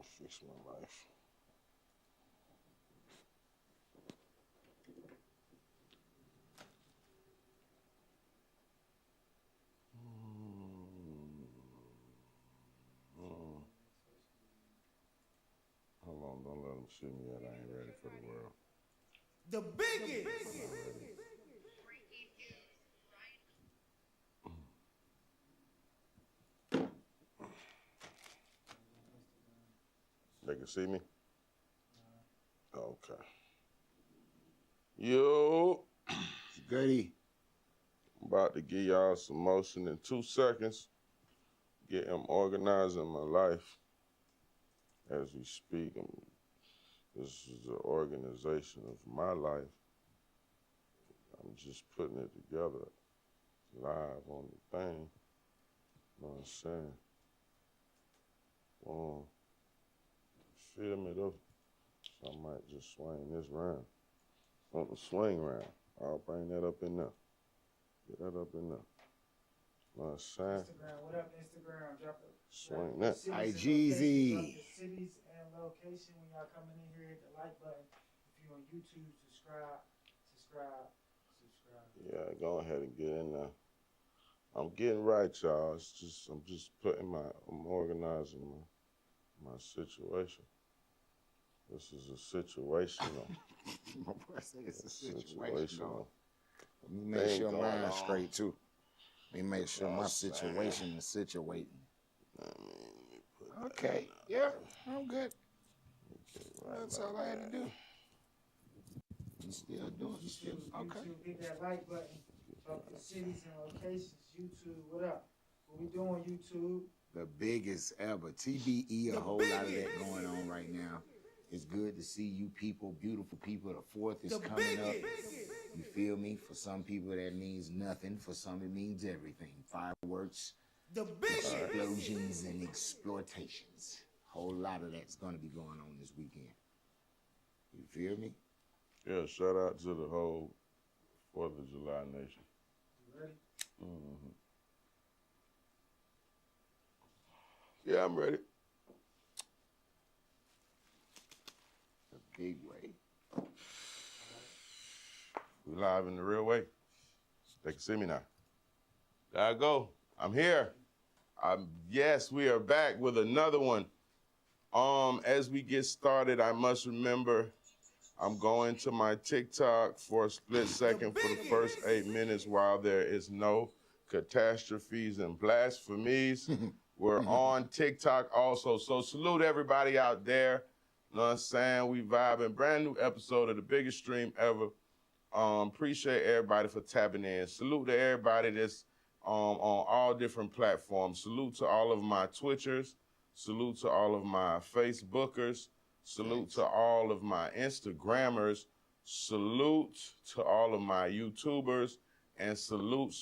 Fix my life. Hold on, don't let them see me yet. I ain't ready for the world. The biggest. They can see me? Okay. Yo. Goody. I'm about to give y'all some motion in 2 seconds. Get him organized in my life as we speak. This is the organization of my life. I'm just putting it together live on the thing. You know what I'm saying? Feel me though? So I might just swing this round. On the swing round. I'll bring that up in there. Get that up in there. You know what I'm saying? Instagram, what up, Instagram? Drop the Swing that. IGZ. Cities and location when y'all coming in here, hit the like button. If you're on YouTube, subscribe. Yeah, go ahead and get in there. I'm getting right, y'all. It's just I'm organizing my situation. This is a situational. My boy said it's a situational. Let me make Thing sure going mine's on. straight too. Let me make sure my Outside. situation is situating. Let me put that Okay, in yeah, there. I'm good. Okay, right That's like all I had to that. do. You still doing? You still okay? YouTube, hit that like button. Drop the cities and locations. YouTube, what up? What we doing, YouTube? The biggest ever. TBE, a whole lot of that going on right now. It's good to see you people, beautiful people. The 4th is coming up. You feel me? For some people that means nothing. For some it means everything. Fireworks, explosions, and exploitations. Whole lot of that's gonna be going on this weekend. You feel me? Yeah, shout out to the whole 4th of July nation. You ready? Mm-hmm. Yeah, I'm ready. The big way. We live in the real way. They can see me now. There I go. I'm here. Yes, we are back with another one. As we get started, I must remember I'm going to my TikTok for a split second for the first 8 minutes while there is no catastrophes and blasphemies. We're on TikTok also. So salute everybody out there. You know what I'm saying? We vibing. Brand new episode of the biggest stream ever. Appreciate everybody for tapping in. Salute to everybody that's on all different platforms. Salute to all of my Twitchers. Salute to all of my Facebookers. Salute to all of my Instagrammers. Salute to all of my YouTubers. And salute.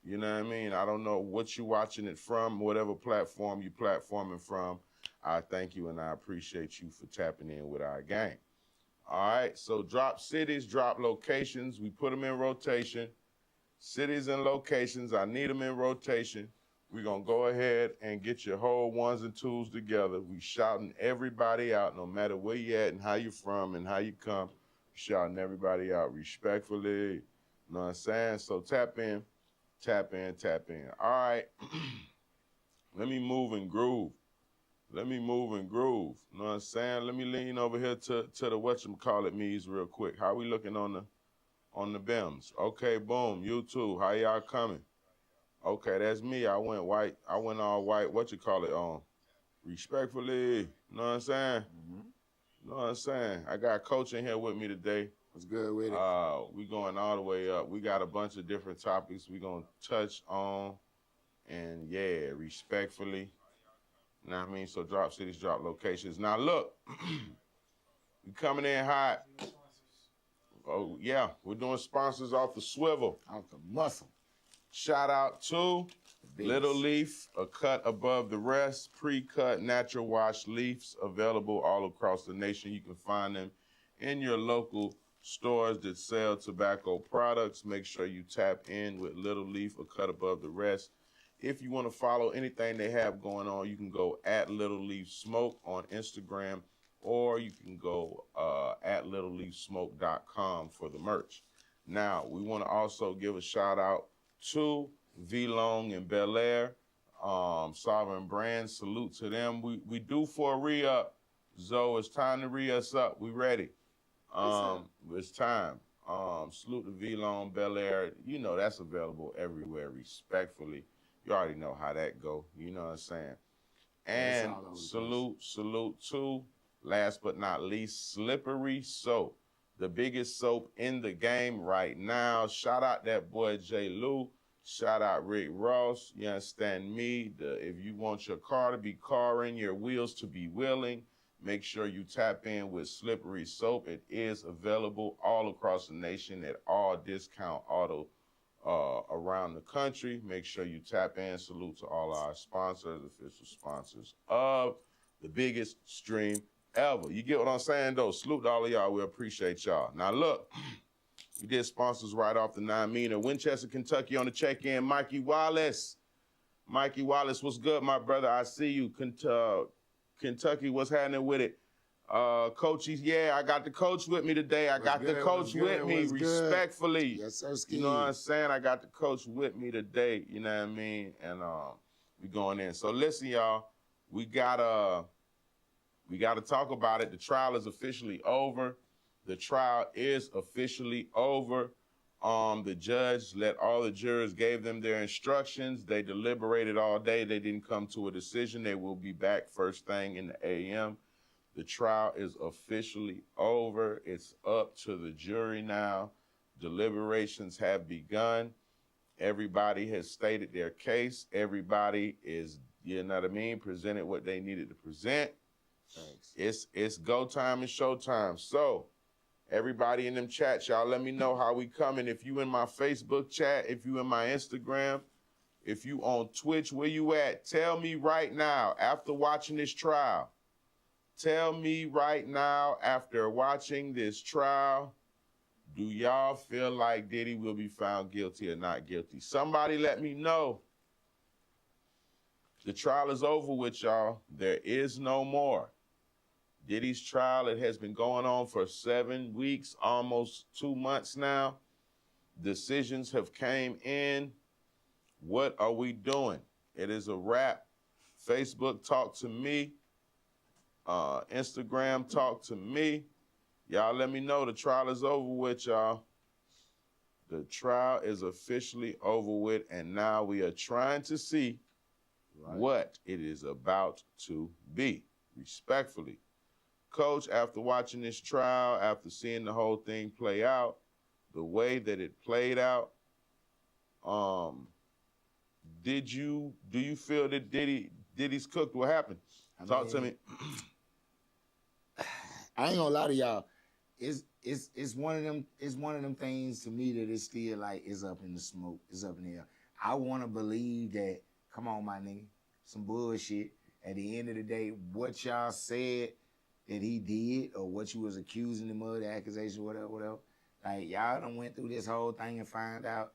You know what I mean? I don't know what you're watching it from, whatever platform you're platforming from. I thank you and I appreciate you for tapping in with our gang. All right, so drop cities, drop locations. We put them in rotation. Cities and locations, I need them in rotation. We're going to go ahead and get your whole ones and twos together. We shouting everybody out, no matter where you at and how you from and how you come. Shouting everybody out respectfully. You know what I'm saying? So tap in. All right. Let me move and groove. You know what I'm saying? Let me lean over here to the whatchamacallit me's real quick. How we looking on the BIMs? Okay, boom. You too. How y'all coming? Okay, that's me. I went white. I went all white. Respectfully. You know what I'm saying? Mm-hmm. You know what I'm saying? I got Coach in here with me today. What's good with it? We going all the way up. We got a bunch of different topics we gonna touch on. And yeah, respectfully. You know what I mean? So drop cities, drop locations. Now look, we coming in hot. Oh yeah, we're doing sponsors off the swivel. Off the muscle. Shout out to Little Biggest. Leaf, a cut above the rest, pre-cut natural wash leaves available all across the nation. You can find them in your local stores that sell tobacco products. Make sure you tap in with Little Leaf, a cut above the rest. If you want to follow anything they have going on, you can go at Little Leaf Smoke on Instagram, or you can go at littleleafsmoke.com for the merch. Now, we want to also give a shout out to Villon and Bel Air, Sovereign Brands. Salute to them. We due for a re-up. Zoe, it's time to re-us up. We ready. It's time. Salute to Villon, Bel Air. You know that's available everywhere, respectfully. You already know how that go. You know what I'm saying? And salute to, last but not least, Slippery Soap, the biggest soap in the game right now. Shout out that boy J. Lou. Shout out Rick Ross. You understand me? If you want your car to be carring, your wheels to be wheeling, make sure you tap in with Slippery Soap. It is available all across the nation at all discount auto around the country. Make sure you tap in. Salute to all our sponsors, official sponsors of the biggest stream ever. You get what I'm saying, though? Salute to all of y'all. We appreciate y'all. Now, look, we did sponsors right off the 9-meter. Winchester, Kentucky on the check-in. Mikey Wallace. Mikey Wallace, what's good, my brother? I see you. Kentucky, what's happening with it? Coaches, yeah, I got the coach with me today. I got the coach with me, respectfully. Yes, sir, Ski. You know what I'm saying? I got the coach with me today, you know what I mean? And we going in. So listen, y'all, we gotta talk about it. The trial is officially over. The trial is officially over. The judge let all the jurors, gave them their instructions. They deliberated all day. They didn't come to a decision. They will be back first thing in the a.m. The trial is officially over. It's up to the jury now. Deliberations have begun. Everybody has stated their case. Everybody is, you know what I mean, presented what they needed to present. Thanks. It's go time and show time. So everybody in them chats, y'all let me know how we coming. If you in my Facebook chat, if you in my Instagram, if you on Twitch, where you at? Tell me right now after watching this trial. Tell me right now, after watching this trial, do y'all feel like Diddy will be found guilty or not guilty? Somebody let me know. The trial is over with, y'all. There is no more. Diddy's trial, it has been going on for 7 weeks, almost 2 months now. Decisions have came in. What are we doing? It is a wrap. Facebook, talk to me. Instagram, talk to me. Y'all let me know the trial is over with, y'all. The trial is officially over with, and now we are trying to see what it is about to be, respectfully. Coach, after watching this trial, after seeing the whole thing play out, the way that it played out, do you feel that Diddy's cooked? What happened? Talk to me. I ain't gonna lie to y'all. It's one of them things to me that it's still like it's up in the smoke, it's up in the air. I wanna believe that, come on my nigga, some bullshit. At the end of the day, what y'all said that he did or what you was accusing him of, the accusation, whatever. Like y'all done went through this whole thing and find out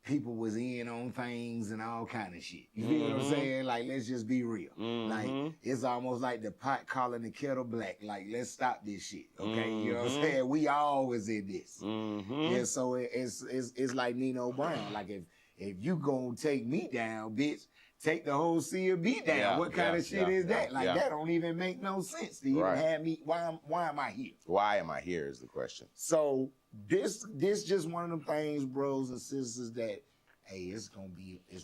people was in on things and all kind of shit. You know what I'm saying? Like, let's just be real. Like, it's almost like the pot calling the kettle black. Like, let's stop this shit, okay? You know what I'm saying? We always in this. Yeah, so it's like Nino Brown. Like, if you gonna take me down, bitch, take the whole CMB down. Yeah, what kind of shit is that? Like, that don't even make no sense to even have me. Why am I here? Why am I here is the question. So this just one of them things, bros and sisters, that hey, it's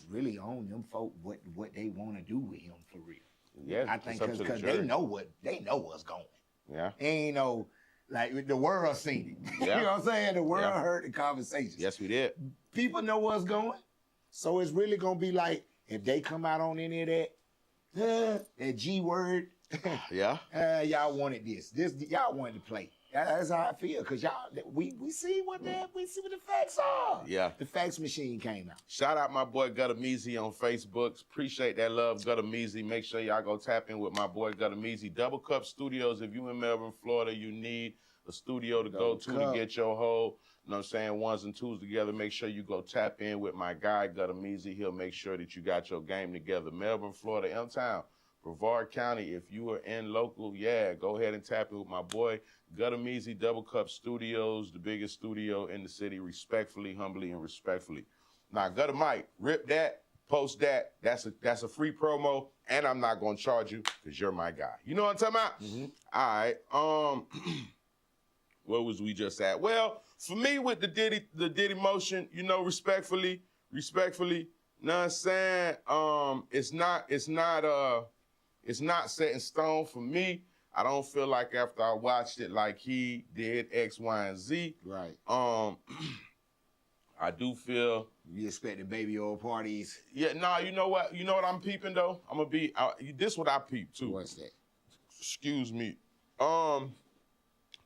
really on them folk what they want to do with him for real. Yeah, I think because they know what's going. Yeah, ain't no like the world seen it. You know what I'm saying? The world heard the conversation. Yes, we did. People know what's going. So it's really gonna be like if they come out on any of that G word. Y'all wanted this. Y'all wanted to play. That's how I feel, cause y'all we see what the facts are. Yeah. The fax machine came out. Shout out my boy Gutter Meezy on Facebook. Appreciate that love, Gutter Meezy. Make sure y'all go tap in with my boy Gutter Meezy. Double Cup Studios. If you in Melbourne, Florida, you need a studio to go to get your whole You know what I'm saying? Ones and twos together. Make sure you go tap in with my guy, Guttamizi. He'll make sure that you got your game together. Melbourne, Florida, M-Town, Brevard County. If you are in local, yeah, go ahead and tap in with my boy, Guttamizi, Double Cup Studios, the biggest studio in the city, respectfully, humbly, and respectfully. Now, Gutter Mike, rip that, post that. That's a free promo, and I'm not going to charge you because you're my guy. You know what I'm talking about? Mm-hmm. All right. Where was we just at? Well, for me with the Diddy motion, you know, respectfully, know what I'm saying? It's not set in stone for me. I don't feel like after I watched it like he did X, Y, and Z. Right. I do feel you expected baby oil parties. Yeah, nah, you know what? You know what I'm peeping though? I'm gonna be this what I peep too. What's that? Excuse me.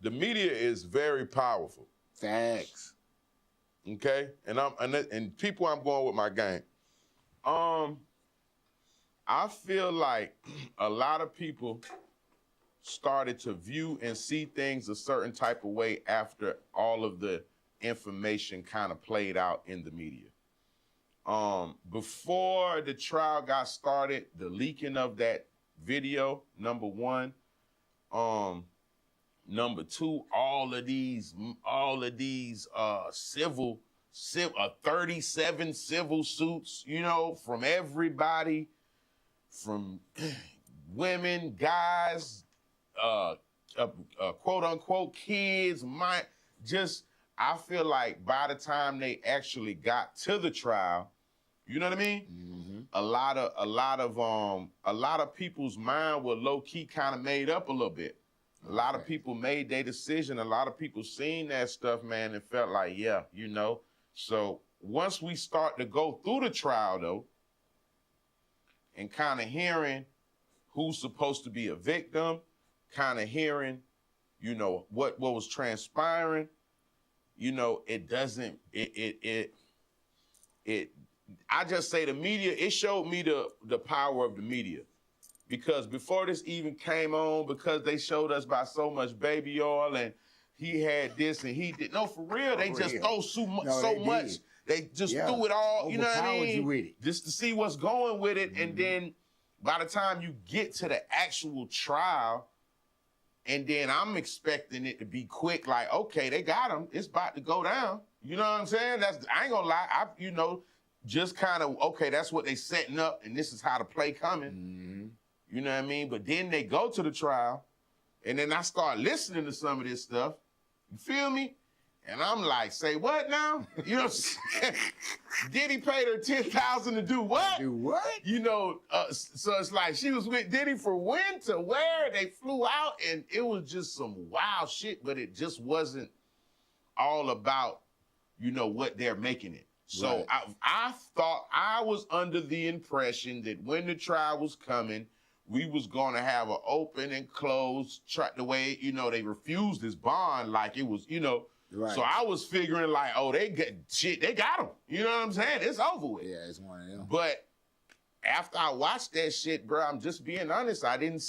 The media is very powerful. Facts. Okay? And people I'm going with my game. I feel like a lot of people started to view and see things a certain type of way after all of the information kind of played out in the media. Before the trial got started, the leaking of that video, number one. Number two, all of these 37 civil suits, you know, from everybody, from women, guys, quote unquote kids, I feel like by the time they actually got to the trial, you know what I mean? Mm-hmm. A lot of people's mind were low key kind of made up a little bit. A lot of people made their decision. A lot of people seen that stuff, man, and felt like, yeah, you know. So once we start to go through the trial, though, and kind of hearing who's supposed to be a victim, kind of hearing, you know, what was transpiring, you know, I just say the media, it showed me the power of the media. Because before this even came on, because they showed us by so much baby oil and he had this and he did. No, for real, they just throw so much. They just threw it all, you know what I mean? You with it. Just to see what's going with it. Mm-hmm. And then by the time you get to the actual trial, and then I'm expecting it to be quick, like, okay, they got him. It's about to go down. You know what I'm saying? I ain't gonna lie. Just kind of, okay, that's what they setting up, and this is how the play coming. Mm-hmm. You know what I mean? But then they go to the trial, and then I start listening to some of this stuff. You feel me? And I'm like, say what now? You know what I'm saying? Diddy paid her $10,000 to do what? Do what? You know, so it's like she was with Diddy for when to where? They flew out, and it was just some wild shit, but it just wasn't all about, you know, what they're making it. So right. I thought I was under the impression that when the trial was coming, we was going to have an open and closed the way, you know, they refused his bond like it was, you know. Right. So I was figuring like, oh, they got him. You know what I'm saying? It's over with. Yeah, it's one of them. But after I watched that shit, bro, I'm just being honest. I didn't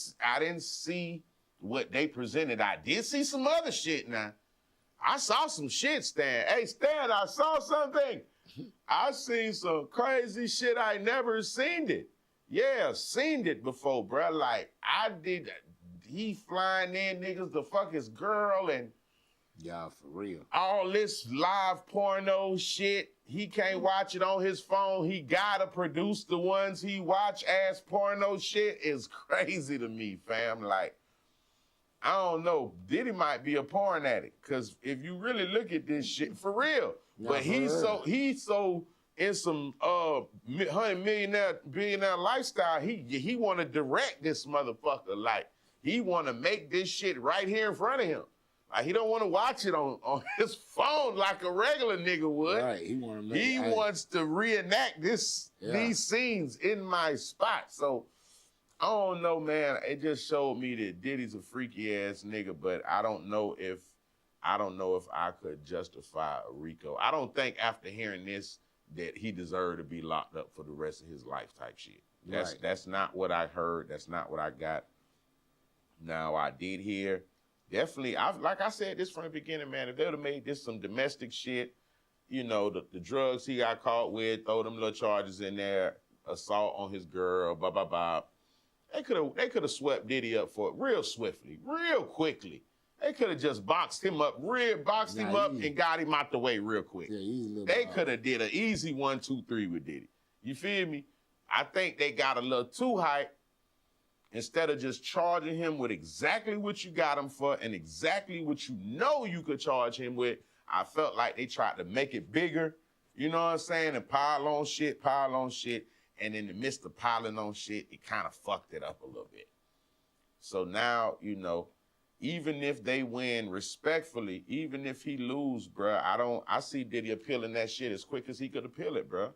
see what they presented. I did see some other shit now. I saw some shit, Stan. Hey, Stan, I saw something. I seen some crazy shit. I never seen it. Yeah, seen it before, bro. Like, I did. He flying in niggas to fuck his girl and yeah, for real. All this live porno shit. He can't watch it on his phone. He gotta produce the ones he watch as porno shit. Is crazy to me, fam. Like, I don't know. Diddy might be a porn addict. Cause if you really look at this shit, for real. No, but he's so in some billionaire lifestyle, he wanna direct this motherfucker. Like, he wanna make this shit right here in front of him. Like, he don't want to watch it on his phone like a regular nigga would. Right, he wants to reenact these scenes in my spot. So, I don't know, man. It just showed me that Diddy's a freaky ass nigga, but I don't know if I could justify a RICO. I don't think after hearing this that he deserved to be locked up for the rest of his life type shit. That's not what I heard. That's not what I got. Now, I did hear definitely, like I said this from the beginning, man, if they would have made this some domestic shit, you know, the drugs he got caught with, throw them little charges in there, assault on his girl, blah, blah, blah. They could have swept Diddy up for it real swiftly, real quickly. They could have just boxed him up and got him out the way real quick. Yeah, they could have did an easy 1, 2, 3 with Diddy. You feel me? I think they got a little too hype. Instead of just charging him with exactly what you got him for and exactly what you know you could charge him with, I felt like they tried to make it bigger, you know what I'm saying, and pile on shit, and in the midst of piling on shit, it kind of fucked it up a little bit. So now, you know, even if they win respectfully, even if he lose, bruh, I see Diddy appealing that shit as quick as he could appeal it, bruh.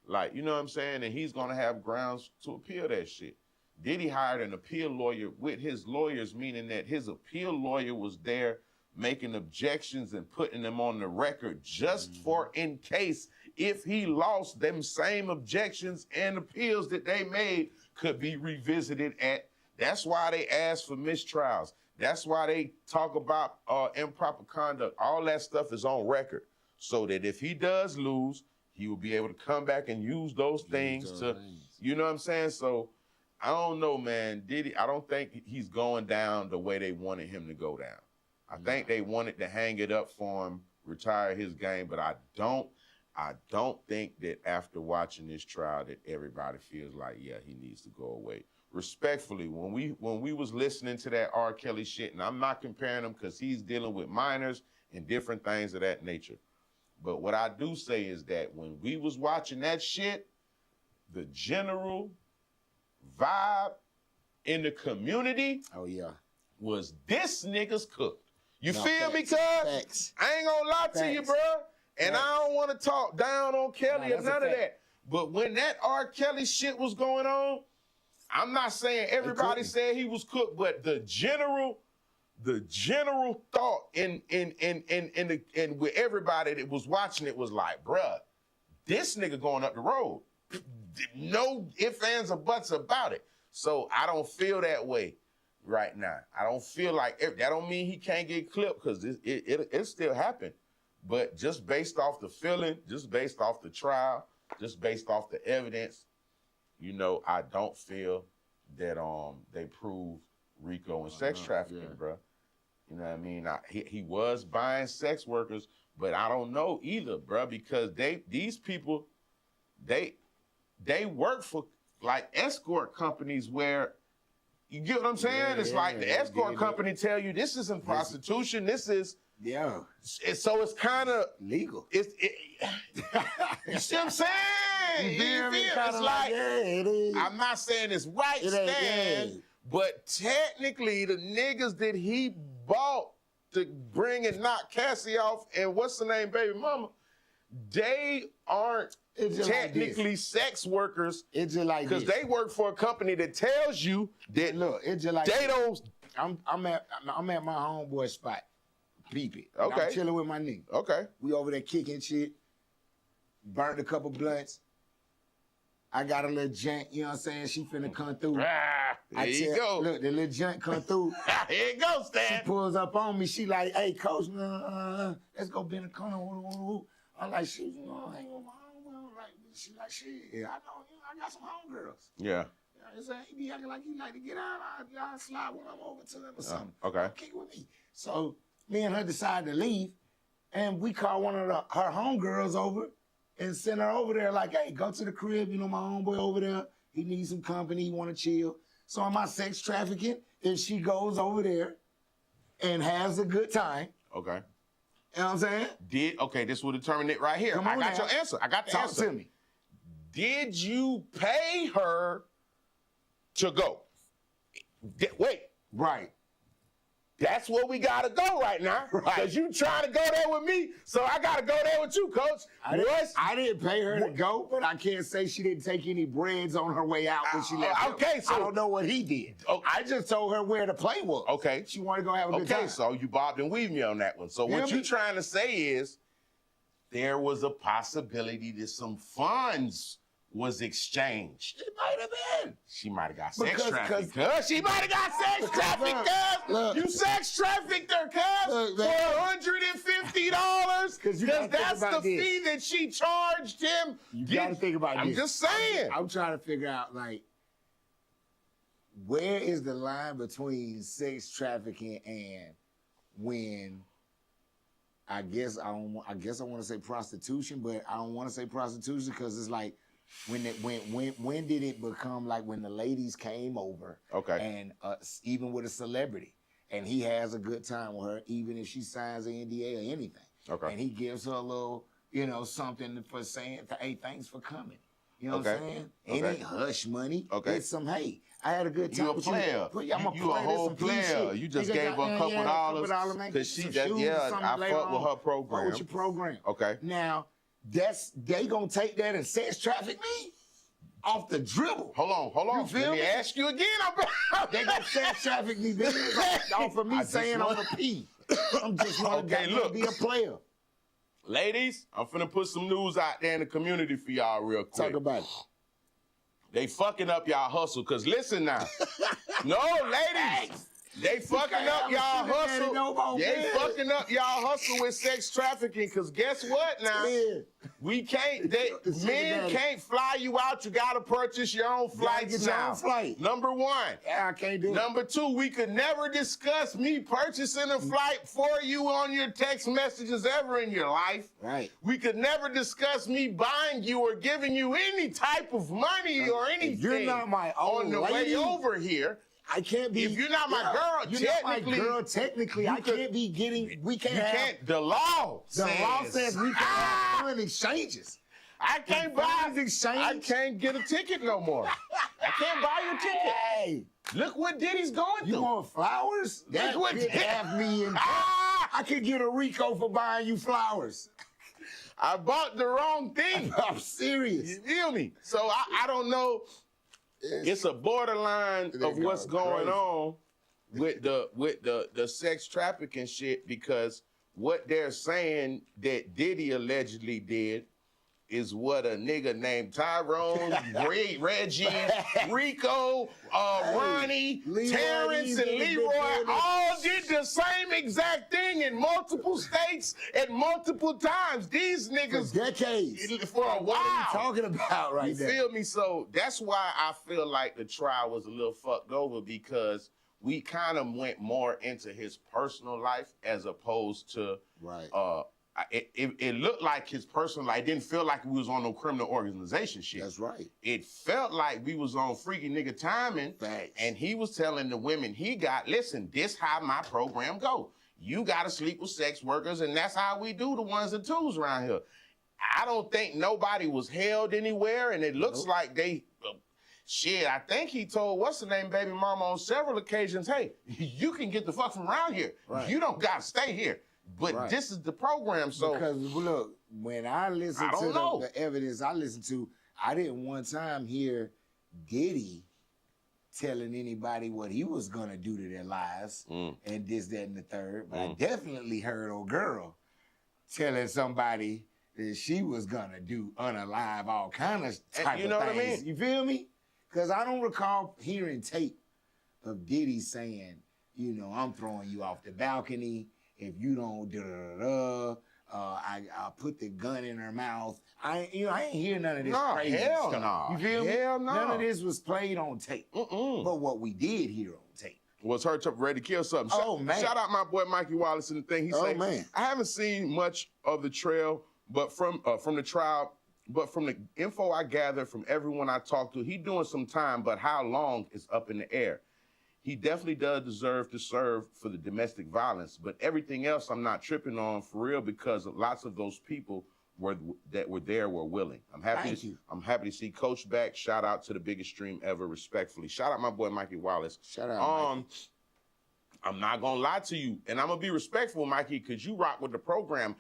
Like, you know what I'm saying? And he's gonna have grounds to appeal that shit. Diddy hired an appeal lawyer with his lawyers, meaning that his appeal lawyer was there making objections and putting them on the record just for in case if he lost, them same objections and appeals that they made could be revisited at. That's why they asked for mistrials. That's why they talk about improper conduct. All that stuff is on record so that if he does lose, he will be able to come back and use those things to, you know what I'm saying? So I don't know, man. Diddy, I don't think he's going down the way they wanted him to go down. I think they wanted to hang it up for him, retire his game, but I don't think that after watching this trial that everybody feels like, yeah, he needs to go away. Respectfully, when we was listening to that R. Kelly shit, and I'm not comparing him because he's dealing with minors and different things of that nature. But what I do say is that when we was watching that shit, the general vibe in the community was this nigga's cooked. You feel me, cuz? I ain't gonna lie to you, bro. And I don't want to talk down on Kelly or none of that. But when that R. Kelly shit was going on, I'm not saying everybody said he was cooked, but the general thought in with everybody that was watching it was like, bruh, this nigga going up the road. No ifs, ands, or buts about it. So I don't feel that way right now. I don't feel like that don't mean he can't get clipped because it still happen. But just based off the feeling, just based off the trial, just based off the evidence, you know, I don't feel that they proved Rico and sex trafficking, bro. You know what I mean? He was buying sex workers, but I don't know either, bro, because these people work for like escort companies where you get what I'm saying? It's like the escort company tell you this isn't prostitution, this is so it's kind of legal. You see what I'm saying? It's like, it is. I'm not saying it's right, Stan, but technically the niggas that he bought to bring and knock Cassie off and what's the name, baby mama, they aren't technically sex workers. It's just like because they work for a company that tells you that look, it's just like they don't. I'm at my homeboy spot. Peep it. Okay. I'm chilling with my nigga. Okay. We over there kicking shit. Burnt a couple blunts. I got a little junk, you know what I'm saying? She finna come through. There you go. Look, the little junk come through. Here it goes, Stan. She pulls up on me. She like, hey, coach, let's go bend the corner. I'm like, shit, you know, I ain't gonna she like, shit, I know, you know, I got some homegirls. Yeah. It's like, he be acting like he like to get out. I'll slide when I'm over to them or something. Okay. Kick with me. So me and her decided to leave, and we called one of her homegirls over and sent her over there like, hey, go to the crib. You know, my homeboy over there, he needs some company. He want to chill. So on my sex trafficking, if she goes over there and has a good time. Okay. You know what I'm saying? Okay, this will determine it right here. I got your answer. I got the answer. Talk to me. Did you pay her to go? Wait. Right. That's where we gotta go right now. Because you trying to go there with me, so I gotta go there with you, coach. I didn't pay her to go, but I can't say she didn't take any breads on her way out when she left. Okay, so I don't know what he did. I just told her where the play was. Okay. She wanted to go have a good time. Okay, so you bobbed and weaved me on that one. So what you trying to say is there was a possibility that some funds was exchanged. It might have been. She might have got sex Because- trafficked. Cuz she might have got sex trafficked, cuz. Look. You sex trafficked her, cuz, Look, for man. $150. Because you gotta think that's about the this. fee that she charged him. You got to think about I'm this. just saying. I'm trying to figure out, like, where is the line between sex trafficking and when I guess I want to say prostitution, but I don't want to say prostitution because it's like when did it become like when the ladies came over? Okay. And even with a celebrity, and he has a good time with her, even if she signs an NDA or anything. Okay. And he gives her a little, something for saying, hey, thanks for coming. You know what Okay. I'm saying? Okay. It ain't hush money. Okay. It's some, hey, I had a good time. You a with player. You a whole player. You just gave her a couple dollars because she just I fuck with her program. Fuck with your program. Okay. Now, they gonna take that and sex traffic me off the dribble. Hold on. You feel Let me me? ask you again. They gonna sex traffic me, baby. Off of me saying I'm a P. I'm just Okay, look. be a player. Ladies, I'm finna put some news out there in the community for y'all real quick. Talk about it. They fucking up y'all hustle. Cause listen now. No, ladies. They fucking up y'all hustle. They fucking up y'all hustle with sex trafficking. Cause guess what now? Yeah. We can't, The men daddy. can't fly you out. You gotta purchase your own flights get your now. own flight. Number one. Yeah, I can't do it. Number two, we could never discuss me purchasing a flight for you on your text messages ever in your life. Right. We could never discuss me buying you or giving you any type of money or anything. If you're not my on own the lady, way over here. I can't be. If you're not my girl, you're not my technically, girl. Technically, I can't be getting. We can't You have. can't. The law says we can't have foreign exchanges. I can't buy. Foreign exchange. I can't get a ticket no more. I can't buy your ticket. Hey, Look what Diddy's going you through. want flowers? That what could Diddy- have me in. I could get a Rico for buying you flowers. I bought the wrong thing. I'm serious. You feel me? So I don't know. It's a borderline They of what's going going crazy. on with the sex trafficking shit, because what they're saying that Diddy allegedly did is what a nigga named Tyrone, Reggie, Rico, Ronnie, Leroy, Terrence, these and niggas been Leroy doing all did the same exact thing in multiple states at multiple times. These For niggas decades. for a What are you while. talking about right You there? feel me? So that's why I feel like the trial was a little fucked over, because we kind of went more into his personal life as opposed to Right. it looked like his personal life. It didn't feel like we was on no criminal organization shit. That's right. It felt like we was on freaky nigga timing. Facts. And he was telling the women he got, listen, this how my program go. You gotta sleep with sex workers, and that's how we do the ones and twos around here. I don't think nobody was held anywhere, and it looks like they shit, I think he told what's the name baby mama on several occasions, hey, you can get the fuck from around here. Right. You don't gotta stay here. But Right. this is the program, so Because look, when I listened I don't to know. the evidence I listened to, I didn't one time hear Diddy telling anybody what he was gonna do to their lives and this, that, and the third. But I definitely heard old girl telling somebody that she was gonna do unalive all kind of type you know of what I things. mean? You feel me? Because I don't recall hearing tape of Diddy saying, I'm throwing you off the balcony. If you don't I'll put the gun in her mouth. I ain't hear none of this No, crazy hell stuff. no. You feel me? Hell no. None of this was played on tape. But what we did hear on tape. was her ready to kill something. Oh, man. Shout out my boy Mikey Wallace and the thing he said. Man. I haven't seen much of the trail, but from the trial, but from the info I gathered from everyone I talked to, he doing some time, but how long is up in the air. He definitely does deserve to serve for the domestic violence, but everything else I'm not tripping on for real, because lots of those people that were there were willing. I'm happy to see Coach back. Shout out to the biggest stream ever, respectfully. Shout out my boy Mikey Wallace. Shout out, Mikey. I'm not gonna lie to you, and I'm gonna be respectful, Mikey, because you rock with the program.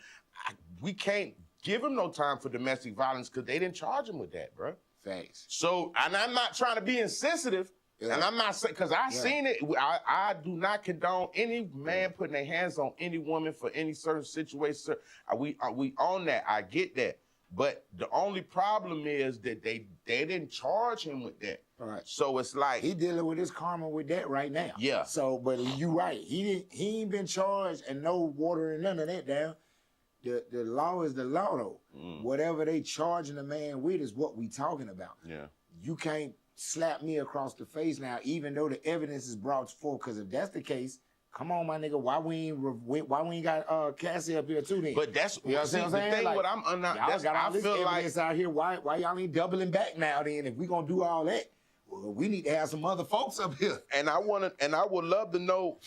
We can't give him no time for domestic violence because they didn't charge him with that, bro. Thanks. So, and I'm not trying to be insensitive. Yeah. And I'm not saying, because I seen it, I do not condone any man putting their hands on any woman for any certain situation. We on that. I get that. But the only problem is that they didn't charge him with that. All right. So it's like he dealing with his karma with that right now. Yeah. So, but you right. He ain't been charged and no water and none of that down. The law is the law though. Whatever they charging the man with is what we talking about. Yeah. You can't slap me across the face now, even though the evidence is brought forth. Because if that's the case, come on, my nigga, why we ain't got Cassie up here too then? But that's you know what I'm saying? The thing like, what I'm not. Y'all got all I this feel evidence out here. Why y'all ain't doubling back now? Then if we gonna do all that, well, we need to have some other folks up here. And I would love to know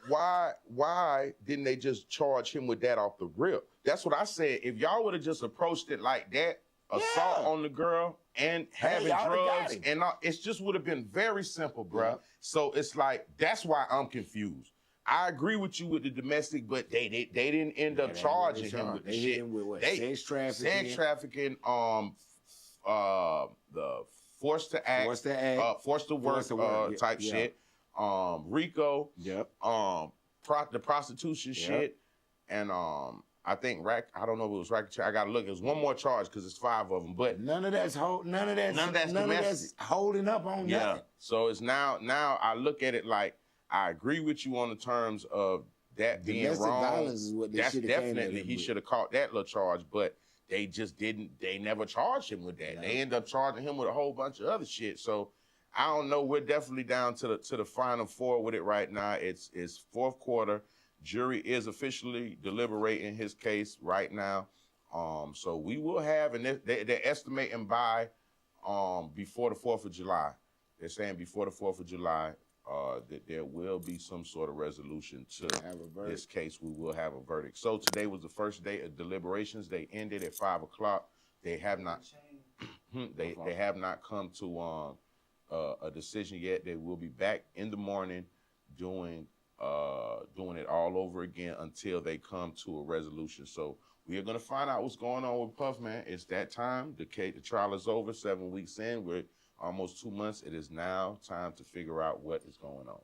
why didn't they just charge him with that off the rip? That's what I said. If y'all would have just approached it like that, assault on the girl and having drugs and all, it just would have been very simple, bruh. Yeah. So it's like that's why I'm confused. I agree with you with the domestic, but they didn't end up charging him with the shit. With what? Sex trafficking, the forced to act, forced to work, type shit, RICO, the prostitution shit, and I think I don't know if it was racketeering. I gotta look. There's one more charge because it's 5 of them, but none of that's holding up on nothing. So it's now I look at it like I agree with you on the terms of that being wrong. Violence is what that's definitely he should have caught that little charge, but they just didn't. They never charged him with that. No. They end up charging him with a whole bunch of other shit. So I don't know. We're definitely down to the final 4 with it right now. It's 4th quarter. Jury is officially deliberating his case right now. So we will have, and they're estimating by before the 4th of July. They're saying before the 4th of July that there will be some sort of resolution to this case. We will have a verdict. So today was the first day of deliberations. They ended at 5 o'clock. They have not they have not come to a decision yet. They will be back in the morning doing it all over again until they come to a resolution. So we are going to find out what's going on with Puff, man. It's that time. The trial is over, 7 weeks in. We're almost 2 months. It is now time to figure out what is going on.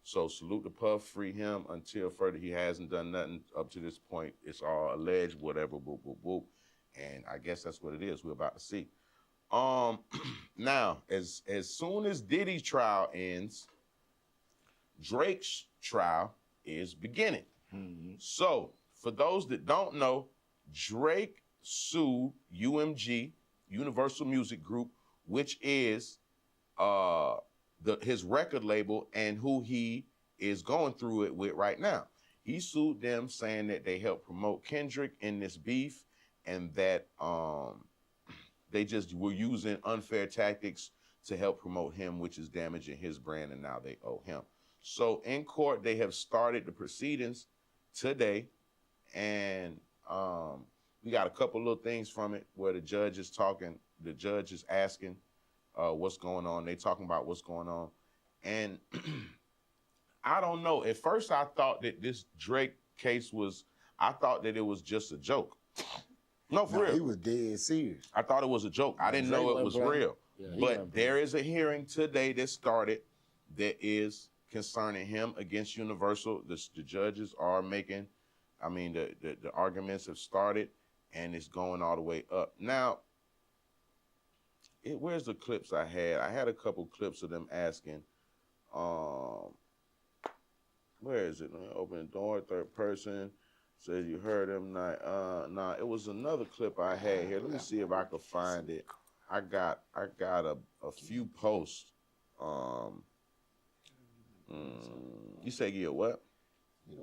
So salute to Puff, free him until further. He hasn't done nothing up to this point. It's all alleged, whatever, whoop, whoop, whoop. And I guess that's what it is. We're about to see. Now, as soon as Diddy's trial ends, Drake's trial is beginning. So, for those that don't know, Drake sued UMG, Universal Music Group, which is his record label and who he is going through it with right now. He sued them saying that they helped promote Kendrick in this beef and that they just were using unfair tactics to help promote him, which is damaging his brand, and now they owe him. So in court, they have started the proceedings today, and we got a couple little things from it where the judge is talking, the judge is asking what's going on. They talking about what's going on. And I don't know. At first, I thought that this Drake case I thought that it was just a joke. No, for real. He was dead serious. I thought it was a joke. I didn't know it was real. Yeah, but there is a hearing today that started that is concerning him against Universal. The judges are making, the arguments have started, and it's going all the way up. Now, where's the clips I had? I had a couple clips of them asking, where is it? Let me open the door, third person. Says you heard him. Nah, it was another clip I had here. Let me see if I could find it. I got a few posts. You say you what? I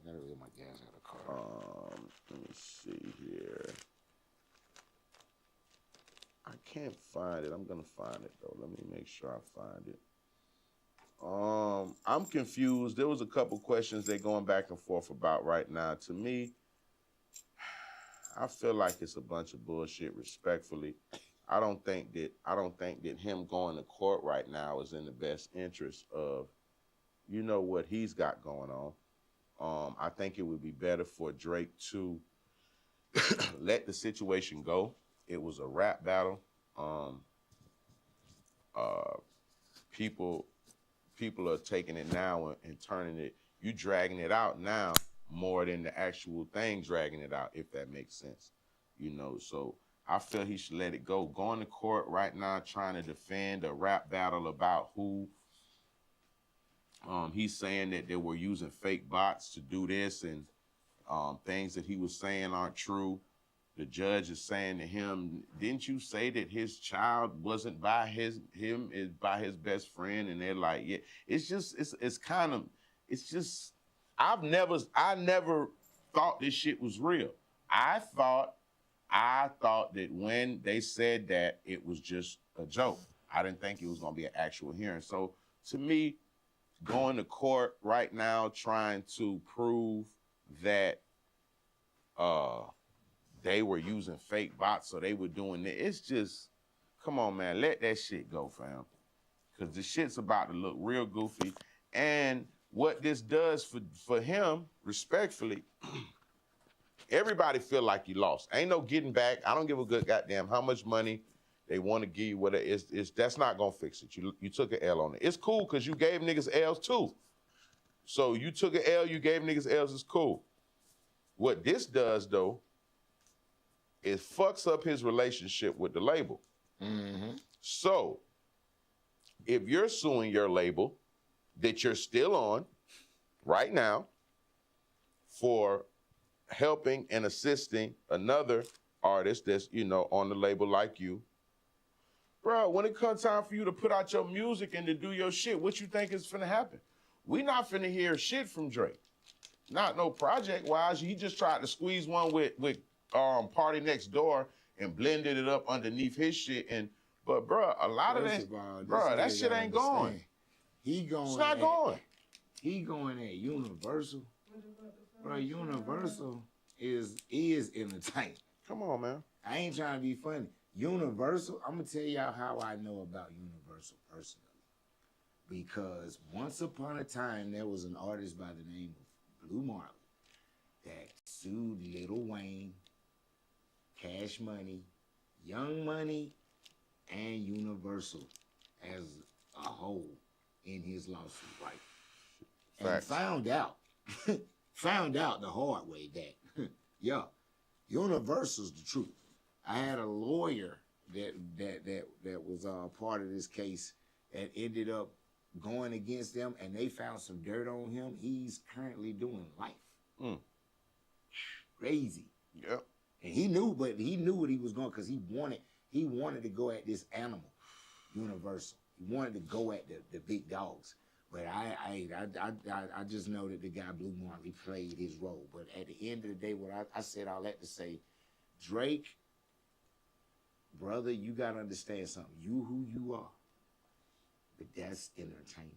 gotta get my gas out of the car. Let me see here. I can't find it. I'm gonna find it though. Let me make sure I find it. I'm confused. There was a couple questions they're going back and forth about right now. To me, I feel like it's a bunch of bullshit, respectfully. I don't think that him going to court right now is in the best interest of, what he's got going on. I think it would be better for Drake to let the situation go. It was a rap battle. People are taking it now and turning it, you dragging it out now more than the actual thing dragging it out, if that makes sense. you know. So I feel he should let it go. Going to court right now trying to defend a rap battle about who he's saying that they were using fake bots to do this and things that he was saying aren't true. The judge is saying to him, didn't you say that his child wasn't by him, is by his best friend? And they're like, yeah. It's just, I never thought this shit was real. I thought that when they said that, it was just a joke. I didn't think it was gonna be an actual hearing. So to me, going to court right now trying to prove that they were using fake bots, so they were doing it. It's just, come on, man, let that shit go, fam. Because the shit's about to look real goofy. And what this does for him, respectfully, everybody feel like you lost. Ain't no getting back. I don't give a good goddamn how much money they want to give you. What it's that's not gonna fix it. You took an L on it. It's cool because you gave niggas L's too. So you took an L, you gave niggas L's. It's cool. What this does though, it fucks up his relationship with the label. Mm-hmm. So if you're suing your label that you're still on right now for helping and assisting another artist that's, you know, on the label like you, bro, when it comes time for you to put out your music and to do your shit, what you think is finna happen? We not finna hear shit from Drake. Not no project-wise. He just tried to squeeze one with Party Next Door and blended it up underneath his shit. But bro, a lot of that, bro, that shit ain't going. He going. It's not going. He going at Universal. Bro, Universal is entertainment. Come on, man. I ain't trying to be funny. Universal, I'm gonna tell y'all how I know about Universal personally. Because once upon a time, there was an artist by the name of Blue Marley that sued Lil Wayne, Cash Money, Young Money, and Universal as a whole in his lawsuit, right? Facts. And found out the hard way that, yeah, Universal's the truth. I had a lawyer that was part of this case that ended up going against them, and they found some dirt on him. He's currently doing life. Crazy. Yep. And he knew what he was going, because he wanted to go at this animal, Universal. He wanted to go at the big dogs. But I just know that the guy Blue Marley played his role. But at the end of the day, what I said all that to say, Drake, brother, you gotta understand something. You who you are. But that's entertainment.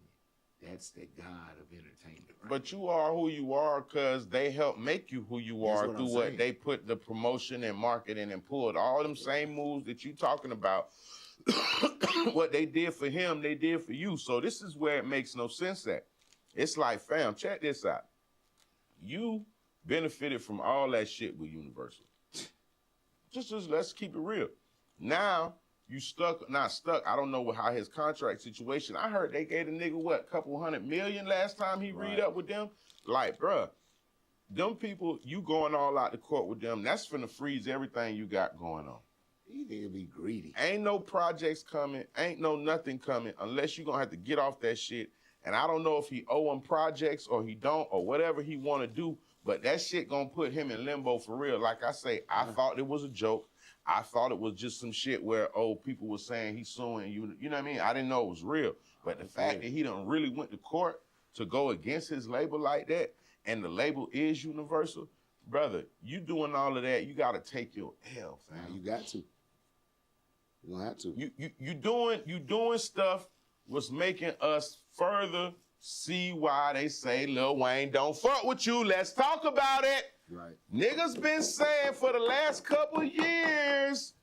That's the God of entertainment. Right? But you are who you are because they help make you who you are through what they put the promotion and marketing and pulled all them same moves that you talking about. What they did for him, they did for you. So this is where it makes no sense at. It's like, fam, check this out. You benefited from all that shit with Universal. Just let's keep it real. Now, you not stuck. I don't know how his contract situation. I heard they gave the nigga, what, couple $100 million last time he read up with them? Like, bruh, them people, you going all out to court with them, that's finna freeze everything you got going on. He need to be greedy. Ain't no projects coming, ain't no nothing coming unless you're gonna have to get off that shit. And I don't know if he owe him projects or he don't or whatever he wanna do, but that shit gonna put him in limbo for real. Like I say, I thought it was a joke. I thought it was just some shit where, people were saying he's suing you. You know what I mean? I didn't know it was real. But the fact that he done really went to court to go against his label like that, and the label is Universal, brother, you doing all of that, you gotta take your L, fam. Now you got to. You gonna have to. You doing stuff was making us further see why they say Lil Wayne don't fuck with you. Let's talk about it. Right. Niggas been saying for the last couple years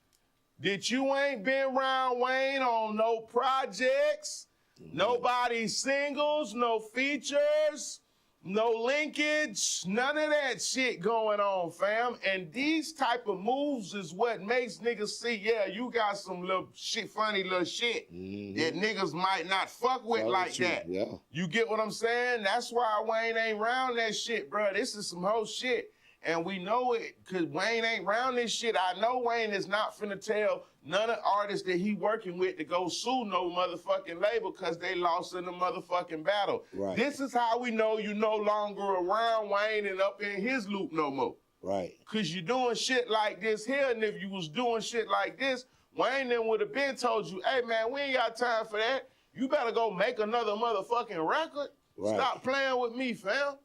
that you ain't been around Wayne on no projects, nobody singles, no features, no linkage, none of that shit going on, fam. And these type of moves is what makes niggas see, yeah, you got some little shit, funny little shit that niggas might not fuck with like that. Yeah. You get what I'm saying? That's why Wayne ain't around that shit, bro. This is some whole shit. And we know it because Wayne ain't around this shit. I know Wayne is not finna tell none of the artists that he working with to go sue no motherfucking label because they lost in the motherfucking battle. Right. This is how we know you no longer around Wayne and up in his loop no more. Right. Because you doing shit like this here, and if you was doing shit like this, Wayne then would have been told you, hey man, we ain't got time for that. You better go make another motherfucking record. Right. Stop playing with me, fam.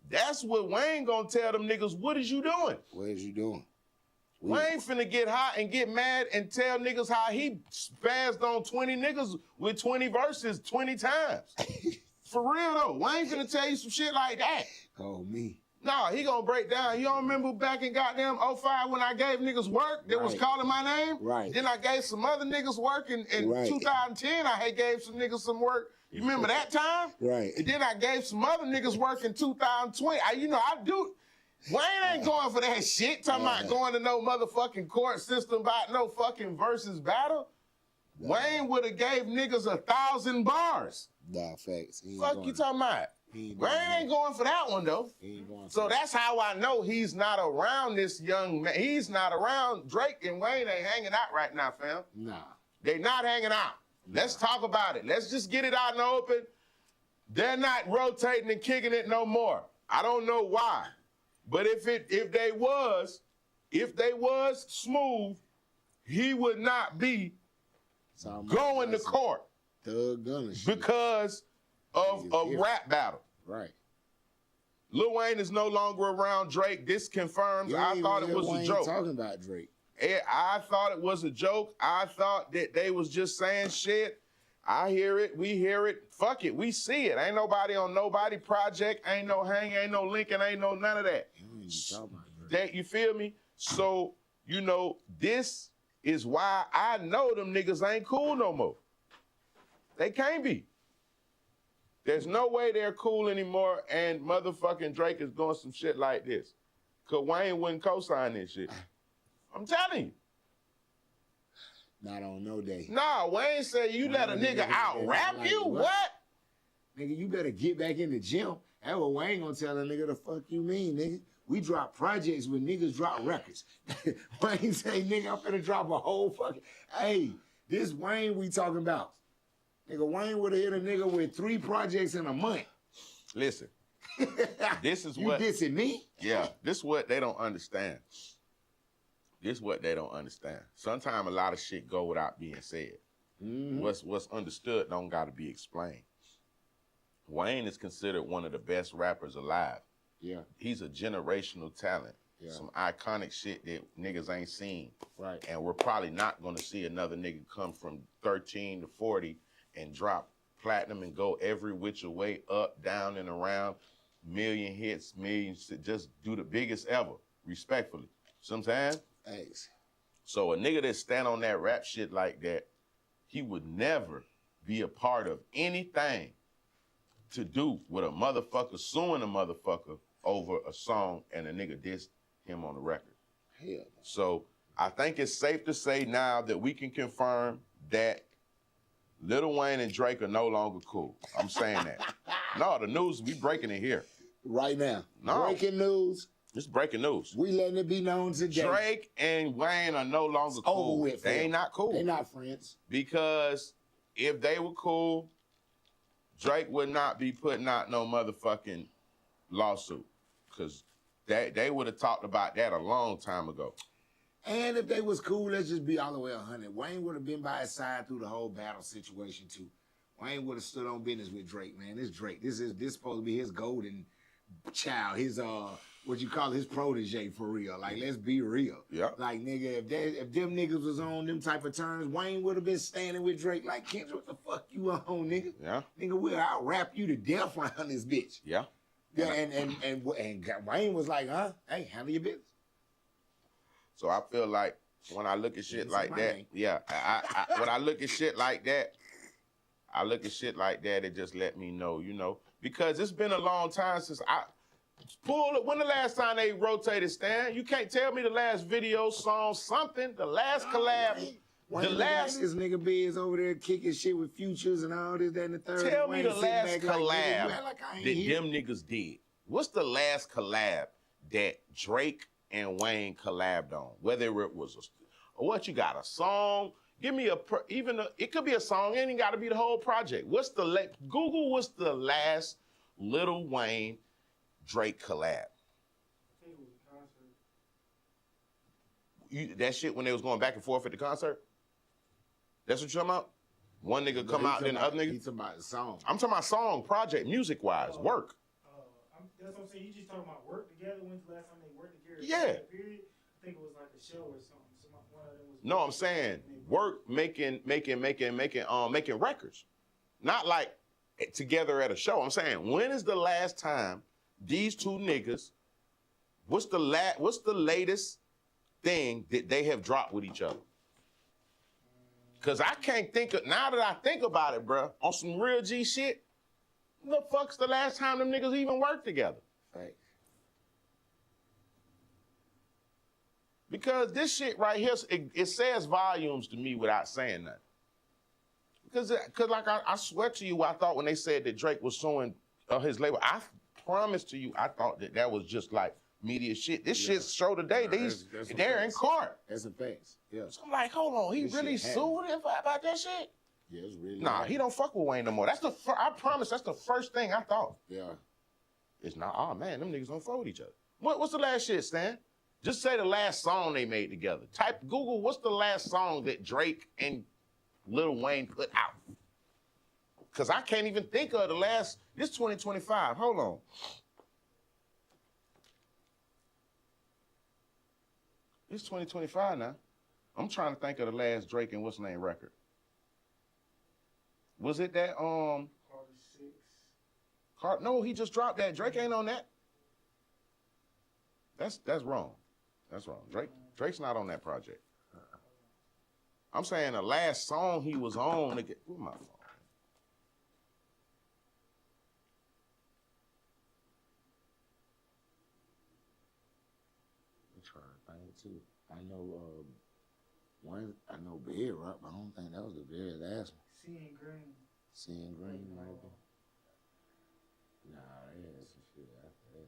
That's what Wayne gonna tell them niggas, what is you doing? What is you doing? Wayne finna get hot and get mad and tell niggas how he spazzed on 20 niggas with 20 verses 20 times. For real though, Wayne finna tell you some shit like that. Oh, me. Nah, he gonna break down. You don't remember back in goddamn 05 when I gave niggas work that was calling my name? Right. Then I gave some other niggas work in 2010. I had gave some niggas some work. You remember that time? Right. And then I gave some other niggas work in 2020. I do. Wayne ain't going for that shit. Talking about going to no motherfucking court system about no fucking versus battle. Wayne would have gave niggas 1,000 bars. Nah, facts. Fuck you talking about? Wayne ain't going for that one though. So that's how I know he's not around this young man. He's not around. Drake and Wayne ain't hanging out right now, fam. Nah. They not hanging out. Let's talk about it. Let's just get it out in the open. They're not rotating and kicking it no more. I don't know why. But if they was smooth, he would not be going to court because of a rap battle. Right. Lil Wayne is no longer around Drake. This confirms. I thought it was a joke. Talking about Drake. I thought it was a joke. I thought that they was just saying shit. I hear it. We hear it. Fuck it. We see it. Ain't nobody on nobody project. Ain't no hang. Ain't no linking. Ain't no none of that. That you feel me? So, you know, this is why I know them niggas ain't cool no more. They can't be. There's no way they're cool anymore, and motherfucking Drake is doing some shit like this. Cause Wayne wouldn't co-sign this shit. I'm telling you. Not on no day. Nah, Wayne said you let a nigga out rap you? What? Nigga, you better get back in the gym. That's what Wayne gonna tell a nigga the fuck you mean, nigga. We drop projects when niggas drop records. Wayne say, nigga, I'm finna drop a whole fucking... Hey, this Wayne we talking about. Nigga, Wayne would have hit a nigga with 3 projects in a month. Listen, this is what... You dissing me? Yeah, this is what they don't understand. This is what they don't understand. Sometimes a lot of shit go without being said. Mm-hmm. What's understood don't gotta be explained. Wayne is considered one of the best rappers alive. Yeah. He's a generational talent. Yeah. Some iconic shit that niggas ain't seen. Right. And we're probably not gonna see another nigga come from 13 to 40 and drop platinum and go every which way, up, down, and around, million hits, millions, to just do the biggest ever, respectfully. Sometimes. Thanks. So a nigga that stand on that rap shit like that, he would never be a part of anything to do with a motherfucker suing a motherfucker over a song and a nigga dissed him on the record. Hell. So I think it's safe to say now that we can confirm that Lil Wayne and Drake are no longer cool. I'm saying that. No, the news, we breaking it here. Right now. No. Breaking news. It's breaking news. We letting it be known today. Drake and Wayne are no longer cool. Over with, they ain't not cool. They not friends. Because if they were cool, Drake would not be putting out no motherfucking lawsuit. Because they would have talked about that a long time ago. And if they was cool, let's just be all the way 100. Wayne would have been by his side through the whole battle situation too. Wayne would have stood on business with Drake, man. This Drake. This supposed to be his golden child, his what you call his protege for real. Like, let's be real. Yeah. Like, nigga, if them niggas was on them type of terms, Wayne would have been standing with Drake like, Kendrick, what the fuck you on, nigga? Yeah. Nigga, we'll out rap you to death around this bitch. Yeah. Yeah, and Wayne was like, huh? Hey, handle your business. So I feel like when I look at shit like that, when I look at shit like that, it just let me know, you know, because it's been a long time since when the last time they rotated Stan? You can't tell me the last video, song, something, the last collab. The last this nigga Biz over there kicking shit with Futures and all this, that, and the third. Tell me the last collab like that them niggas did. What's the last collab that Drake and Wayne collabed on? Whether it was what you got, a song? Give me it could be a song, it ain't got to be the whole project. Google what's the last Lil Wayne Drake collab? I think it was a concert. That shit when they was going back and forth at the concert? That's what you're talking about? One nigga come out, then the other nigga? He's talking about the song. I'm talking about song, project, music-wise, work. That's what I'm saying. You just talking about work together. When's the last time they worked together? Yeah. Period. I think it was like a show or something. One of them was. No, I'm saying work making records. Not like together at a show. I'm saying, when is the last time these two niggas, what's the latest thing that they have dropped with each other? Because I can't think of, now that I think about it, bro, on some real G shit, the fuck's the last time them niggas even worked together? Right. Because this shit right here, it says volumes to me without saying nothing. Because like I swear to you, I thought when they said that Drake was suing his label, I promise to you, I thought that was just like media shit. This shit show today, they're in court. That's a fact. Yeah. So I'm like, hold on, he really sued him about that shit? Yeah, it's really. Nah, he don't fuck with Wayne no more. That's I promise, that's the first thing I thought. Yeah. It's not, oh man, them niggas don't fuck with each other. What's the last shit, Stan? Just say the last song they made together. Type Google, what's the last song that Drake and Lil Wayne put out? Because I can't even think of the last, this 2025, hold on. It's 2025 now. I'm trying to think of the last Drake and what's the name record. Was it that, Carter 6. No, he just dropped that. Drake ain't on that. That's wrong. That's wrong. Drake's not on that project. I'm saying the last song he was on, where's my phone? I'm trying to think too. I know Beard Rock, but I don't think that was the very last one. Seeing Green. Seeing Green, maybe. Nah, yeah, some shit after that.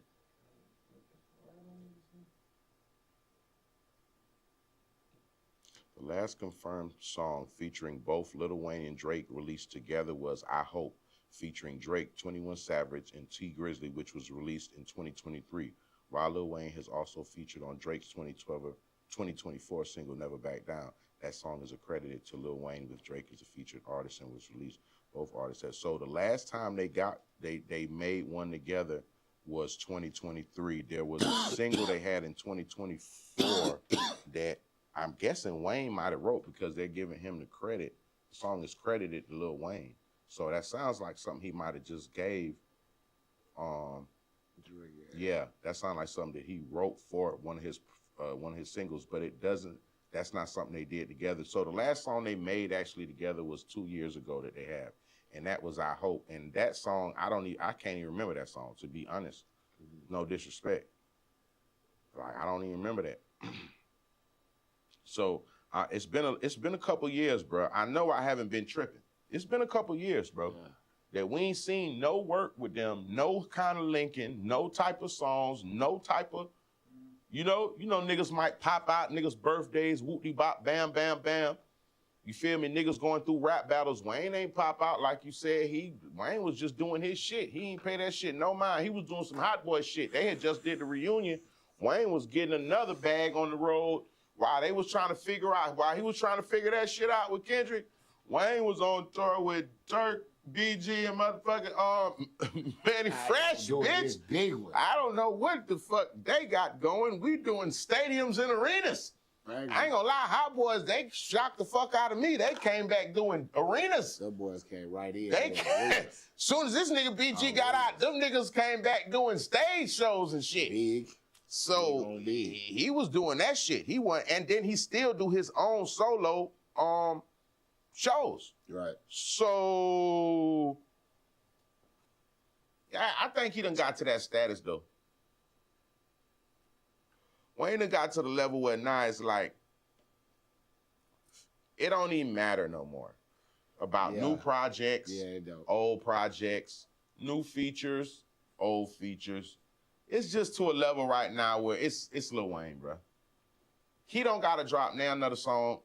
The last confirmed song featuring both Lil Wayne and Drake released together was I Hope, featuring Drake, 21 Savage, and T Grizzly, which was released in 2023. While Lil Wayne has also featured on Drake's 2024 single Never Back Down. That song is accredited to Lil Wayne with Drake as a featured artist and was released. Both artists have. So the last time they made one together was 2023. There was a single they had in 2024 that I'm guessing Wayne might have wrote because they're giving him the credit. The song is credited to Lil Wayne. So that sounds like something he might have just gave. Yeah, that sounds like something that he wrote for one of his singles, but it doesn't. That's not something they did together. So the last song they made actually together was 2 years ago that they have, and that was I Hope. And that song, I can't even remember that song, to be honest. No disrespect. Like, I don't even remember that. So it's been a couple years, bro. I know I haven't been tripping. It's been a couple years, bro. Yeah. That we ain't seen no work with them, no kind of linking, no type of songs, no type of, you know, niggas might pop out, niggas' birthdays, whoop-de-bop, bam, bam, bam. You feel me? Niggas going through rap battles. Wayne ain't pop out like you said. Wayne was just doing his shit. He ain't pay that shit no mind. He was doing some hot boy shit. They had just did the reunion. Wayne was getting another bag on the road while he was trying to figure that shit out with Kendrick. Wayne was on tour with Turk, BG, and motherfucking Manny Fresh, bitch. Big one. I don't know what the fuck they got going. We doing stadiums and arenas. Right. I ain't gonna lie, Hot Boys, they shocked the fuck out of me. They came back doing arenas. Those boys came right in. Soon as this nigga BG got out, them niggas came back doing stage shows and shit. Big. So he was doing that shit. He went, and then he still do his own solo shows. Right. So yeah, I think he done got to that status though. Wayne done got to the level where now it's like, it don't even matter no more about new projects, old projects, new features, old features. it's just to a level right now where it's Lil Wayne, bro. He don't gotta drop now another song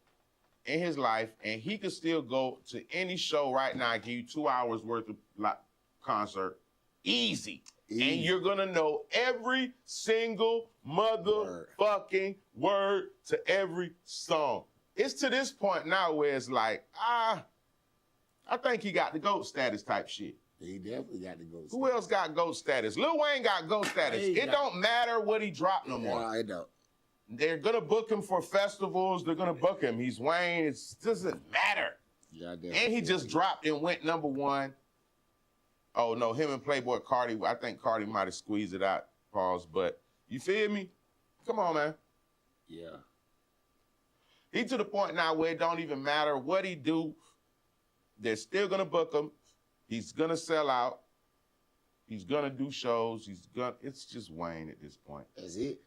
in his life, and he could still go to any show right now, give you 2 hours worth of concert, easy. And you're gonna know every single motherfucking word to every song. It's to this point now where it's like, I think he got the GOAT status type shit. He definitely got the GOAT status. Who else got GOAT status? Lil Wayne got GOAT status. It don't matter what he dropped no more. No, it don't. They're gonna book him for festivals. They're gonna book him. He's Wayne. It doesn't matter. Yeah, and he just dropped and went #1. Oh no, him and Playboy Cardi. I think Cardi might have squeezed it out. Pause. But you feel me? Come on, man. Yeah. He to the point now where it don't even matter what he do. They're still gonna book him. He's gonna sell out. He's gonna do shows. It's just Wayne at this point. That's it.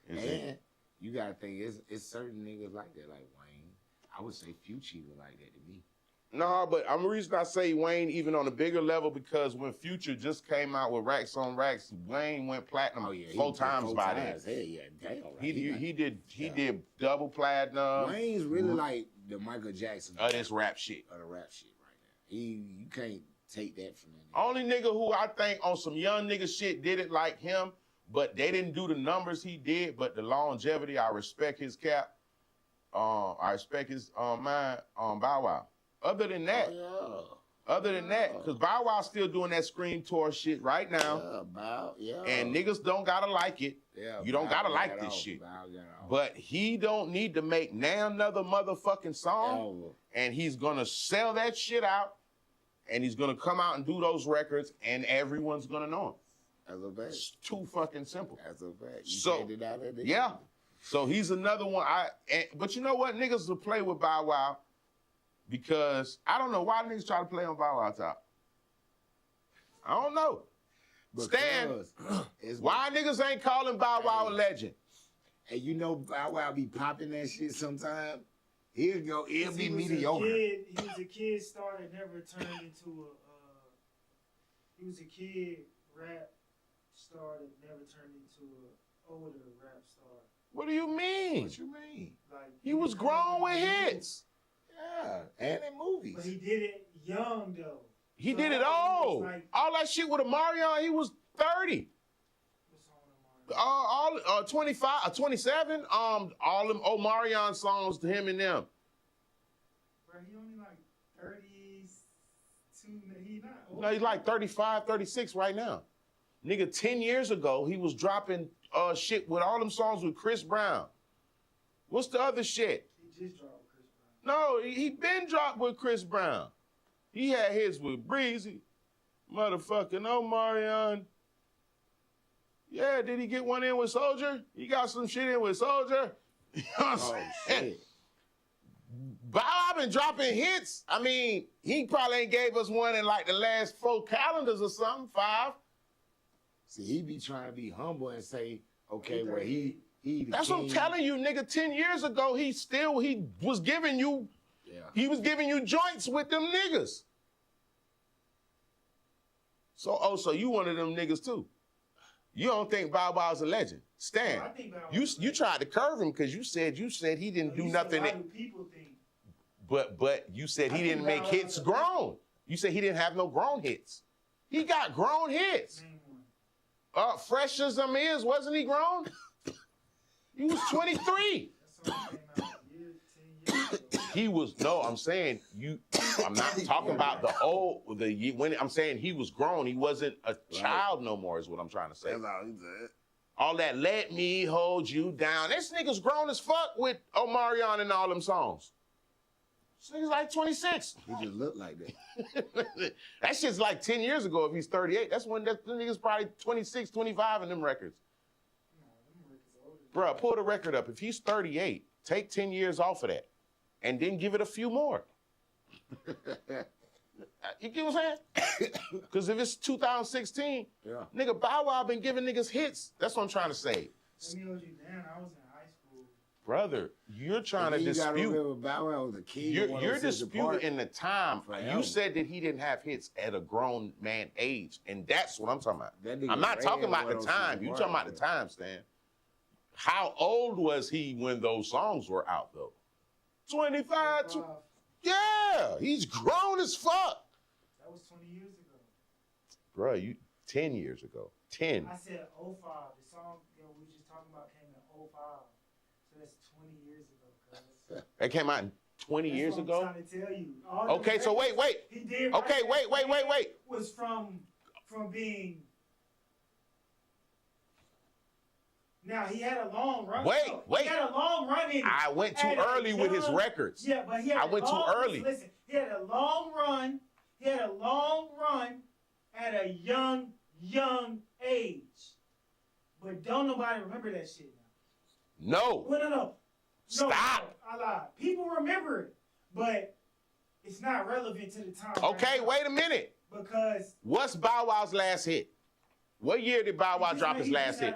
You gotta think it's certain niggas like that, like Wayne. I would say Future was like that to me. No, but the reason I say Wayne even on a bigger level because when Future just came out with Racks on Racks, Wayne went platinum 4 times by then. Hell yeah, damn. Right. He did double platinum. Wayne's really like the Michael Jackson of this rap shit. Of the rap shit right now. You can't take that from him. Only nigga who I think on some young nigga shit did it like him, but they didn't do the numbers he did, but the longevity, I respect his cap. I respect his mind on Bow Wow. Other than that, because Bow Wow's still doing that Scream Tour shit right now. And niggas don't gotta like it. Yeah, you don't gotta like this shit. But he don't need to make now another motherfucking song. And he's gonna sell that shit out. And he's gonna come out and do those records, and everyone's gonna know him. That's a fact. It's too fucking simple. That's a fact. Yeah. So he's another one. But you know what? Niggas will play with Bow Wow because I don't know why niggas try to play on Bow Wow top. I don't know. Stan, why niggas ain't calling Bow Wow a legend? And you know Bow Wow be popping that shit sometime. He'll be mediocre. He was a kid star that never turned into he was a kid rap star that never turned into an older rap star. What do you mean? What you mean? Like he was grown with hits. Yeah, and in movies. But he did it young though. He did it all. All that shit with Omarion, he was 30. All 25, 27. All them Omarion songs to him and them. Bro, he only like 32. He not old. No, he's like 35, 36 right now. Nigga, 10 years ago, he was dropping shit with all them songs with Chris Brown. What's the other shit? He just dropped with Chris Brown. No, he been dropped with Chris Brown. He had hits with Breezy, motherfucking Omarion. Yeah, did he get one in with Soulja? He got some shit in with Soulja. You know what I'm saying? Shit. Bow Wow been dropping hits. I mean, he probably ain't gave us one in like the last 4 calendars or something, 5. See, he be trying to be humble and say, okay, well, he That's what I'm telling you, nigga. 10 years ago, he was giving you, he was giving you joints with them niggas. So you one of them niggas too. You don't think Bow Wow's a legend. Stan, No, I think Bow Wow's you tried to curve him because you said he didn't do nothing. People think. But you said he didn't make hits grown. You said he didn't have no grown hits. He got grown hits. Fresh as them is, wasn't he grown? He was 23. He was, no, I'm saying I'm not talking about when I'm saying he was grown. He wasn't a child no more is what I'm trying to say. That's all he said. All that let me hold you down. This nigga's grown as fuck with Omarion and all them songs. This nigga's like 26. He just looked like that. That shit's like 10 years ago if he's 38. That's when the nigga's probably 26, 25 in them records. Bruh, pull the record up. If he's 38, take 10 years off of that and then give it a few more. You get what I'm saying? Because if it's 2016, nigga, Bow Wow been giving niggas hits. That's what I'm trying to say. Let me hold you down. I was in high school. Brother, you're trying to You gotta dispute. remember Bow Wow was a king. You're disputing the time. Forever. You said that he didn't have hits at a grown man age, and that's what I'm talking about. That nigga I'm not talking about the 106 time. You talking about the time, Stan. How old was he when those songs were out, though? 25. Yeah, he's grown as fuck. That was 20 years ago. Bro, 10 years ago. 10. I said 05. The song we were just talking about came in 05. So that's 20 years ago, cuz. That came out 20 years what ago? I'm trying to tell you. Okay, so wait. He did. Okay, wait. Was from being. Now he had a long run. Wait. He had a long run in. I went too early with his records. Yeah, but he had I went too early. Listen, he had a long run. He had a long run at a young age. But don't nobody remember that shit now. No. No. Stop. No, I lied. People remember it, but it's not relevant to the time. Okay, right wait a minute. Because what's Bow Wow's last hit? What year did Bow Wow drop his last hit?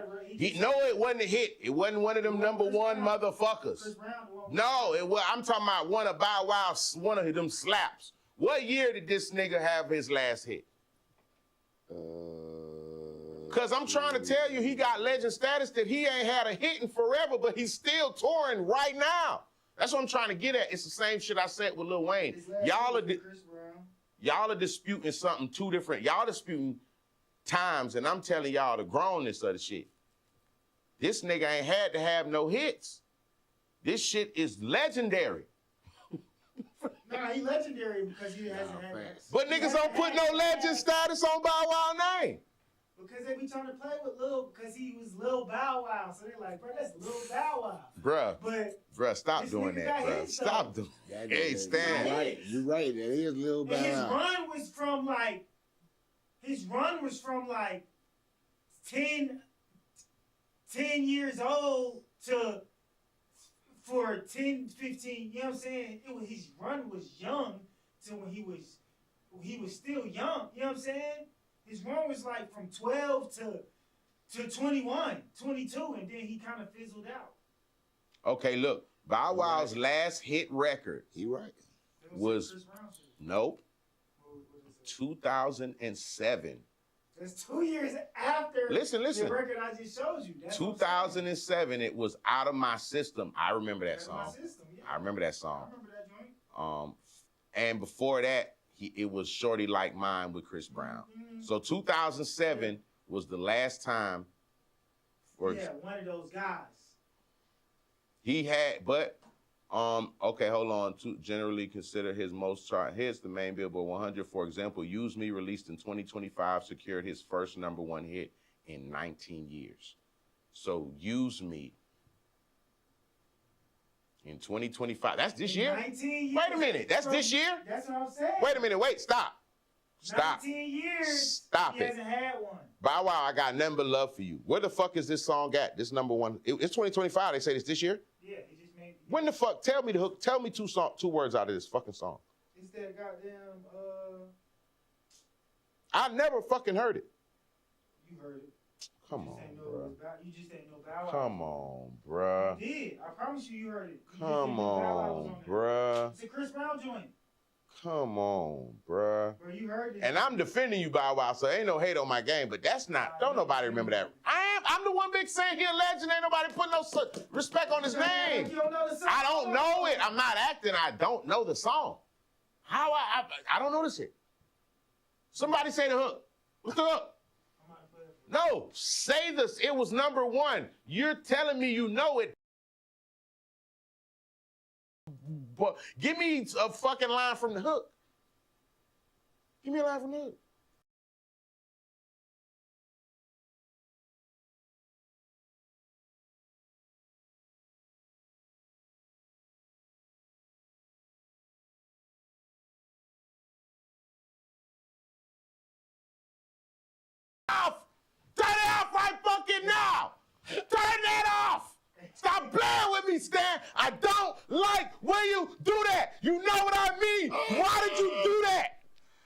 No, it wasn't a hit. It wasn't one of them number one motherfuckers. Chris Brown, No, it was. I'm talking about one of Bow Wow's, one of them slaps. What year did this nigga have his last hit? Cause I'm trying to tell you, he got legend status that he ain't had a hit in forever, but he's still touring right now. That's what I'm trying to get at. It's the same shit I said with Lil Wayne. Y'all are disputing something two different. Y'all disputing times, and I'm telling y'all the grownness of the shit. This nigga ain't had to have no hits. This shit is legendary. Nah, he legendary because he hasn't had. But niggas don't put no legend status on Bow Wow name. Because they be trying to play with Lil, because he was Lil Bow Wow. So they're like, bro, that's Lil Bow Wow. Bruh, stop doing that, bruh. Stop doing that. Hey, Stan. You're right. That is Lil Bow Wow. And his run was from like 10 years old to for 10, 15, you know what I'm saying? His run was young to when he was still young, you know what I'm saying? His run was like from 12 to 21, 22, and then he kind of fizzled out. Okay, look, Bow Wow's last hit record, was nope, 2007. That's 2 years after listen. the record I just showed you. That's 2007, it was Out of My System. I remember that song. I remember that song. I remember that joint. And before that, it was Shorty Like Mine with Chris Brown. Mm-hmm. So 2007 was the last time. One of those guys. He had, but okay, hold on. To generally consider his most chart hits, the main Billboard 100, for example, Use Me, released in 2025, secured his first #1 hit in 19 years. So Use Me in 2025. That's this year? 19 years. Wait a minute. That's this year? That's what I'm saying. Wait a minute. Wait. Stop. 19 years. Stop he it. hasn't had one. Bow Wow, I got nothing but love for you. Where the fuck is this song at? This #1. It's 2025. They say it's this year? Yeah, he just made. When the fuck? Tell me the hook. Tell me two words out of this fucking song. It's that goddamn. I never fucking heard it. You heard it. Come on, bro. You just ain't know Bow Wow. Come on, bruh. You did. I promise you heard it. Come on, bruh. It's a Chris Brown joint. Come on, bruh. Bro, you heard it. And I'm defending you, Bow Wow, so ain't no hate on my game, but that's not, don't nobody remember that. I'm the one big saying he a legend, ain't nobody putting no respect on his name. You don't know the song. I don't know it. I'm not acting, I don't know the song. How I don't know this shit. Somebody say the hook. What's the hook? No, say this. It was #1. You're telling me you know it. But give me a fucking line from the hook. Give me a line from the hook. Turn it off right fucking now! Turn that off! Stop playing with me, Stan! I don't like when you do that! You know what I mean? Why did you do that?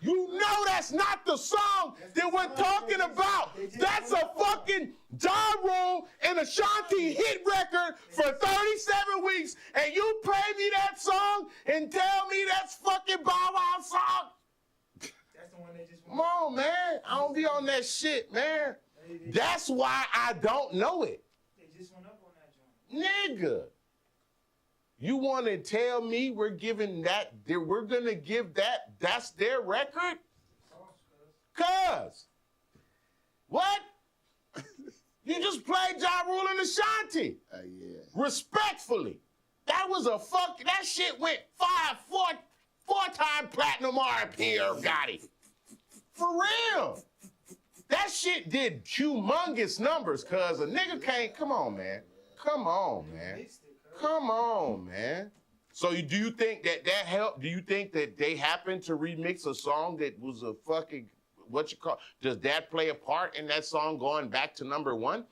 You know that's not the song that we're talking about. That's a fucking Ja Rule and Ashanti hit record for 37 weeks, and you play me that song and tell me that's fucking Bow Wow song? That's the one they just Come on, man. I don't be on that shit, man. That's why I don't know it. They just went up on that joint. Nigga. You want to tell me we're giving that, we're going to give that, that's their record? Cuz. What? You just played Ja Rule and Ashanti. Yeah. Respectfully. That was that shit went four-time platinum R&B or Gotti. For real. That shit did humongous numbers, cuz a nigga can't, come on, man. Come on, man. Come on, man. So do you think that helped? Do you think that they happened to remix a song that was a fucking, does that play a part in that song going back to number one?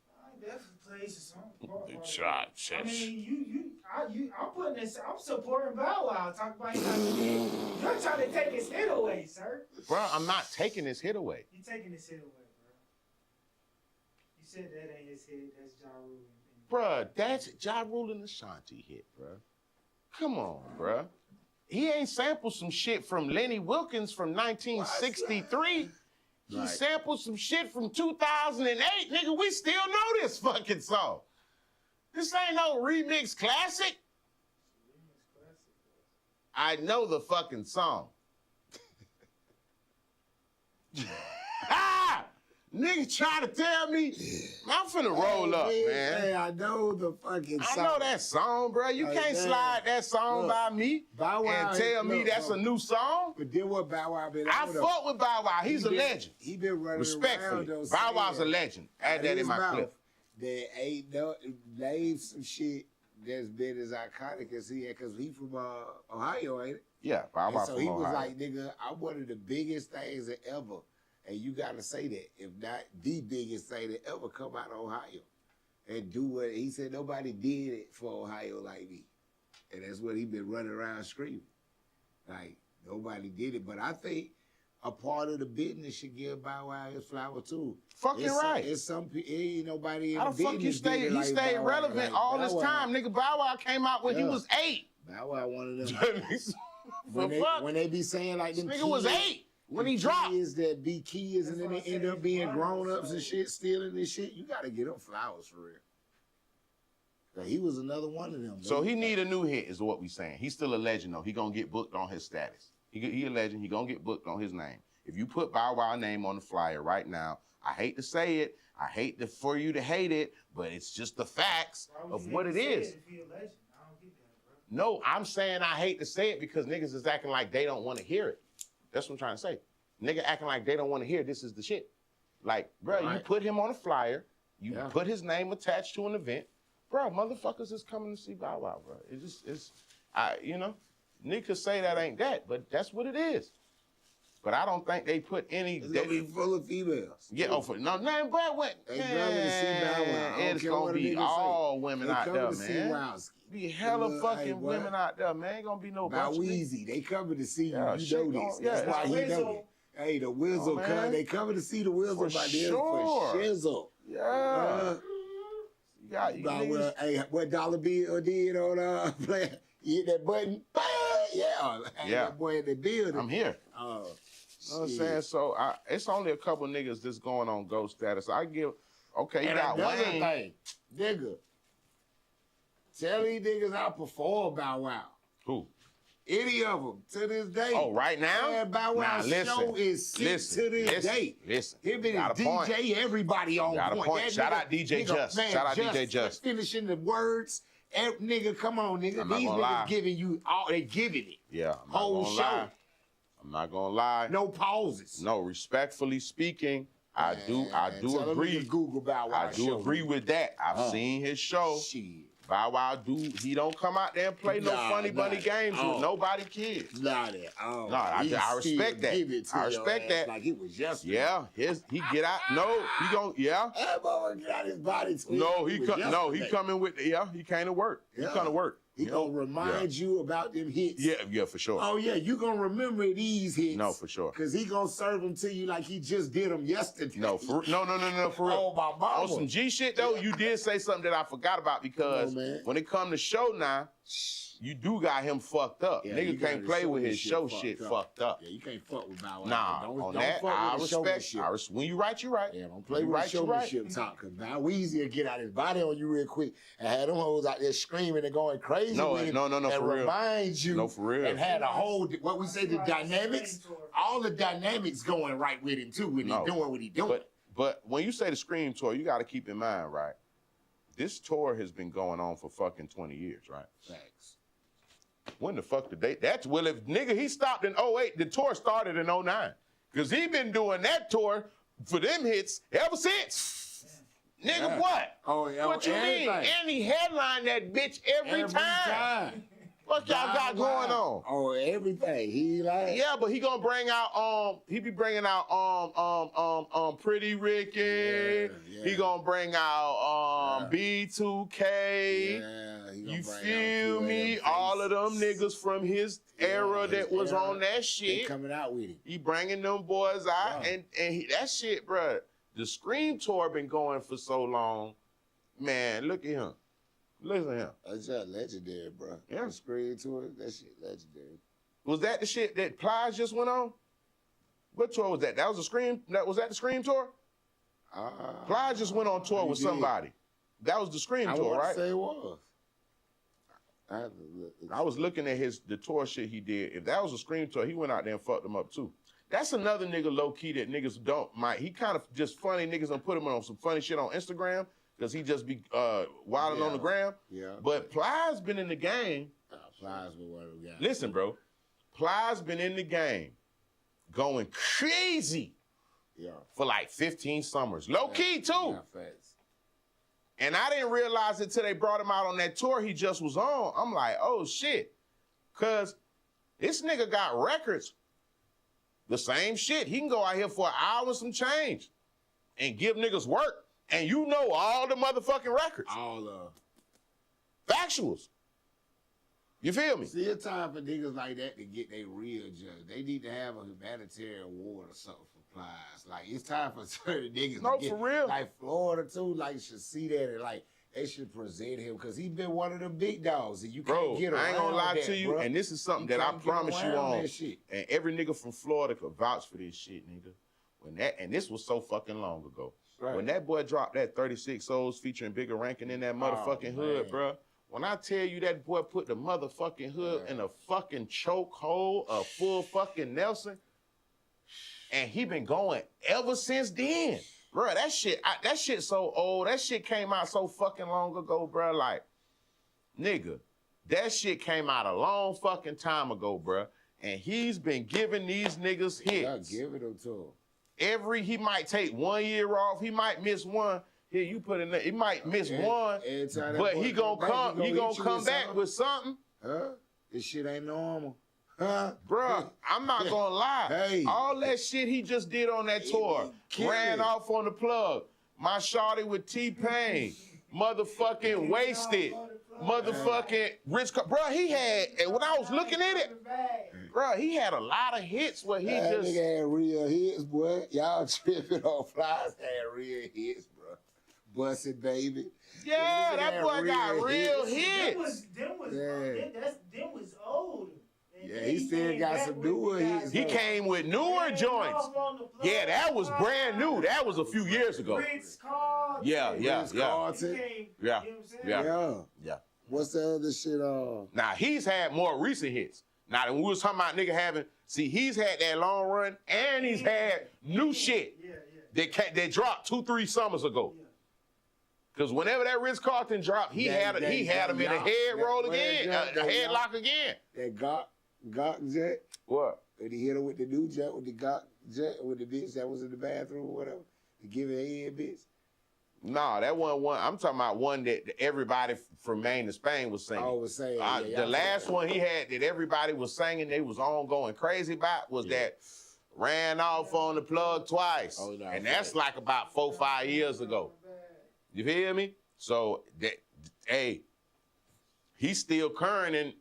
I definitely plays the song. I mean, I'm putting this, I'm supporting Bow Wow. Talk about you're trying to take his hit away, sir. Bro, I'm not taking his hit away. You're taking his hit away, bro. You said that ain't his hit, that's Ja Rule. Bruh, that's Ja Rule and Ashanti hit, bruh. Come on, bruh. He ain't sampled some shit from Lenny Wilkins from 1963. He sampled some shit from 2008. Nigga, we still know this fucking song. This ain't no remix classic. I know the fucking song. Nigga trying to tell me, I'm finna roll up, man. Hey, I know the fucking song. I know that song, bro. You can't slide that song by me and tell me that's a new song. But then what Bow Wow been I fought with Bow Wow. He's a legend. He been running respectfully. around, Bow Wow's a legend. Add that in my clip. There ain't no, name some shit that's been as iconic as he had, because he from Ohio, ain't it? Yeah, Bow Wow from Ohio. So he was like, nigga, I'm one of the biggest things that ever. And you gotta say that, if not the biggest thing that ever come out of Ohio. And do what, he said nobody did it for Ohio like me. And that's what he been running around screaming. Like, nobody did it. But I think a part of the business should give Bow Wow his flower too. Fucking right. It's some people, ain't nobody in How the fuck you stay, he stayed relevant all this time. Nigga, Bow Wow came out when he was 8. Bow Wow one of them. when they be saying like them nigga was 8. When he dropped. Kids that be kids and then they end up being grown-ups and shit, stealing this shit, you gotta get them flowers for real. But he was another one of them. So he need a new hit is what we saying. He's still a legend though. He gonna get booked on his status. He a legend, he gonna get booked on his name. If you put Bow Wow name on the flyer right now, I hate to say it, I hate for you to hate it, but it's just the facts of what it is. No, I'm saying I hate to say it because niggas is acting like they don't want to hear it. That's what I'm trying to say. Nigga acting like they don't want to hear this is the shit. Like, bro, you put him on a flyer, you put his name attached to an event, bro, motherfuckers is coming to see Bow Wow, bro. You know, niggas say that ain't that, but that's what it is. But I don't think they put any. It's gonna be full of females. Yeah, nothing but what? They coming to see Bow Wow. It's gonna be all women out there, man. Be hella fucking women out there, man. Ain't gonna be no Bow Weezy. They coming to see you. Yeah, you know this. That's why he know it. Hey, the Wizzle, they coming to see the Wizzle by this for shizzle. Yeah. Hey, what Dollar Bill did on play? You hit that button? Yeah. That boy in the building. I'm here. You know what I'm saying? So it's only a couple niggas that's going on ghost status. I give, okay, you got Wayne. Thing, nigga, tell these niggas I perform Bow Wow. Who? Any of them to this day. Oh, right now? Man, Bow Wow show is sick to this day. Listen. Him and his DJ, everybody on point. Shout out DJ Just. Shout out DJ Just. Finishing the words. Nigga, come on, nigga. These niggas giving you all, they giving it. Yeah. Whole show. I'm not gonna lie. No pauses. No, respectfully speaking, I do agree. Google Bow Wow I do agree with that. I've seen his show. Shit. Bow Wow he don't come out there and play no funny bunny games with nobody kids. Not at all. No, I respect that. I respect that. Like he was yesterday. Yeah, he get out. No, he gon' That boy got his body twist. No, he coming with he came to work. He come to work. He gonna remind you about them hits. Yeah, for sure. Oh yeah, you gonna remember these hits. No, for sure. Cause he gonna serve them to you like he just did them yesterday. No, for real. Oh, my mama. On some G shit though, you did say something that I forgot about because when it come to show now, you do got him fucked up. Yeah, Nigga can't play with his show shit fucked up. Yeah, you can't fuck with Bow Wow. Nah, on that, I respect. When you right, you right. Yeah, don't play with the showmanship talk, cause Bow Weezy will get out his body on you real quick and have them hoes out there screaming and going crazy with him. No, and for real. Remind you. No, for real. And had a whole, what we say, the dynamics, all the dynamics going right with him too, when he doing what he doing. But when you say the Scream tour, you got to keep in mind, right? This tour has been going on for fucking 20 years, right? Facts. When the fuck the date? That's, well, if nigga, he stopped in 08, the tour started in 09. Because he been doing that tour for them hits ever since. Nigga, what? Oh, yeah. What you mean? And he headlined that bitch every time. What y'all got going on? Oh, everything. He like. Yeah, but he gonna bring out he be bringing out Pretty Ricky. Yeah. He gonna bring out B2K. Yeah, you feel me? All of them niggas from his era that was on that shit. They coming out with him. He bringing them boys out and that shit, bruh. The Scream tour been going for so long. Man, look at him. Listen to him. That's just legendary, bro. Yeah. The Scream tour, that shit legendary. Was that the shit that Plies just went on? What tour was that? That was the Scream. Was that the Scream tour? Plies just went on tour with somebody. That was the Scream tour, right? I say it was. I was looking at the tour shit he did. If that was a Scream tour, he went out there and fucked them up too. That's another nigga low key that niggas he kind of just funny niggas and put him on some funny shit on Instagram. Because he just be wilding on the gram. Yeah. But Plies been in the game. Plies been one of them guys. Listen, bro. Plies been in the game going crazy for like 15 summers. Low key, too. Yeah, facts. And I didn't realize it till they brought him out on that tour he just was on. I'm like, oh, shit. Because this nigga got records. The same shit. He can go out here for an hour and some change and give niggas work. And you know all the motherfucking records. All of factuals. You feel me? See, it's time for niggas like that to get their real judge. They need to have a humanitarian award or something for Plies. Like, it's time for certain niggas to get, for real. Like, Florida, too, like, should see that and, like, they should present him because he's been one of the big dogs. And you can't get around I ain't gonna lie that, to you, bro. and this is something that I promise you on. And every nigga from Florida could vouch for this shit, nigga. And this was so fucking long ago. Right. When that boy dropped that 36 Souls featuring Bigger Rankin in that motherfucking hood, bro. When I tell you that boy put the motherfucking hood in a fucking chokehold, a full fucking Nelson, and he been going ever since then. Bro, that shit so old. That shit came out so fucking long ago, bro. Like, nigga, that shit came out a long fucking time ago, bro. And he's been giving these niggas hits. Yeah, giving them to him. He might take 1 year off. He might miss one. Here, you put in there. He might miss one, but he gonna come back with something. Huh? This shit ain't normal. Huh? Bruh, I'm not gonna lie. Hey. All that shit he just did on that tour, ran off on the plug. My shawty with T-Pain, motherfucking Wasted, motherfucking Rich. Bruh, he had, and when I was looking at it, bruh, he had a lot of hits where he that nigga had real hits, boy. Y'all tripping on Flies had real hits, bro. Busted, baby. Yeah, that boy got real hits. Them was old. Yeah, he still got some newer hits. He came with newer joints. Yeah, that was brand new. That was a few years ago. Yeah. What's the other shit on? Now, he's had more recent hits. Now, when we was talking about nigga having, he's had that long run and he's had new shit that dropped 2-3 summers ago. Because whenever that Ritz-Carlton dropped, he had him in a head roll again, a headlock again. That Gok jet? What? And he hit her with the new jet, with the Gok jet, with the bitch that was in the bathroom or whatever, to give her a head, bitch. Nah, that wasn't one. I'm talking about one that everybody from Maine to Spain was singing. Oh, was saying. The last one he had that everybody was singing, they was on going crazy about, was that Ran Off on the Plug Twice. Oh, no, and that's like about 4-5 years ago. You feel me? So, hey, he's still current and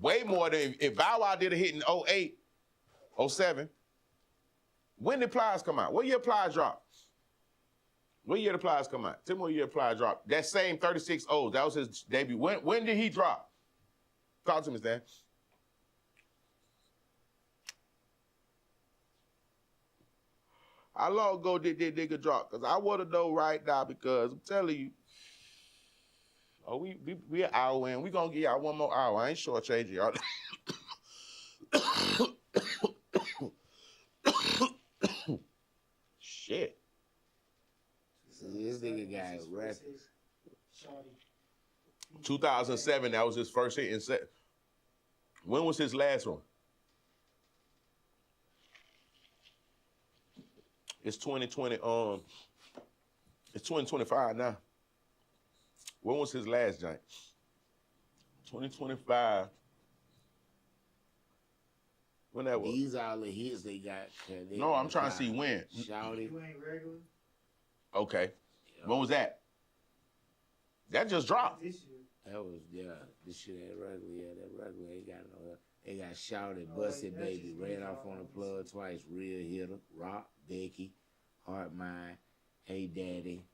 way more than if Bow Wow did a hit in 08, 07. When did Plies come out? What year Plies dropped? What year did Plies come out? Tell me what year Plies dropped. That same 36 O's. That was his debut. When did he drop? Talk to me, Stan. How long ago did that nigga drop? Because I want to know right now because I'm telling you. Oh, we an hour in. We going to give y'all one more hour. I ain't shortchanging y'all. Shit. See, this nigga got records. 2007, that was his first hit. When was his last one? It's 2020. It's 2025 now. When was his last joint? 2025. When that was? These all the hits they got. No, I'm trying to see when. Shouty. You ain't regular. Okay. When was that? That just dropped. This year. That was, this shit ain't regular. Yeah, that regular ain't got no. They got Shouted, Busted Baby, ran off on the plug twice, Real Hitter, Rock, Becky, Heart Mind, Hey Daddy,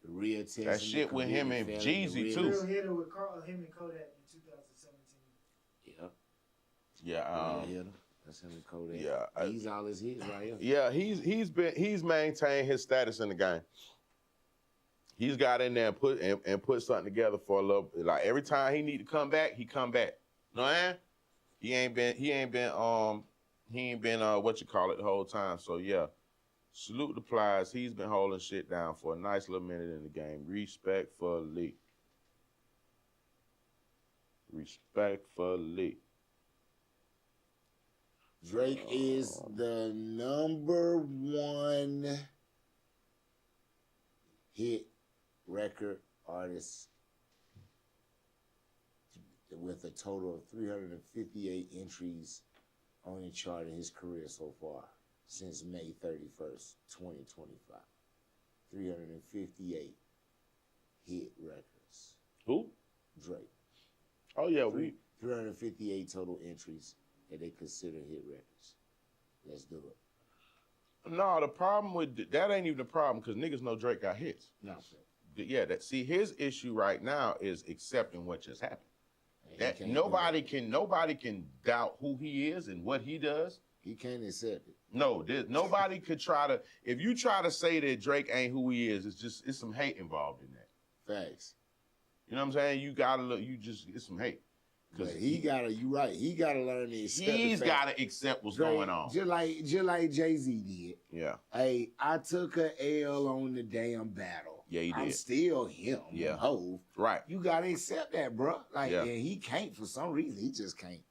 The Real Test. That shit with him and Jeezy too. Real Hitter with him and Kodak in 2017. Yep. Yeah. Real Hitter. That's him and Kodak. Yeah. He's all his hits right here. Yeah, he's maintained his status in the game. He's got in there and put something together for a little. Like every time he need to come back, he come back. You know what I mean? He ain't been what you call it the whole time. So yeah, salute the Plies. He's been holding shit down for a nice little minute in the game. Respectfully. Respectfully. Drake is the #1 hit record artist with a total of 358 entries on the chart in his career so far since May 31st, 2025. 358 hit records. Who? Drake. Oh yeah, 358 total entries that they consider hit records. Let's do it. No, the problem with that ain't even the problem because niggas know Drake got hits. No. Yeah, his issue right now is accepting what just happened. That nobody can doubt who he is and what he does. He can't accept it. No, nobody could try to. If you try to say that Drake ain't who he is, it's some hate involved in that. Facts. You know what I'm saying? You gotta look. It's some hate. Because you right. He gotta learn to accept. He's gotta accept what's Drake, going on. Just like Jay-Z did. Yeah. Hey, I took a L on the damn battle. Yeah, he did. I'm still him. Yeah. Hove. Right. You gotta accept that, bro. Like, yeah. And he can't for some reason. He just can't.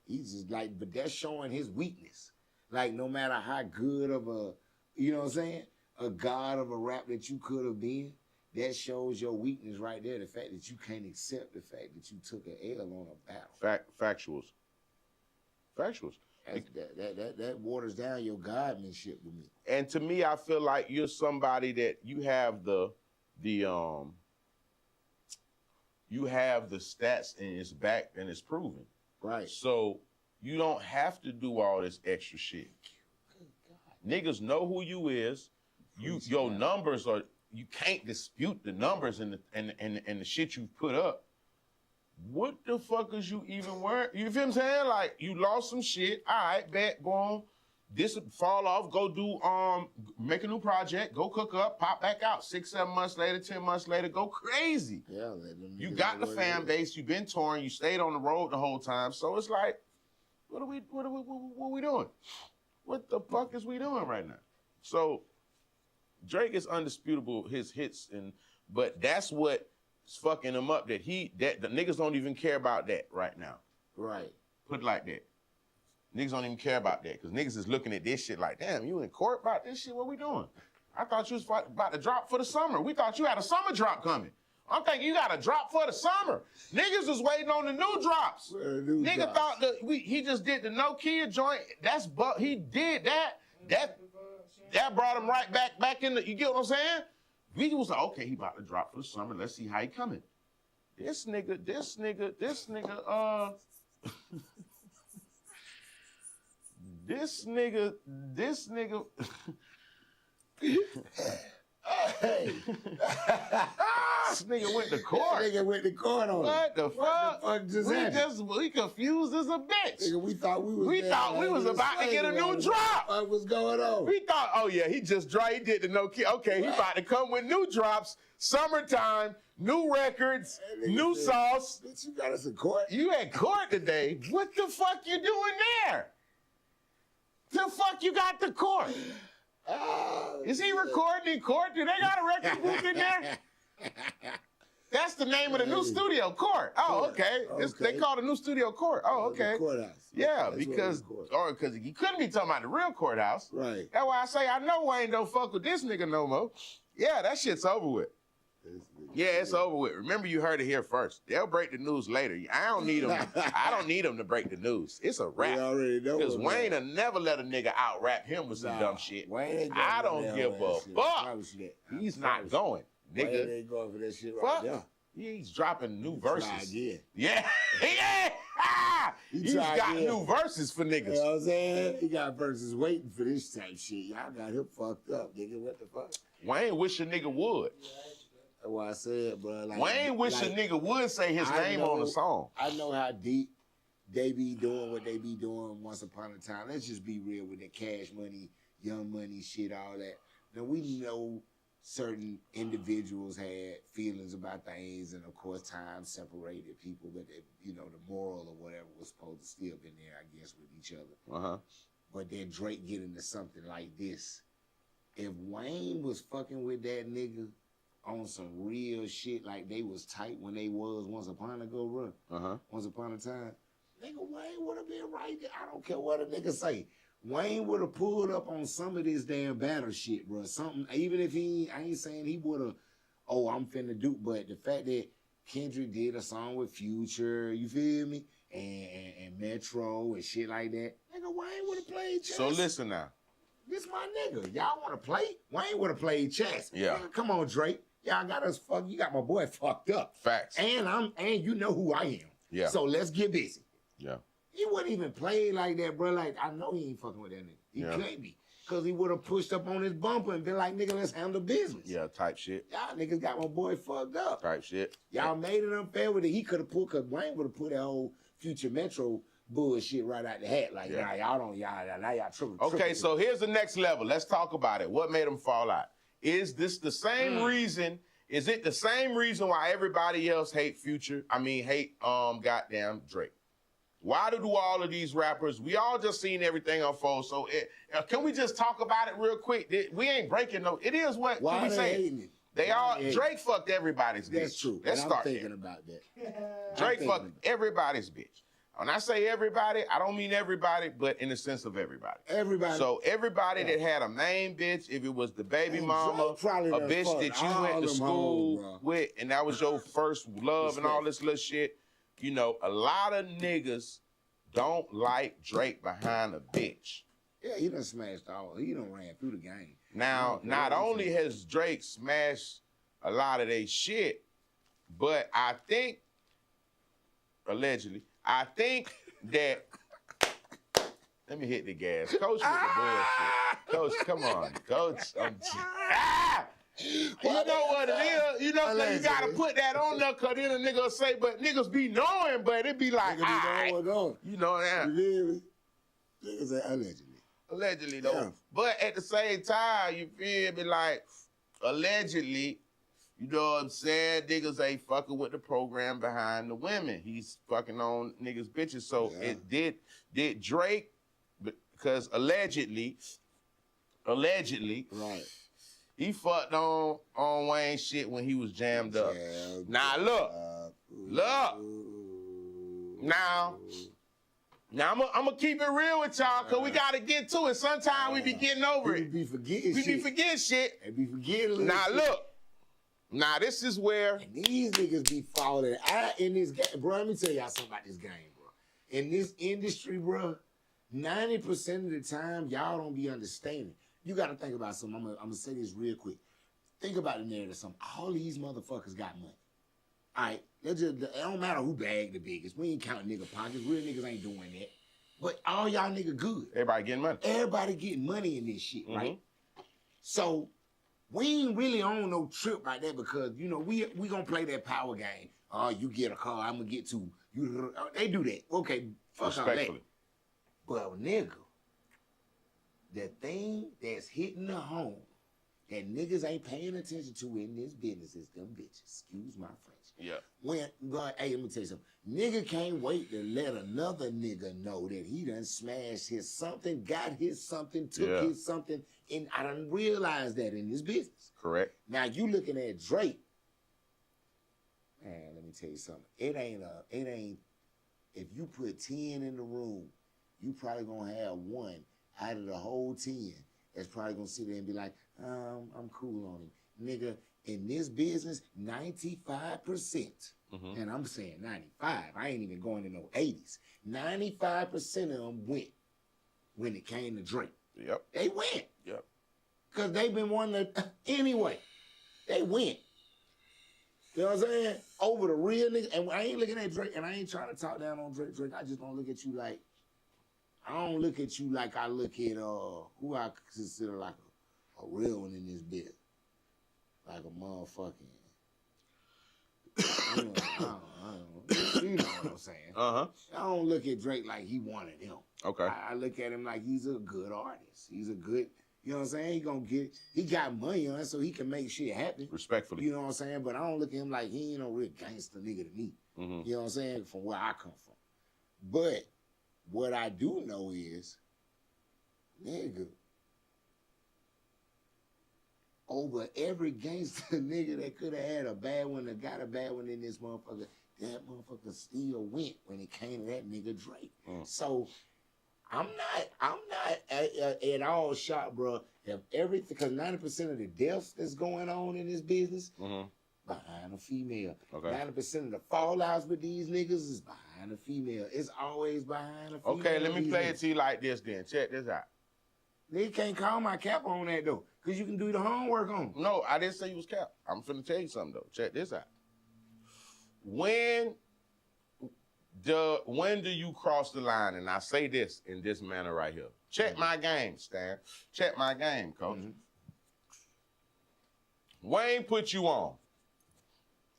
He's just like, but that's showing his weakness. Like, no matter how good of a, you know what I'm saying, a god of a rap that you could have been, that shows your weakness right there. The fact that you can't accept the fact that you took an L on a battle. Factuals. That waters down your godmanship with me. And to me, I feel like you're somebody that you have the stats and it's back and it's proven. Right. So you don't have to do all this extra shit. Niggas know who you is. Your numbers are. You can't dispute the numbers and the shit you put up. What the fuck is you even worried? You feel what I'm saying? Like, you lost some shit. All right, bet, boom. This fall off, go do, make a new project, go cook up, pop back out. 6, 7 months later, 10 months later, go crazy. Yeah, you got the fan base, you've been touring, you stayed on the road the whole time. So it's like, what are we doing? What the fuck is we doing right now? So Drake is undisputable, his hits, but that's what's fucking him up, that the niggas don't even care about that right now. Right. Put it like that. Niggas don't even care about that, because niggas is looking at this shit like, damn, you in court about this shit? What we doing? I thought you was about to drop for the summer. We thought you had a summer drop coming. I'm thinking you got a drop for the summer. Niggas was waiting on the new drops. Nigga thought he just did the No Kid joint. He did that. That brought him right back in the, you get what I'm saying? We was like, okay, he about to drop for the summer. Let's see how he coming. This nigga, this nigga. Hey. This nigga went to court. That nigga went to court on What the fuck? What the fuck just happened? We confused as a bitch. Nigga, we thought we was about to get a new drop. What was going on? We thought, oh yeah, he just dropped. He did the no kid. Okay, he about to come with new drops, summertime, new records, new sauce. Bitch, you got us in court? You at court today? What the fuck you doing there? The fuck you got the court? Is he recording in court? Do they got a record booth in there? That's the name of the new studio, Court. Oh, okay. They call the new studio Court. Oh, okay. The courthouse. Yeah, because he couldn't be talking about the real courthouse. Right. That's why I say I know Wayne don't fuck with this nigga no more. Yeah, that shit's over with. Yeah, it's over with. Remember, you heard it here first. They'll break the news later. I don't need them. I don't need them to break the news. It's a rap. Because Wayne will never let a nigga out rap him with some dumb shit. I don't give a fuck. He's not going, nigga. Wayne ain't going for that shit right now. He's dropping new verses. Yeah. Yeah. He's got new verses for niggas. You know what I'm saying? He got verses waiting for this type shit. Y'all got him fucked up, nigga. What the fuck? Wayne wish a nigga would. That's why I said, bro. Like, Wayne wish a nigga would say his name on the song. I know how deep they be doing what they be doing once upon a time. Let's just be real with the Cash Money, Young Money shit, all that. Now, we know certain individuals had feelings about things, and of course, time separated people, but they, you know, the moral or whatever was supposed to still been there, I guess, with each other. But then Drake get into something like this. If Wayne was fucking with that nigga on some real shit, like they was tight when they was once upon a once upon a time, nigga, Wayne would have been right there. I don't care what a nigga say. Wayne would have pulled up on some of this damn battle shit, bro. Something, even if I ain't saying he would have, oh, I'm finna do, but the fact that Kendrick did a song with Future, you feel me? And Metro and shit like that, nigga, Wayne would have played chess. So listen now. This my nigga. Y'all want to play? Wayne would have played chess. Yeah. Nigga, come on, Drake. Y'all got us fucked. You got my boy fucked up. Facts. And you know who I am. Yeah. So let's get busy. Yeah. He wouldn't even play like that, bro. Like, I know he ain't fucking with that nigga. He can't be. Because he would have pushed up on his bumper and been like, nigga, let's handle business. Yeah, type shit. Y'all niggas got my boy fucked up. Type shit. Y'all made it unfair with it. He could have put, because Wayne would have put that whole Future Metro bullshit right out the hat. Like, nah, y'all tripping. Okay, so here's the next level. Let's talk about it. What made him fall out? Is this the same reason? Is it the same reason why everybody else hate goddamn Drake? Why do all of these rappers, we all just seen everything unfold, so can we just talk about it real quick? We ain't breaking no, it is what, why can we say? Drake fucked everybody's bitch. That's true. Let's start I'm thinking about that. Drake fucked everybody's bitch. When I say everybody, I don't mean everybody, but in the sense of everybody. Everybody. So everybody that had a main bitch, if it was the baby mama, a bitch that you went to school with, and that was your first love and all this little shit, you know, a lot of niggas don't like Drake behind a bitch. Yeah, he done smashed all. He done ran through the game. Now, not only has Drake smashed a lot of they shit, but I think, allegedly, I think that, let me hit the gas. Coach with the bullshit. Coach, come on. Coach, you know what it is? You know, so you gotta put that on there, cause then a nigga will say, but niggas be knowing, but it be like, you know that. Niggas say allegedly. Allegedly, though. Yeah. But at the same time, you feel me, like, allegedly, you know what I'm saying? Niggas ain't fucking with the program behind the women. He's fucking on niggas' bitches. So it did Drake, because allegedly, right. He fucked on Wayne shit when he was jammed up. Now look. Now I'm gonna keep it real with y'all, cause we gotta get to it. Sometimes we be getting over it. We be forgetting shit. And be forgetting now shit. Look. Now this is where and these niggas be falling out in this game. Bro, let me tell y'all something about this game, bro. In this industry, bro, 90% of the time, y'all don't be understanding. You got to think about something. I'm gonna say this real quick. Think about the narrative. All these motherfuckers got money. All right, it don't matter who bagged the biggest. We ain't counting nigga pockets. Real niggas ain't doing that. But all y'all nigga good. Everybody getting money. Everybody getting money in this shit, right? So we ain't really on no trip like that because, you know, we gonna play that power game. Oh, you get a car, I'm gonna get two. They do that. Okay, fuck all that. But nigga, the thing that's hitting the home that niggas ain't paying attention to in this business is them bitches. Excuse my French. Yeah. Hey, let me tell you something. Nigga can't wait to let another nigga know that he done smashed his something, got his something, took his something, and I done realized that in this business. Correct. Now you looking at Drake. Man, let me tell you something. It ain't, if you put 10 in the room, you probably gonna have one out of the whole 10 that's probably gonna sit there and be like, I'm cool on him. Nigga, in this business, 95%, and I'm saying 95, I ain't even going to no 80s. 95% of them went when it came to Drake. Yep. They went. Yep. Because they've been wanting to, anyway, they went. You know what I'm saying? Over the real nigga, and I ain't looking at Drake, and I ain't trying to talk down on Drake. I just don't look at you like, I don't look at you like I look at who I consider like a real one in this bit. Like a motherfucking, you know what I'm saying? I don't look at Drake like he one of them. Okay. I look at him like he's a good artist. He's a good, you know what I'm saying? He got money on it so he can make shit happen. Respectfully. You know what I'm saying? But I don't look at him like he ain't no real gangster nigga to me. You know what I'm saying? From where I come from. But what I do know is, nigga, over every gangster nigga that could have had a bad one that got a bad one in this motherfucker, that motherfucker still went when it came to that nigga Drake. So I'm not at all shocked, bro. If everything, because 90% of the deaths that's going on in this business behind a female. Okay. 90% of the fallouts with these niggas is behind a female. It's always behind a female. Okay, let me play it to you like this then. Check this out. Nigga can't call my cap on that though, because you can do the homework on. No, I didn't say you was cap. I'm finna tell you something though. Check this out. When do you cross the line? And I say this in this manner right here. Check my game, Stan. Check my game, coach. Wayne put you on,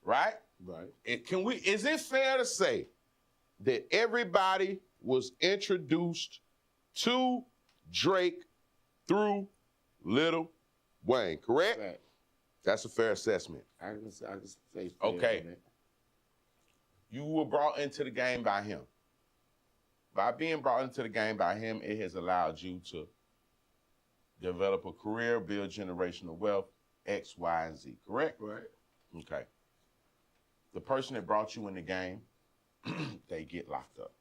right? Right. Is it fair to say that everybody was introduced to Drake through Lil Wayne, correct? Right. That's a fair assessment. I can say okay. You were brought into the game by him. By being brought into the game by him, it has allowed you to develop a career, build generational wealth, X, Y, and Z, correct? Right. Okay. The person that brought you in the game, they get locked up.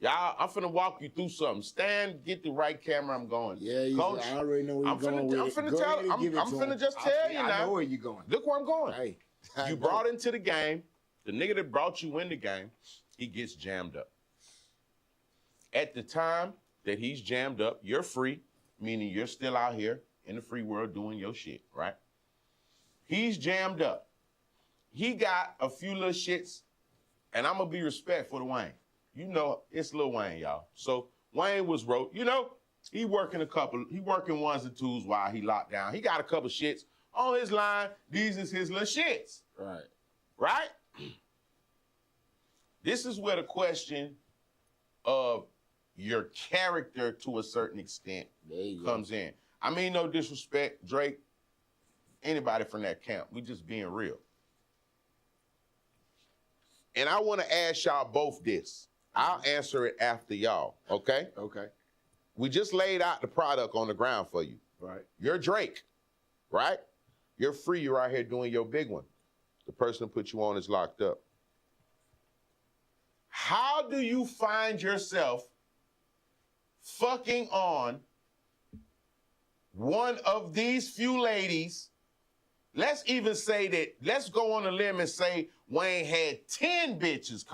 Y'all, I'm finna walk you through something. Stand, get the right camera, I'm going. Yeah, Coach, I already know where you're going with it. I'm finna just tell you now. I know where you're going. Look where I'm going. Hey, you brought into the game. The nigga that brought you in the game, he gets jammed up. At the time that he's jammed up, you're free, meaning you're still out here in the free world doing your shit, right? He's jammed up. He got a few little shits, and I'm gonna be respectful to Wayne. You know, it's Lil Wayne, y'all. So Wayne was he working ones and twos while he locked down. He got a couple shits on his line. These is his little shits. Right. Right? This is where the question of your character to a certain extent comes in. I mean, no disrespect, Drake, anybody from that camp. We just being real. And I want to ask y'all both this. I'll answer it after y'all, okay? Okay. We just laid out the product on the ground for you. Right. You're Drake, right? You're free. You're out here doing your big one. The person who put you on is locked up. How do you find yourself fucking on one of these few ladies? Let's even say that, let's go on a limb and say Wayne had 10 bitches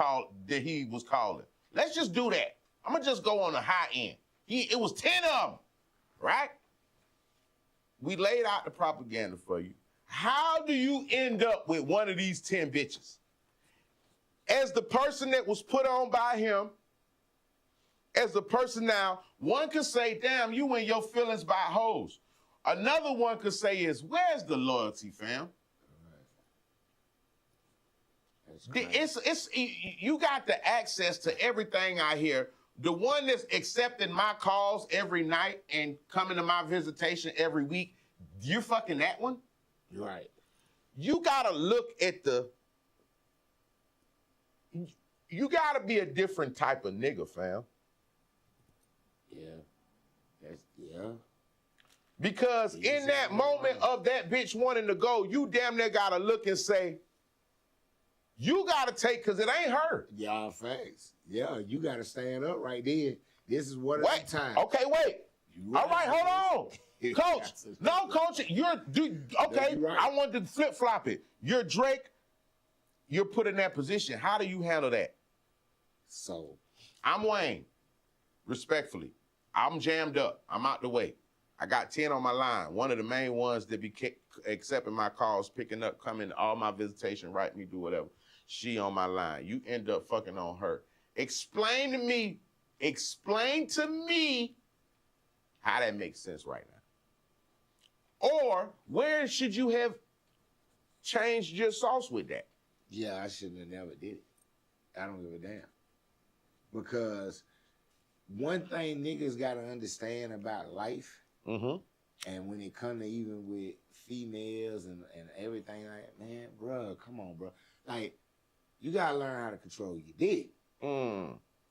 that he was calling. Let's just do that. I'm gonna just go on the high end. It was 10 of them, right? We laid out the propaganda for you. How do you end up with one of these 10 bitches? As the person that was put on by him, as the person now, one could say, damn, you in your feelings by hoes. Another one could say is, where's the loyalty, fam? It's you got the access to everything I hear. The one that's accepting my calls every night and coming to my visitation every week, you're fucking that one? Right. You gotta look at you gotta be a different type of nigga, fam. Yeah. Because in that moment of that bitch wanting to go, you damn near gotta look and say, you gotta take, cause it ain't her. Y'all facts. Yeah, you gotta stand up right there. This is what Wait, it's time. okay, wait. All right, hold on. Coach, no, coach, okay, Right. I want to flip-flop it. You're Drake, you're put in that position. How do you handle that? So, I'm Wayne, respectfully. I'm jammed up, I'm out the way. I got 10 on my line. One of the main ones that be accepting my calls, picking up, coming, all my visitation, write me, do whatever. She on my line. You end up fucking on her. Explain to me how that makes sense right now. Or where should you have changed your sauce with that? yeah, I shouldn't have never did it. I don't give a damn. Because one thing niggas gotta understand about life, and when it come to even with females and everything like that, man, bro, come on, bro. Like, you gotta learn how to control your dick.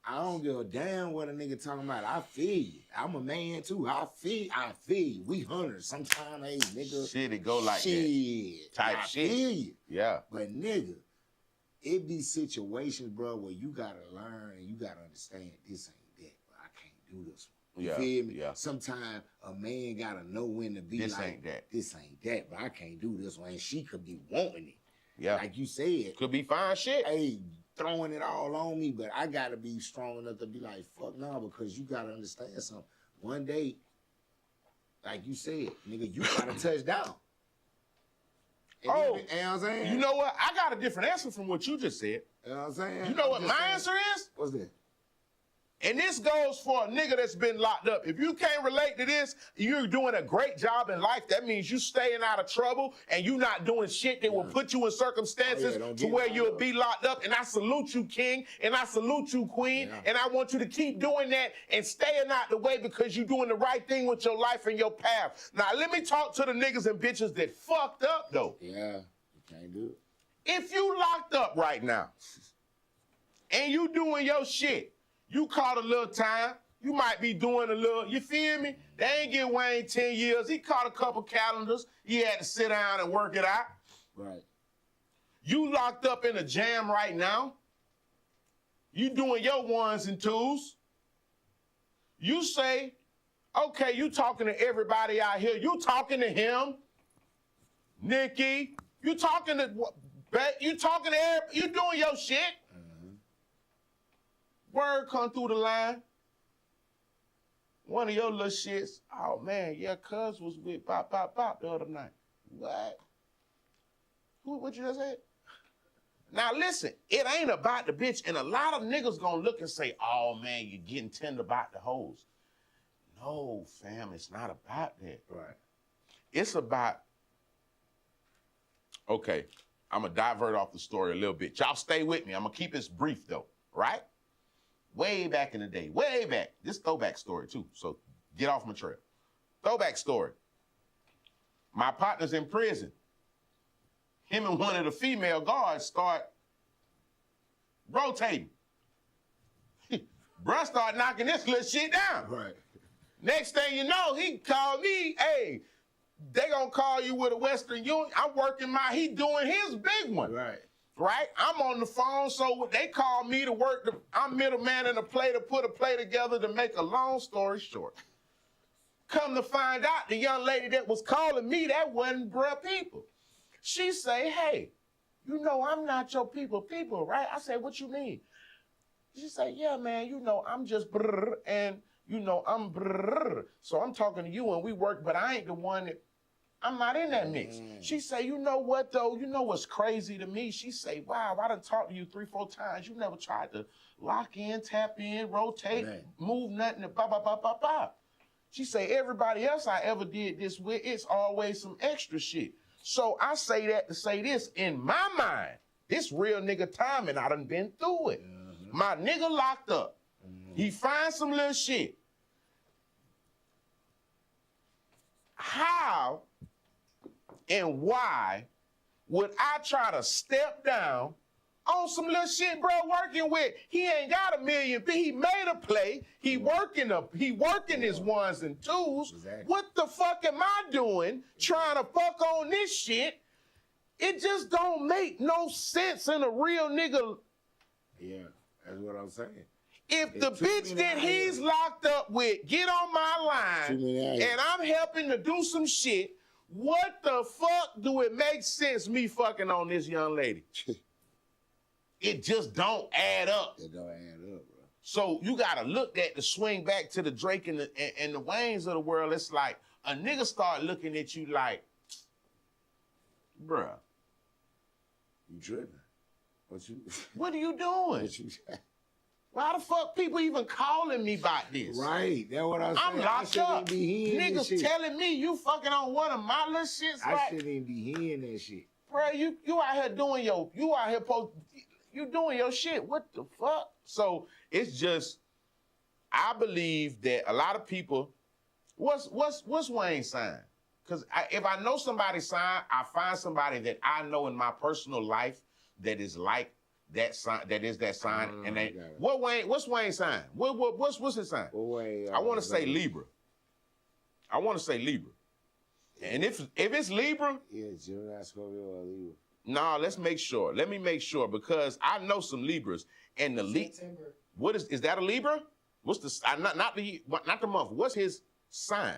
I don't give a damn what a nigga talking about. I feel you. I'm a man too. I feel you. We hunters. Sometimes, hey, nigga. Shit, it go like that. Type shit. I feel you. Yeah. But nigga, it be situations, bro, where you gotta learn and you gotta understand this ain't that, bro. I can't do this one. You feel me? Yeah. Sometimes a man gotta know when to be This like, ain't that. this ain't that, but I can't do this one. And she could be wanting it. Yeah. Like you said. Could be fine shit. Hey, throwing it all on me, but I gotta be strong enough to be like, fuck no, because you gotta understand something. One day, like you said, nigga, you gotta touch down. And Oh, you know what I'm saying? You know what? I got a different answer from what you just said. You know what I'm saying? You know what I'm my just saying. answer is? What's that? And this goes for a nigga that's been locked up. If you can't relate to this, you're doing a great job in life. That means you staying out of trouble and you not doing shit that will put you in circumstances to where you'll be locked up. And I salute you, King, and I salute you, Queen. Yeah. And I want you to keep doing that and staying out the way because you're doing the right thing with your life and your path. Now, let me talk to the niggas and bitches that fucked up, though. Yeah, you can't do it. If you locked up right now and you doing your shit, you caught a little time, you might be doing a little, you feel me? They ain't give Wayne 10 years. He caught a couple calendars. He had to sit down and work it out. Right. You locked up in a jam right now. You doing your ones and twos. You say, okay, you talking to everybody out here. You talking to him, Nikki. You talking to everybody. You doing your shit. Word come through the line. One of your little shits, oh man, yeah, cuz was with Bop the other night. What? What you just said? Now listen, it ain't about the bitch, and a lot of niggas gonna look and say, oh man, you're getting tender about the hoes. No, fam, it's not about that. Right. It's about, okay, I'm gonna divert off the story a little bit. Y'all stay with me. I'm gonna keep this brief though, right? Way back in the day, way back. This throwback story too, so get off my trail. Throwback story. My partner's in prison. Him and one of the female guards start rotating. Bruh start knocking this little shit down. Right. Next thing you know, he called me, hey, they gonna call you with a Western Union. I'm working he doing his big one. Right. Right? I'm on the phone, so they call me to work. I'm middleman in a play to put a play together to make a long story short. Come to find out, the young lady that was calling me, that wasn't bruh people. She say, hey, you know I'm not your people, right? I say, what you mean? She say, yeah, man, you know, I'm just brrr, and, you know, I'm brrr. So I'm talking to you and we work, but I ain't the one that, I'm not in that mix. She say, you know what though? You know what's crazy to me? She say, wow, I done talked to you 3-4 times. You never tried to lock in, tap in, rotate, move nothing, blah, blah, blah, blah, blah. She say, everybody else I ever did this with, it's always some extra shit. So I say that to say this, in my mind, this real nigga timing, I done been through it. My nigga locked up. He finds some little shit. How and why would I try to step down on some little shit, bro, working with? He ain't got $1 million. He made a play. He working his ones and twos. Exactly. What the fuck am I doing trying to fuck on this shit? It just don't make no sense in a real nigga. Yeah, that's what I'm saying. If the bitch that he's locked up with get on my line and I'm helping to do some shit, what the fuck do it make sense me fucking on this young lady? It just don't add up. It don't add up, bro. So you gotta look at the swing back to the Drake and the Waynes of the world. It's like a nigga start looking at you like, bruh. You tripping. What are you doing? Why the fuck people even calling me about this? Right, that's what I'm saying. I'm locked up. Niggas telling me you fucking on one of my little shits. I shouldn't even be hearing that shit. Bro, you out here doing you doing your shit. What the fuck? So it's just, I believe that a lot of people, what's Wayne sign? Because if I know somebody's sign, I find somebody that I know in my personal life that is like that sign, and they, what's Wayne's sign? What's his sign? I want to say Libra. I want to say Libra. And if it's Libra, yeah, Gemini, Scorpio, or Libra. Nah, let's make sure. Let me make sure, because I know some Libras, and the what is that a Libra? What's the not the month? What's his sign?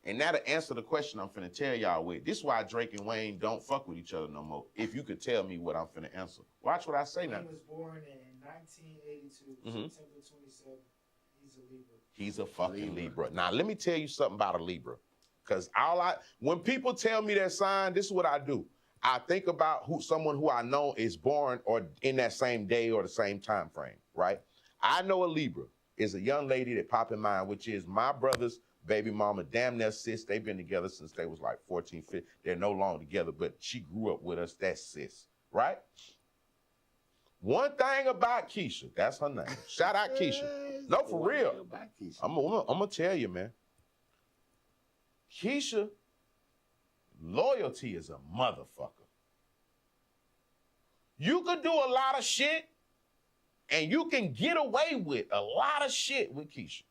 And that'll answer the question I'm finna tell y'all with. This is why Drake and Wayne don't fuck with each other no more. If you could tell me what I'm finna answer. Watch what I say now. He was born in 1982, September 27th. He's a Libra. He's a fucking Libra. Now, let me tell you something about a Libra. Because when people tell me that sign, this is what I do. I think about someone who I know is born or in that same day or the same time frame, right? I know a Libra is a young lady that pop in mind, which is my brother's baby mama, damn near sis. They've been together since they was like 14, 15. They're no longer together, but she grew up with us. That's sis, right? One thing about Keisha, that's her name. Shout out Keisha. No, for real. I'm gonna tell you, man. Keisha, loyalty is a motherfucker. You could do a lot of shit, and you can get away with a lot of shit with Keisha.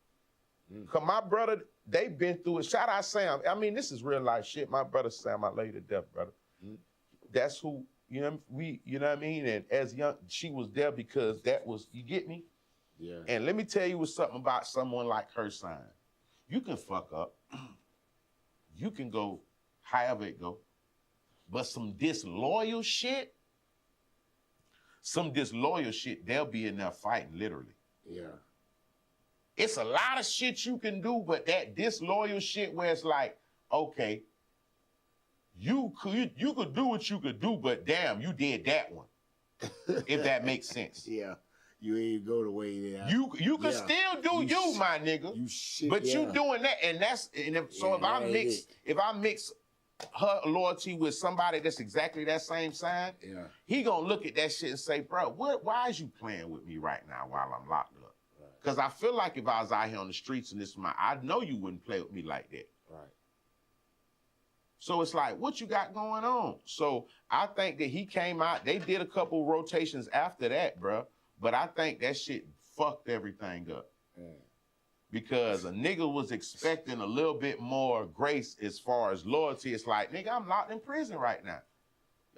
Cause my brother, they've been through it. Shout out Sam. I mean, this is real life shit. My brother Sam, I lay to death, brother. That's who, you know what I mean? And as young, she was there because that was, you get me? Yeah. And let me tell you something about someone like her sign. You can fuck up. You can go however it go. But some disloyal shit, they'll be in there fighting, literally. Yeah. It's a lot of shit you can do, but that disloyal shit where it's like, okay, you could do what you could do, but damn, you did that one. If that makes sense. Yeah. You ain't go the way that you can still do you, my nigga. You doing that, and if I mix her loyalty with somebody that's exactly that same sign, he gonna look at that shit and say, bro, why is you playing with me right now while I'm locked up? Because I feel like if I was out here on the streets and I know you wouldn't play with me like that. Right. So it's like, what you got going on? So I think that he came out, they did a couple rotations after that, bro. But I think that shit fucked everything up. Because a nigga was expecting a little bit more grace as far as loyalty. It's like, nigga, I'm locked in prison right now.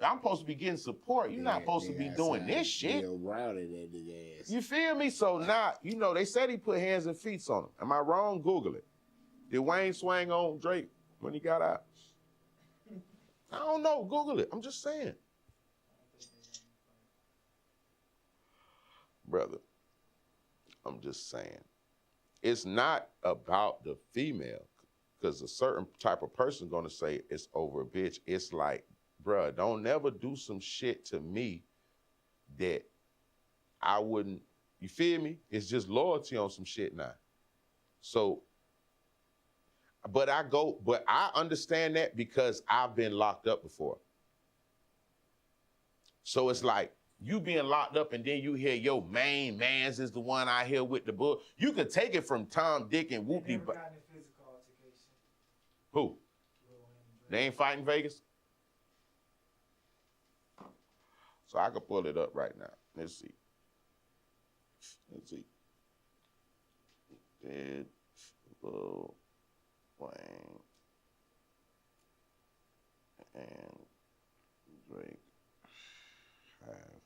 I'm supposed to be getting support. You're not supposed to be doing this shit. You feel me? So now, they said he put hands and feet on him. Am I wrong? Google it. Did Wayne swing on Drake when he got out? I don't know. Google it. I'm just saying. Brother, I'm just saying. It's not about the female. because a certain type of person gonna say it's over a bitch. It's like, bruh, don't never do some shit to me that I wouldn't, you feel me? It's just loyalty on some shit now. So, but I understand that because I've been locked up before. So it's like, you being locked up and then you hear your main mans is the one out here with the bull. You could take it from Tom, Dick, and Whoopty. Never got in a physical altercation. Who? They ain't fighting Vegas? So I could pull it up right now. Let's see. Did Lil Wayne and Drake have?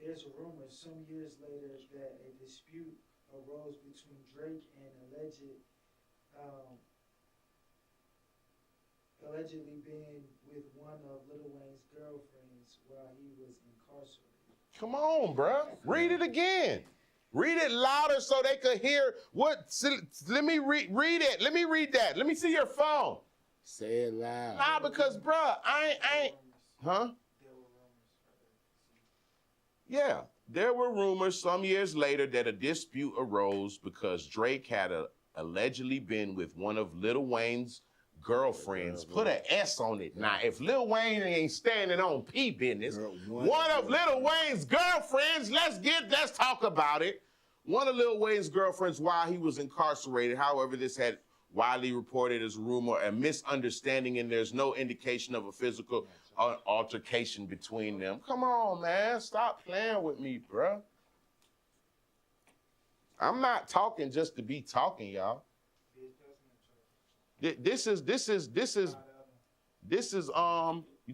There's a rumor some years later that a dispute arose between Drake and allegedly being with one of Lil Wayne's girlfriends while he was incarcerated. Come on, bruh. Read it again. Read it louder so they could hear what. Let me read it. Let me read that. Let me see your phone. Say it loud. Nah, because, bruh, I ain't. Huh? Yeah, there were rumors some years later that a dispute arose because Drake had allegedly been with one of Lil Wayne's girlfriends. Put an S on it. Now, if Lil Wayne ain't standing on P business, one of Lil Wayne's girlfriends, let's talk about it. One of Lil Wayne's girlfriends while he was incarcerated. However, this had widely reported as rumor, a misunderstanding, and there's no indication of a physical altercation between them. Come on, man. Stop playing with me, bruh. I'm not talking just to be talking, y'all. This is you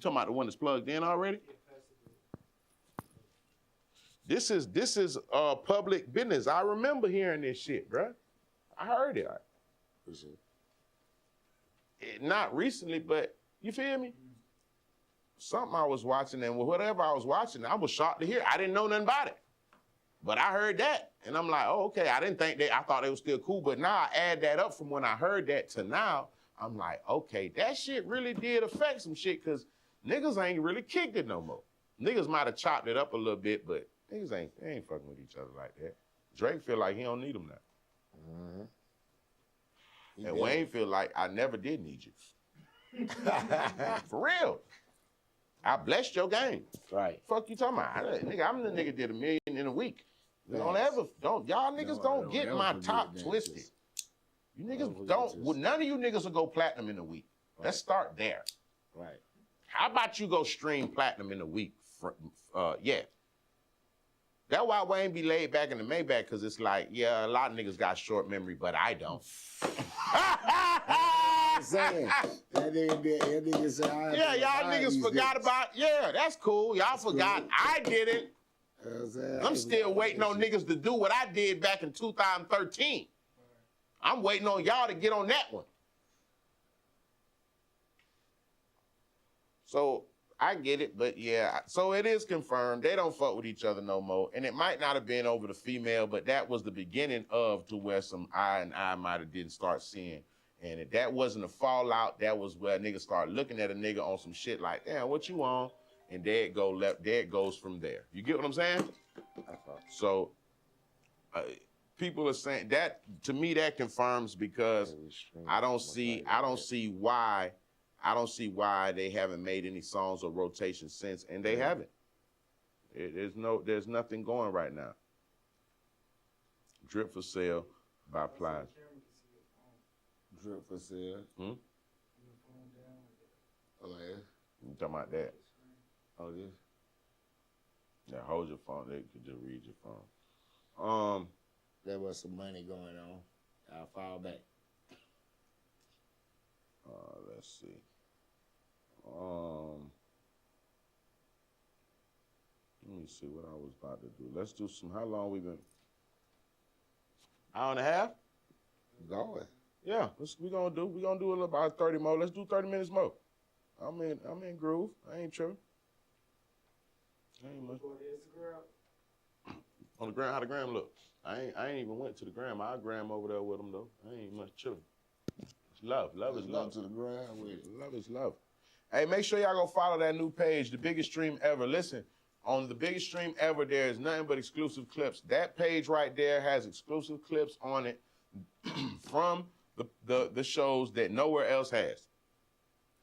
talking about the one that's plugged in already? This is public business. I remember hearing this shit, bruh. I heard it. Not recently, but you feel me? Something I was watching, and whatever I was watching, I was shocked to hear. I didn't know nothing about it. But I heard that, and I'm like, oh, okay. I thought they were still cool, but now I add that up from when I heard that to now, I'm like, okay, that shit really did affect some shit, because niggas ain't really kicked it no more. Niggas might have chopped it up a little bit, but niggas ain't fucking with each other like that. Drake feel like he don't need them now. Mm-hmm. And Wayne feel like I never did need you. For real. I blessed your game. Right. Fuck you talking about? Nigga, I'm the nigga did $1 million in a week. Y'all niggas don't get my top twisted. You niggas don't, none of you niggas will go platinum in a week. Right. Let's start there. Right. How about you go stream platinum in a week? Yeah. That's why Wayne be laid back in the Maybach, because it's like, yeah, a lot of niggas got short memory, but I don't. Saying. That nigga say, yeah, y'all niggas forgot about, yeah, that's cool. Y'all forgot. Cool. I did it. I'm still waiting on niggas to do what I did back in 2013. I'm waiting on y'all to get on that one. So I get it, but yeah, so it is confirmed. They don't fuck with each other no more. And it might not have been over the female, but that was the beginning of to where some eye and eye might have didn't start seeing. And if that wasn't a fallout, that was where niggas started looking at a nigga on some shit like, damn, what you on? And there it goes from there. You get what I'm saying? So people are saying that, to me, that confirms, because I don't see why they haven't made any songs or rotations since, and they haven't. There's nothing going right now. Drip for sale by Plies. Drip for sale. Oh, yeah. You talking about that? Oh, yeah. Yeah, hold your phone. They could just read your phone. There was some money going on. I'll fall back. Let's see. Let me see what I was about to do. Let's do some. How long we been? Hour and a half? Going. Yeah, we gonna do about 30 more. Let's do 30 minutes more. I'm in groove. I ain't tripping. On the gram, how the gram look? I ain't even went to the gram. I gram over there with them though. I ain't much chilling. It's love. Love is love. To the ground with it. Love is love. Hey, make sure y'all go follow that new page, The Biggest Stream Ever. Listen, on The Biggest Stream Ever, there is nothing but exclusive clips. That page right there has exclusive clips on it from the shows that nowhere else has.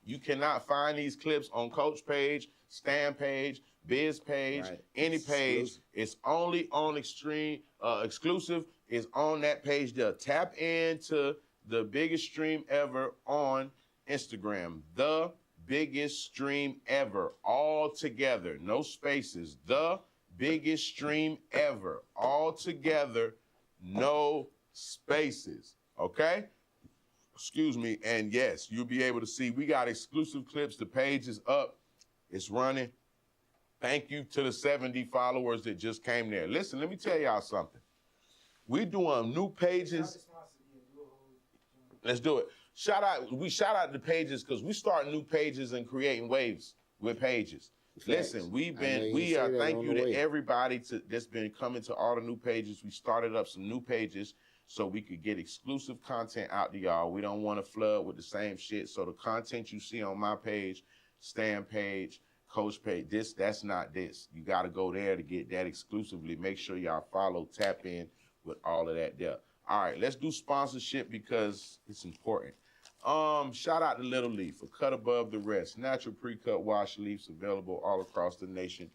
You cannot find these clips on Coach page, Stan page, Biz page, Right. any page. Exclusive. It's only on Extreme. Exclusive is on that page there. Tap into The Biggest Stream Ever on Instagram. The Biggest Stream Ever, all together, no spaces. The Biggest Stream Ever, all together, no spaces. Okay? Excuse me. And yes, you'll be able to see we got exclusive clips. The page is up. It's running. Thank you to the 70 followers that just came there. Listen, let me tell y'all something. We doing new pages. Let's do it. We shout out the pages because we start new pages and creating waves with pages. Listen, thank you to everybody that's been coming to all the new pages. We started up some new pages so we could get exclusive content out to y'all. We don't want to flood with the same shit. So the content you see on my page, Stan page, Coach page, that's not this. You got to go there to get that exclusively. Make sure y'all follow, tap in with all of that there. All right, let's do sponsorship because it's important. Shout out to Little Leaf for Cut Above the Rest. Natural pre-cut wash leaves available all across the nation.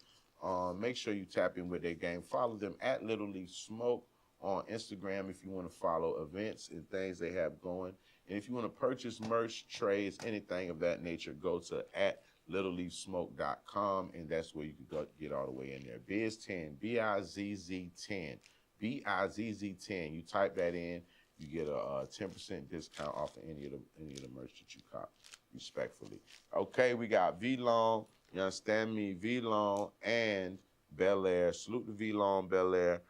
Make sure you tap in with their game. Follow them at Little Leaf Smoke on Instagram if you want to follow events and things they have going. And if you want to purchase merch, trades, anything of that nature, go to at littleleafsmoke.com, and that's where you can go get all the way in there. Biz10, BIZZ10, BIZZ10. You type that in, you get a 10% discount off of any of the merch that you cop, respectfully. Okay, we got Villon, you understand me? Villon and Bel Air. Salute to Villon, Bel Air.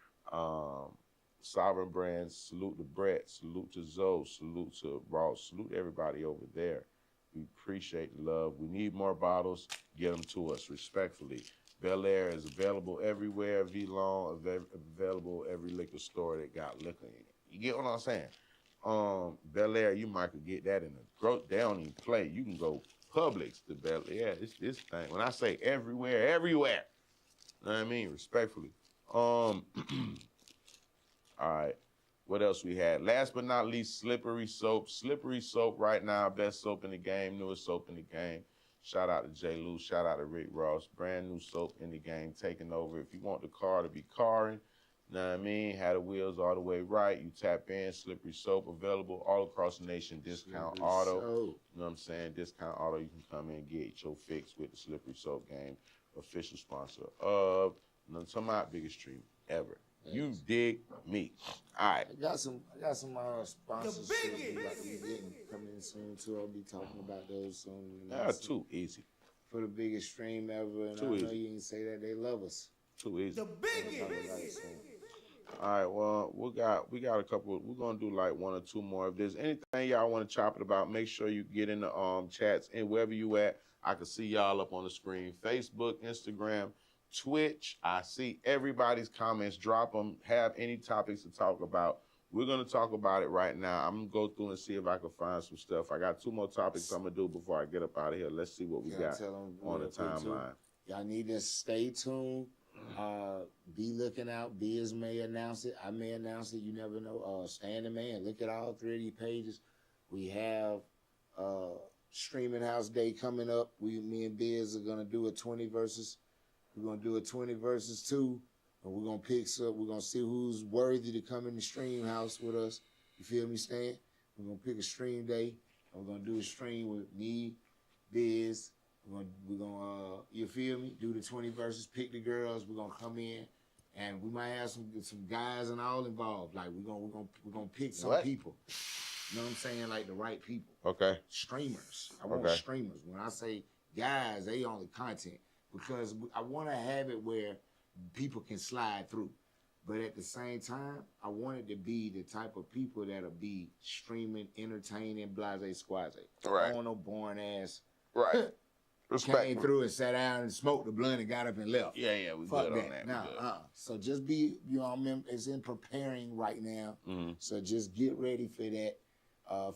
Sovereign Brands, salute to Brett, salute to Zoe, salute to Ross, salute everybody over there. We appreciate the love. We need more bottles. Get them to us, respectfully. Bel Air is available everywhere. Villon available every liquor store that got liquor in it. You get what I'm saying? Bel Air, you might could get that in the they don't even play. You can go Publix to Bel Air. It's this thing. When I say everywhere, everywhere. You know what I mean? Respectfully. All right, what else we had? Last but not least, Slippery Soap. Slippery Soap right now, best soap in the game, newest soap in the game. Shout out to J. Lou, shout out to Rick Ross. Brand new soap in the game, taking over. If you want the car to be carring, you know what I mean? Had the wheels all the way right. You tap in, Slippery Soap available all across the nation. Discount Slippery Auto. Soap. You know what I'm saying? Discount Auto, you can come in and get your fix with the Slippery Soap game. Official sponsor of my biggest stream ever. You dig me. All right. I got some sponsors we getting coming in soon too. I'll be talking about those soon. Too easy. For the biggest stream ever, and Too I know easy. you didn't say that they love us. Too easy. The biggest. All right, well, we got a couple. We're gonna do like one or two more. If there's anything y'all want to chop it about, make sure you get in the chats and wherever you at. I can see y'all up on the screen. Facebook, Instagram, Twitch. I see everybody's comments. Drop them. Have any topics to talk about. We're going to talk about it right now. I'm going to go through and see if I can find some stuff. I got two more topics I'm going to do before I get up out of here. Let's see what we got on the timeline. Y'all need to stay tuned. Be looking out. Biz may announce it. I may announce it. You never know. Stand man. Look at all three of these pages. We have Streaming House Day coming up. Me and Biz are going to do a 20 versus. We're going to do a 20 versus 2. And we're going to pick up. We're going to see who's worthy to come in the stream house with us. You feel me, Stan? We're going to pick a stream day. And we're going to do a stream with me, Biz. We're going to you feel me? Do the 20 versus, pick the girls. We're going to come in. And we might have some guys and all involved. Like, we're gonna pick some people. You know what I'm saying? Like the right people. Okay. Streamers. I want streamers. When I say guys, they only content. Because I want to have it where people can slide through. But at the same time, I want it to be the type of people that'll be streaming, entertaining, blase squaze. Right. I don't want no boring ass. Right. Respect. came through and sat down and smoked the blunt and got up and left. Yeah, we Fuck good that. on that. Nah, So just be, it's in preparing right now. Mm-hmm. So just get ready for that,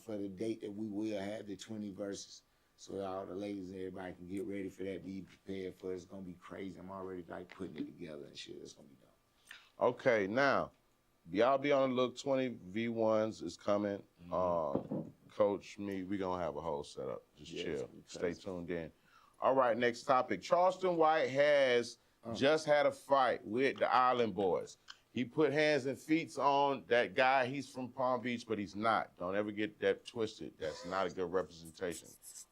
for the date that we will have the 20 verses. So all the ladies and everybody can get ready for that, be prepared for it. It's gonna be crazy. I'm already like putting it together and shit. It's gonna be dope. Okay, now, y'all be on the look. 20 V1s is coming. Coach, we gonna have a whole setup. Just chill. Stay tuned in. All right, next topic. Charleston White has just had a fight with the Island Boys. He put hands and feet on that guy. He's from Palm Beach, but he's not. Don't ever get that twisted. That's not a good representation.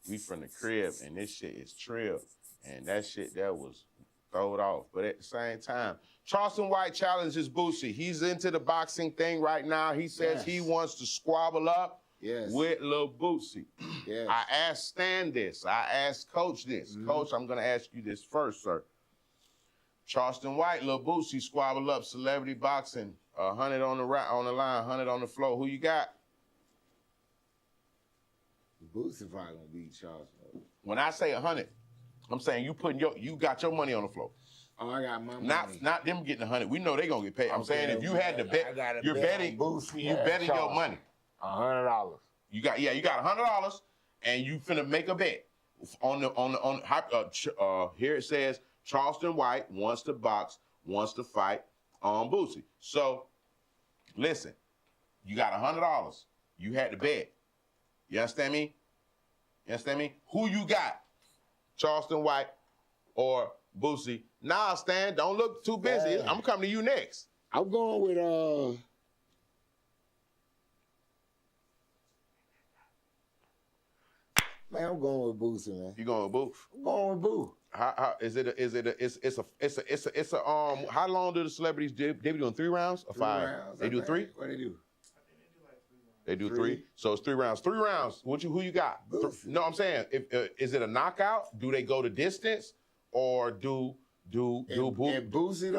We from the crib, and this shit is trill. And that shit, that was thrown off. But at the same time, Charleston White challenges Boosie. He's into the boxing thing right now. He says he wants to squabble up with Lil Boosie. Yes. I asked Stan this. I asked Coach this. Coach, I'm going to ask you this first, sir. Charleston White, Lil Boosie squabble up, celebrity boxing, 100 on the line, 100 on the floor. Who you got? Boosie probably gonna beat Charleston. When I say 100, I'm saying you got your money on the floor. Oh, I got my money. Not them getting 100. We know they gonna get paid. I'm saying if you had to bet, you're betting Boosie. You betting your money. $100. You got $100, and you finna make a bet here it says Charleston White wants to box, wants to fight on Boosie. So listen, you got $100. You had to bet. You understand me? Who you got? Charleston White or Boosie? Nah, Stan, don't look too busy. I'm coming to you next. I'm going with man, I'm going with Boosie, man. You going with Boo? I'm going with Boo. How how long do the celebrities do? They be doing 3 rounds or 5? Rounds, they do 3? What they do? They do 3. So it's 3 rounds. 3 rounds. Who you got? No, I'm saying, is it a knockout? Do they go to distance, or do If Boosie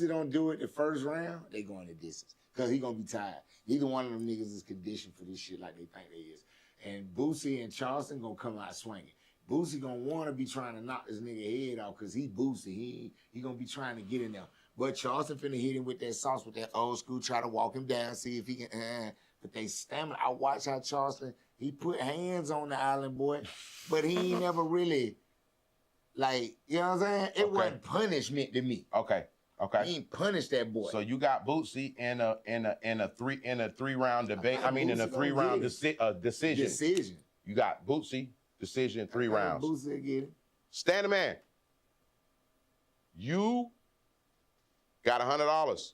don't do it the first round, they going to distance because he gonna be tired. Neither one of them niggas is conditioned for this shit like they think they is. And Boosie and Charleston gonna come out swinging. Boosie gonna want to be trying to knock this nigga head off because he Boosie. He gonna be trying to get in there. But Charleston finna hit him with that sauce, with that old school, try to walk him down, see if he can. But they stamina. I watch how Charleston, he put hands on the Island Boy, but he ain't never really, like, you know what I'm saying? It wasn't punishment to me. Okay. He ain't punished that boy. So you got Boosie in a 3 round debate. I mean, in a 3 round decision. You got Boosie decision 3 rounds. Boosie get it. Stand man. You got $100.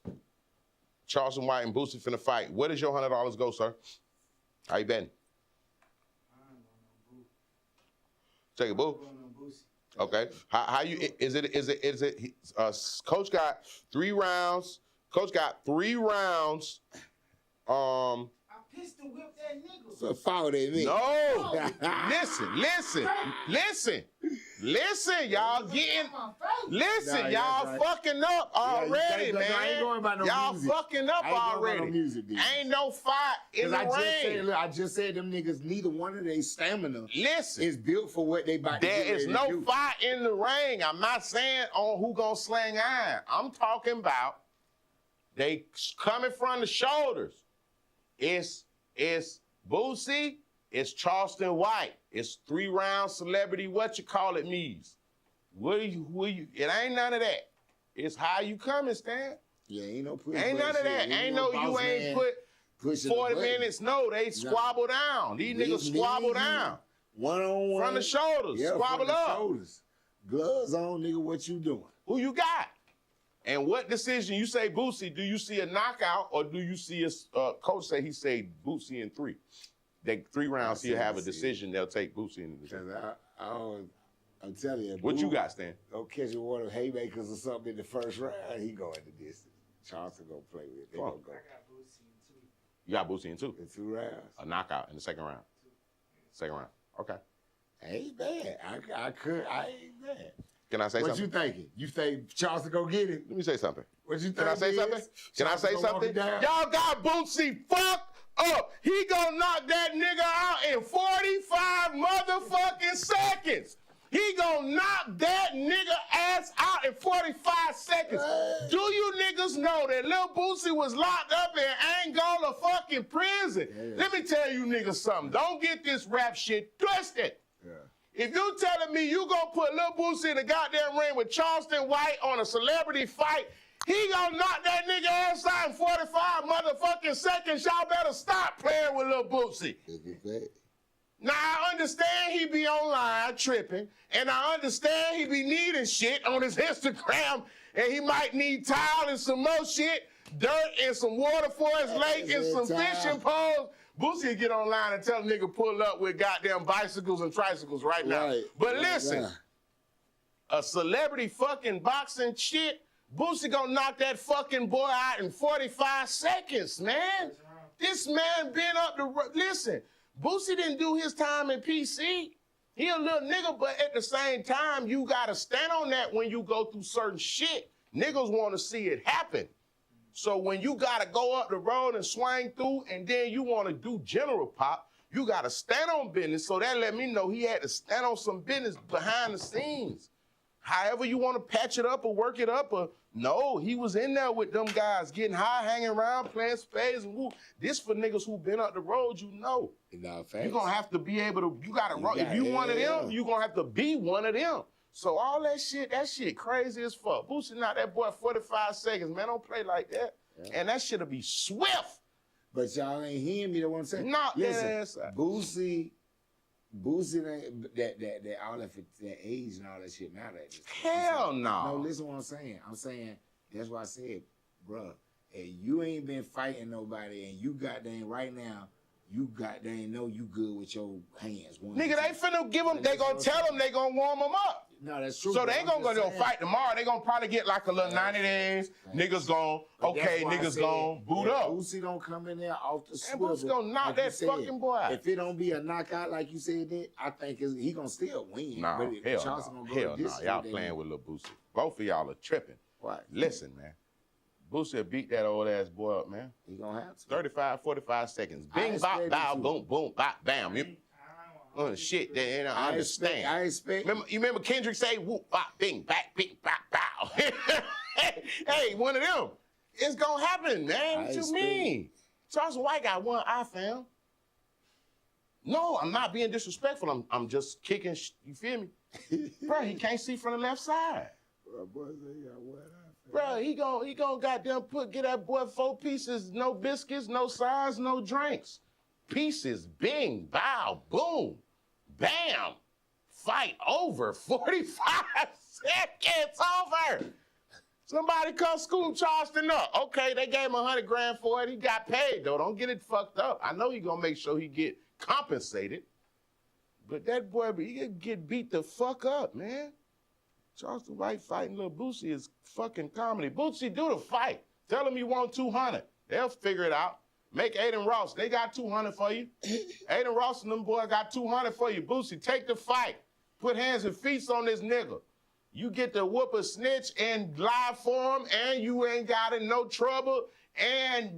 Charleston White and Boosie finna fight. Where does your $100 go, sir? How you betting? Take a boo. Okay. How you is it? Coach got 3 rounds. Coach got 3 rounds. I pistol whipped that nigga. So foul that me. No. Listen, y'all getting. Listen, y'all fucking up already, man. I ain't going by no y'all music. Fucking up already. No music, ain't no fight in the ring. I just said them niggas, neither one of their stamina Listen, is built for what they about to do. There is no fight in the ring. I'm not saying on who gonna slang iron. I'm talking about they coming from the shoulders. It's Boosie, it's Charleston White. It's 3 round celebrity, what you call it, me's. It ain't none of that. It's how you coming, Stan. Yeah, ain't no push. Ain't none of that. Ain't no you ain't put 40 minutes. No, they squabble down. These niggas squabble down. One-on-one. From the shoulders. Yeah, squabble from the up. Shoulders. Gloves on, nigga, what you doing? Who you got? And what decision? You say Boosie, do you see a knockout or do you see a coach say he say Boosie in 3? They 3 rounds, he'll have a decision. They'll take Boosie in the decision. I'm telling you. What you got, Stan? Go catch one of haymakers or something in the first round. He going to distance. Charleston gonna play with it. They gonna go. I got Boosie in 2. You got Boosie in 2? In 2 rounds. A knockout in the second round. 2. Second round. Okay. Ain't bad. I ain't bad. Can I say what something? You thinking? You think Charleston go get it? Let me say something. What you think? Can I say something? Can I say something? Y'all got Boosie fucked up. He gonna knock that nigga out in 45 motherfucking seconds. He gonna knock that nigga ass out in 45 seconds. Do you niggas know that Lil Boosie was locked up in Angola fucking prison? Let me tell you niggas something. Don't get this rap shit twisted. If you telling me you gonna put Lil Boosie in the goddamn ring with Charleston White on a celebrity fight, he gonna knock that nigga ass out in 45 motherfucking seconds. Y'all better stop playing with Lil Boosie. Now, I understand he be online tripping, and I understand he be needing shit on his Instagram, and he might need towel and some more shit, dirt and some water for his lake and some fishing poles. Boosie get online and tell a nigga pull up with goddamn bicycles and tricycles right now. But listen, a celebrity fucking boxing shit, Boosie gonna knock that fucking boy out in 45 seconds, man. This man been up the road. Listen, Boosie didn't do his time in PC. He a little nigga, but at the same time, you gotta stand on that when you go through certain shit. Niggas wanna see it happen. So when you gotta go up the road and swing through and then you wanna do general pop, you gotta stand on business. So that let me know he had to stand on some business behind the scenes. However you wanna patch it up or work it up, or no, he was in there with them guys, getting high, hanging around, playing spades and woo. This for niggas who been up the road, you know. You're gonna have to be able to, you gotta roll. If you one of them, you gonna have to be one of them. So all that shit crazy as fuck. Boosie knocked that boy 45 seconds, man. Don't play like that. And that shit'll be swift. But y'all ain't hearing me, you know what I'm saying? Knock Listen, that ass out. Boosie, that all that age and all that shit matter. Hell no. No, listen what I'm saying. I'm saying, that's why I said, bruh, if you ain't been fighting nobody and you goddamn right now, you goddamn know you good with your hands. Nigga, they finna give them, they gonna tell them they gonna warm them up. No, that's true. So they ain't gonna go fight tomorrow. They gonna probably get like a little 90 days. Niggas gonna, okay, niggas gonna boot up. Boosie don't come in there off the And swivel. Boosie gonna knock that fucking boy out. If it don't be a knockout like you said, then I think he gonna still win. Nah, but hell no. Y'all playing with Lil Boosie. Both of y'all are tripping. What? Listen, man. Boosie beat that old ass boy up, man. He gonna have to. 35, 45 seconds. Bing, bop, bow, boom, boom, bop, bam. Shit, they don't understand. I expect. You remember Kendrick say, whoop, bop, bing, back, bing, bop, bow. Hey, one of them. It's gonna happen, man. What you mean? Charleston White got one eye, fam. No, I'm not being disrespectful. I'm just kicking, you feel me? Bro, he can't see from the left side. Boy, he got one eye. Bro, he gon' goddamn get that boy 4 pieces, no biscuits, no sides, no drinks. Pieces, bing, bow, boom, bam. Fight over, 45 seconds over. Somebody come scoop Charleston up. Okay, they gave him 100 grand for it. He got paid though. Don't get it fucked up. I know he gonna make sure he get compensated. But that boy, he get beat the fuck up, man. Charleston White fighting Lil Boosie is fucking comedy. Boosie, do the fight. Tell them you want 200. They'll figure it out. Make Aiden Ross. They got 200 for you. Aiden Ross and them boys got 200 for you. Boosie, take the fight. Put hands and feet on this nigga. You get to whoop a snitch and live for him, and you ain't got in no trouble, and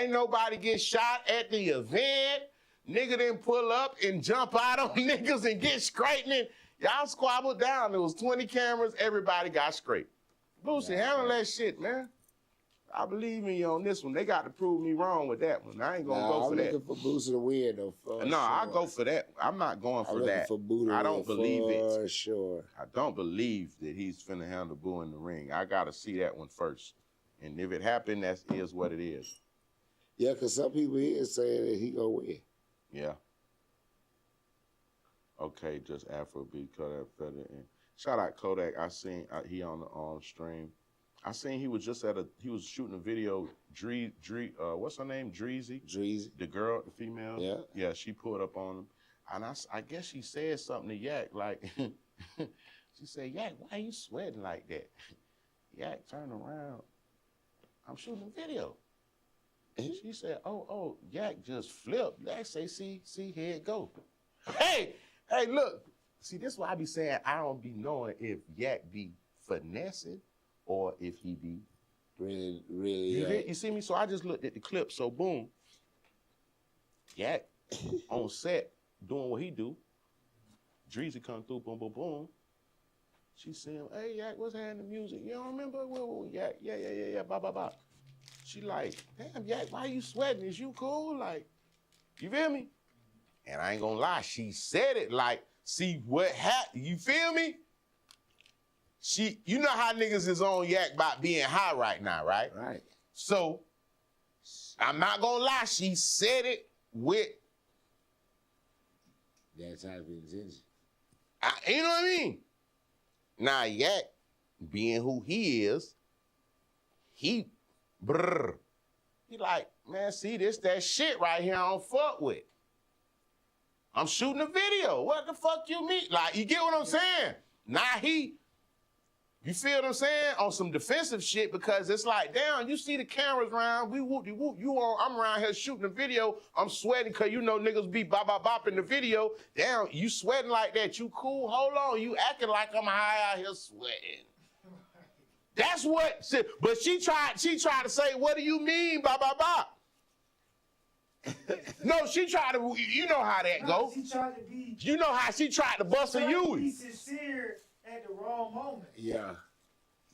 ain't nobody get shot at the event. Nigga didn't pull up and jump out on niggas and get straightening. Y'all squabbled down. There was 20 cameras. Everybody got straight. Boosie, handle that shit, man. I believe in you on this one. They got to prove me wrong with that one. I ain't going to go for that. I'm looking for Boosie to win, though, for No, I go for that. I'm not going for that. I don't believe it. For sure. I don't believe that he's finna handle Boo in the ring. I got to see that one first. And if it happened, that is what it is. Yeah, because some people here saying that he going to win. Yeah. Okay, just Afrobeat, Kodak Feather. And shout out Kodak. I seen he on the stream. I seen he was just he was shooting a video. What's her name? Dreezy. Dreezy. The girl, the female. Yeah. Yeah, she pulled up on him, and I guess she said something to Yak like, she said, Yak, why you sweating like that? Yak turned around. I'm shooting a video. And she said, oh, Yak just flipped. Yak say, see, here it go. Hey, look. See, this is why I be saying I don't be knowing if Yak be finessing or if he be really. You see me? So I just looked at the clip. So boom, Yak on set doing what he do. Dreezy come through, boom, boom, boom. She see him, hey, Yak, what's happening to music? You don't remember? Whoa, Yak, yeah, blah. She like, damn, Yak, why you sweating? Is you cool? Like, you feel me? And I ain't gonna lie, she said it like, see what happened, you feel me? You know how niggas is on Yak about being high right now, right? Right. So, I'm not gonna lie, she said it with that type of intention. You know what I mean? Now, Yak, being who he is, he like, man, see, this that shit right here I don't fuck with. I'm shooting a video. What the fuck you mean? Like, you get what I'm saying? Now you feel what I'm saying? On some defensive shit, because it's like, damn, you see the cameras around, we whoop-de-whoop, I'm around here shooting a video, I'm sweating because you know niggas be bop in the video. Damn, you sweating like that, you cool? Hold on, you acting like I'm high out here sweating. That's what, but she tried to say, what do you mean, bop? No, she tried to, you know how that go. She tried to be. You know how she tried to bust a you. Be sincere at the wrong moment. Yeah.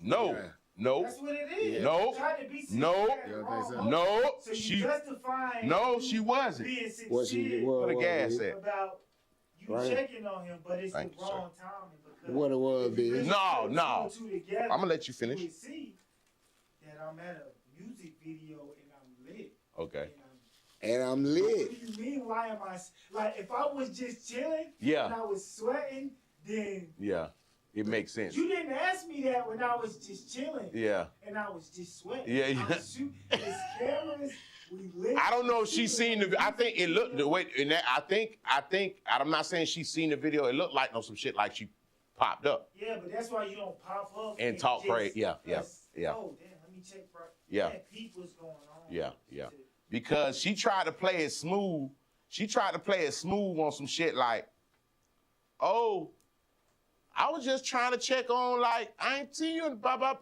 No. Yeah. No. That's what it is. No. She tried to be sincere No. at the wrong moment. No. So you justifying she wasn't. being sincere Where the gas at? about you Right. checking on him, but it's Thank the you, wrong timing. Because What it was, if you bitch. really No, put no. two and two together, I'm gonna let you finish. You would see that I'm at a music video and I'm lit. Okay. And I'm What lit. do you mean? Why am I like? If I was just chilling Yeah. and I was sweating, then Yeah. It makes sense. you didn't ask me that when I was just chilling. Yeah. And I was just sweating. Yeah, yeah. I was shooting his cameras. We lit. I don't know if she's seen the. I think it looked the way. And that, I think. I'm not saying she's seen the video. It looked like some shit like she popped up Yeah, but that's why you don't pop up and talk just crazy. Yeah. Oh, damn. Let me check. Yeah. Peep what's going on. Yeah. Because she tried to play it smooth. She tried to play it smooth on some shit like, oh, I was just trying to check on, like, I ain't seen you in blah.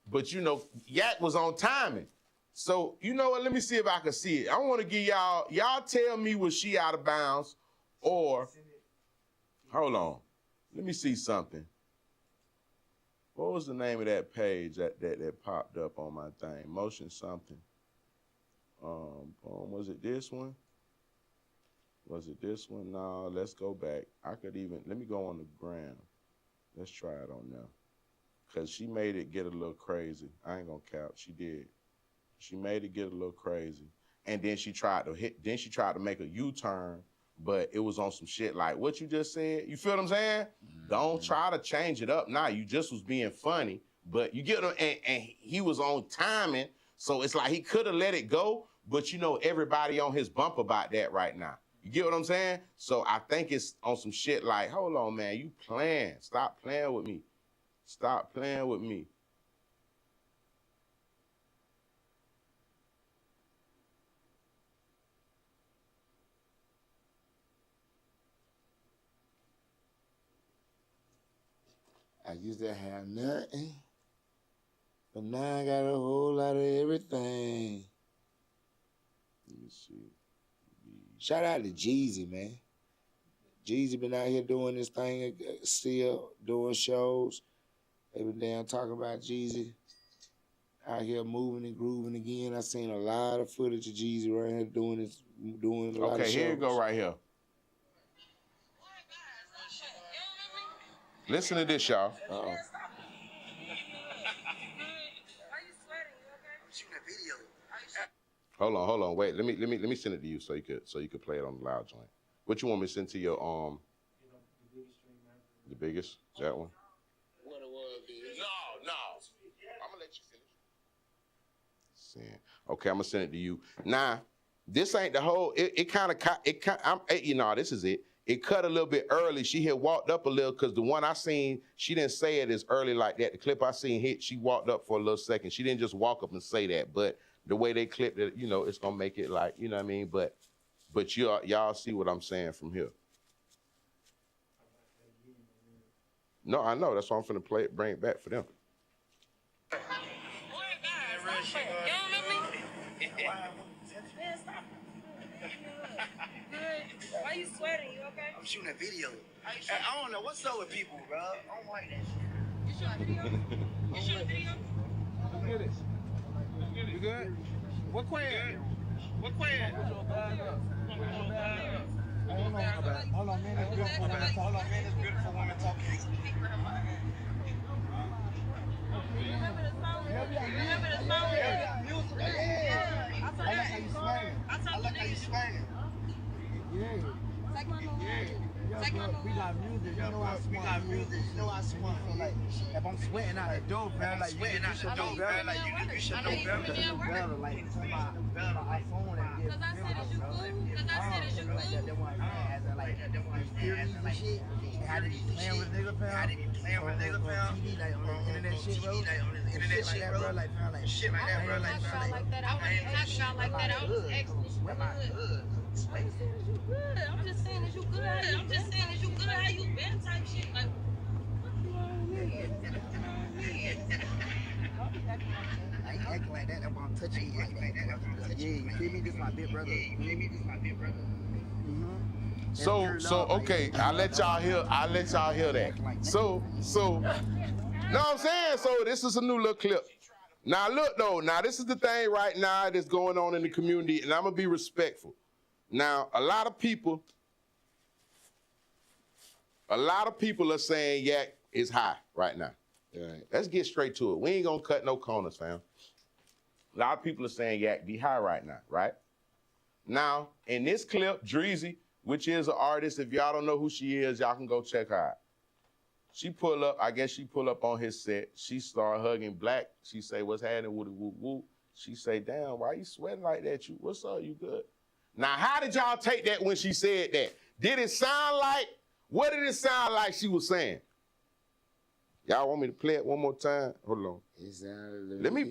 But, you know, Yak was on timing. So, you know what? Let me see if I can see it. I want to give y'all tell me was she out of bounds or, hold on. Let me see something. What was the name of that page that popped up on my thing? Motion something. Was it this one? Was it this one? No, let's go back. Let me go on the gram. Let's try it on there. Cause she made it get a little crazy. I ain't gonna count, she did. She made it get a little crazy. And then she tried to make a U-turn, but it was on some shit like what you just said. You feel what I'm saying? Mm-hmm. Don't try to change it up now. You just was being funny, but you get him, and he was on timing, so it's like he could have let it go, but you know everybody on his bump about that right now. You get what I'm saying? So I think it's on some shit like, hold on, man, you playing. Stop playing with me. Stop playing with me. I used to have nothing, but now I got a whole lot of everything. Let me see. Shout out to Jeezy, man. Jeezy been out here doing this thing, still doing shows. They been down talking about Jeezy. Out here moving and grooving again. I seen a lot of footage of Jeezy right here doing a lot of shows. Okay, here you go right here. Listen to this, y'all. Uh-oh. Why you sweating? You okay? I'm shooting a video. Hold on, wait. Let me send it to you so you could play it on the loud joint. What you want me to send to your the biggest? That one? What it was, bitch. No. I'm gonna let you finish. Okay, I'm gonna send it to you. Now, this ain't the whole. This is it. It cut a little bit early. She had walked up a little because the one I seen, she didn't say it as early like that. The clip I seen hit, she walked up for a little second. She didn't just walk up and say that, but the way they clipped it, you know, it's gonna make it like, you know what I mean? But y'all see what I'm saying from here. No, I know. That's why I'm finna play it, bring it back for them. Why Why you sweating? You okay? I'm shooting a video. I don't know what's up with people, bro. I don't like that shit. You shooting a video? You shooting a video? Let's get it. You good? What quad? What quad? Hold on, man. This beautiful woman talking. Hold on, man. This beautiful woman talking. Remember the song? Remember the song? Yeah. I like how you swinging. I like how you swinging. Yeah. Take my number. Take my number. We got music. You know I swing. We got music. You know I swing. So like, if I'm sweating out the door, man, like you should know better. Like you should know better. You should know better. Like my iPhone and get. Cause I said that you cool. Cause I said that you cool. That one as in like series and shit. How did he playing with nigga pound? How did he playing with nigga pound? TV like on the internet shit, bro. Like on the internet shit, bro. Like found like shit like that, bro. Like found like that. I wasn't talking about like that. I was just asking if you good. I ain't saying that you good. I'm just saying that you good. I'm just saying that you good. How you been type shit. Like, what you want me? I ain't acting like that. That's why I'm touching you like that. Yeah, you feel me? This my big brother. You feel me? This my big brother. So okay, I'll let y'all hear that. So, know what I'm saying? So this is a new little clip. Now look though, now this is the thing right now that's going on in the community, and I'm gonna be respectful. Now, a lot of people are saying Yak is high right now. Right. Let's get straight to it. We ain't gonna cut no corners, fam. A lot of people are saying Yak be high right now, right? Now, in this clip, Dreezy, which is an artist, if y'all don't know who she is, y'all can go check her out. She pull up on his set. She start hugging Black. She say, what's happening, woody whoop whoop. She say, damn, why you sweating like that? What's up, you good? Now, how did y'all take that when she said that? What did it sound like she was saying? Y'all want me to play it one more time? Hold on. Let me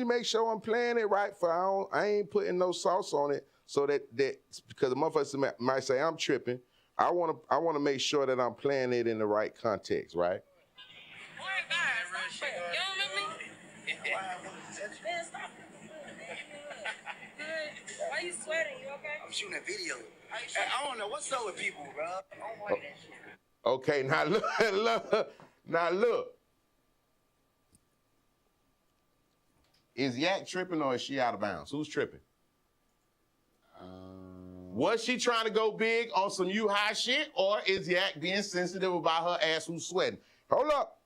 make sure I'm playing it right. I ain't putting no sauce on it so that because the motherfuckers might say I'm tripping. I wanna make sure that I'm playing it in the right context, right? Why you sweating? You okay? I'm shooting a video. I don't know what's up with people, bro. I don't like that shit. Okay, now look. Is Yak tripping or is she out of bounds? Who's tripping? Was she trying to go big on some you high shit, or is Yak being sensitive about her ass who's sweating? Hold up.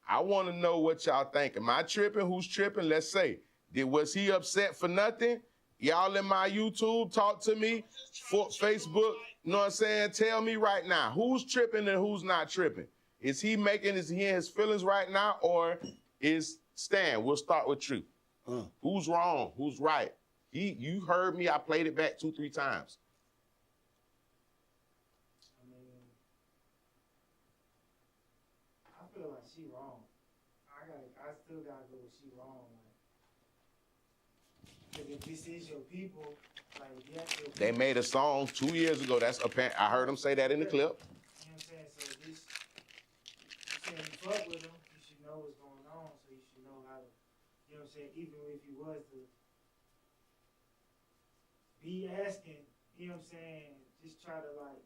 I want to know what y'all think. Am I tripping? Who's tripping? Let's say. Was he upset for nothing? Y'all in my YouTube, talk to me. For Facebook, you know what I'm saying? Tell me right now, who's tripping and who's not tripping? Is he in his feelings right now, or is Stan? We'll start with you. Who's wrong? Who's right? You heard me. I played it back 2-3 times. I feel like she wrong. I still gotta go with she wrong. Like, if this is your people, like your people. They made a song 2 years ago. That's apparent. I heard them say that in the clip. You know what I'm saying? So this, you saying you fuck with them, you should know what's going on. So you should know how to, you know what I'm saying? Even if you was to be asking, you know what I'm saying? Just try to like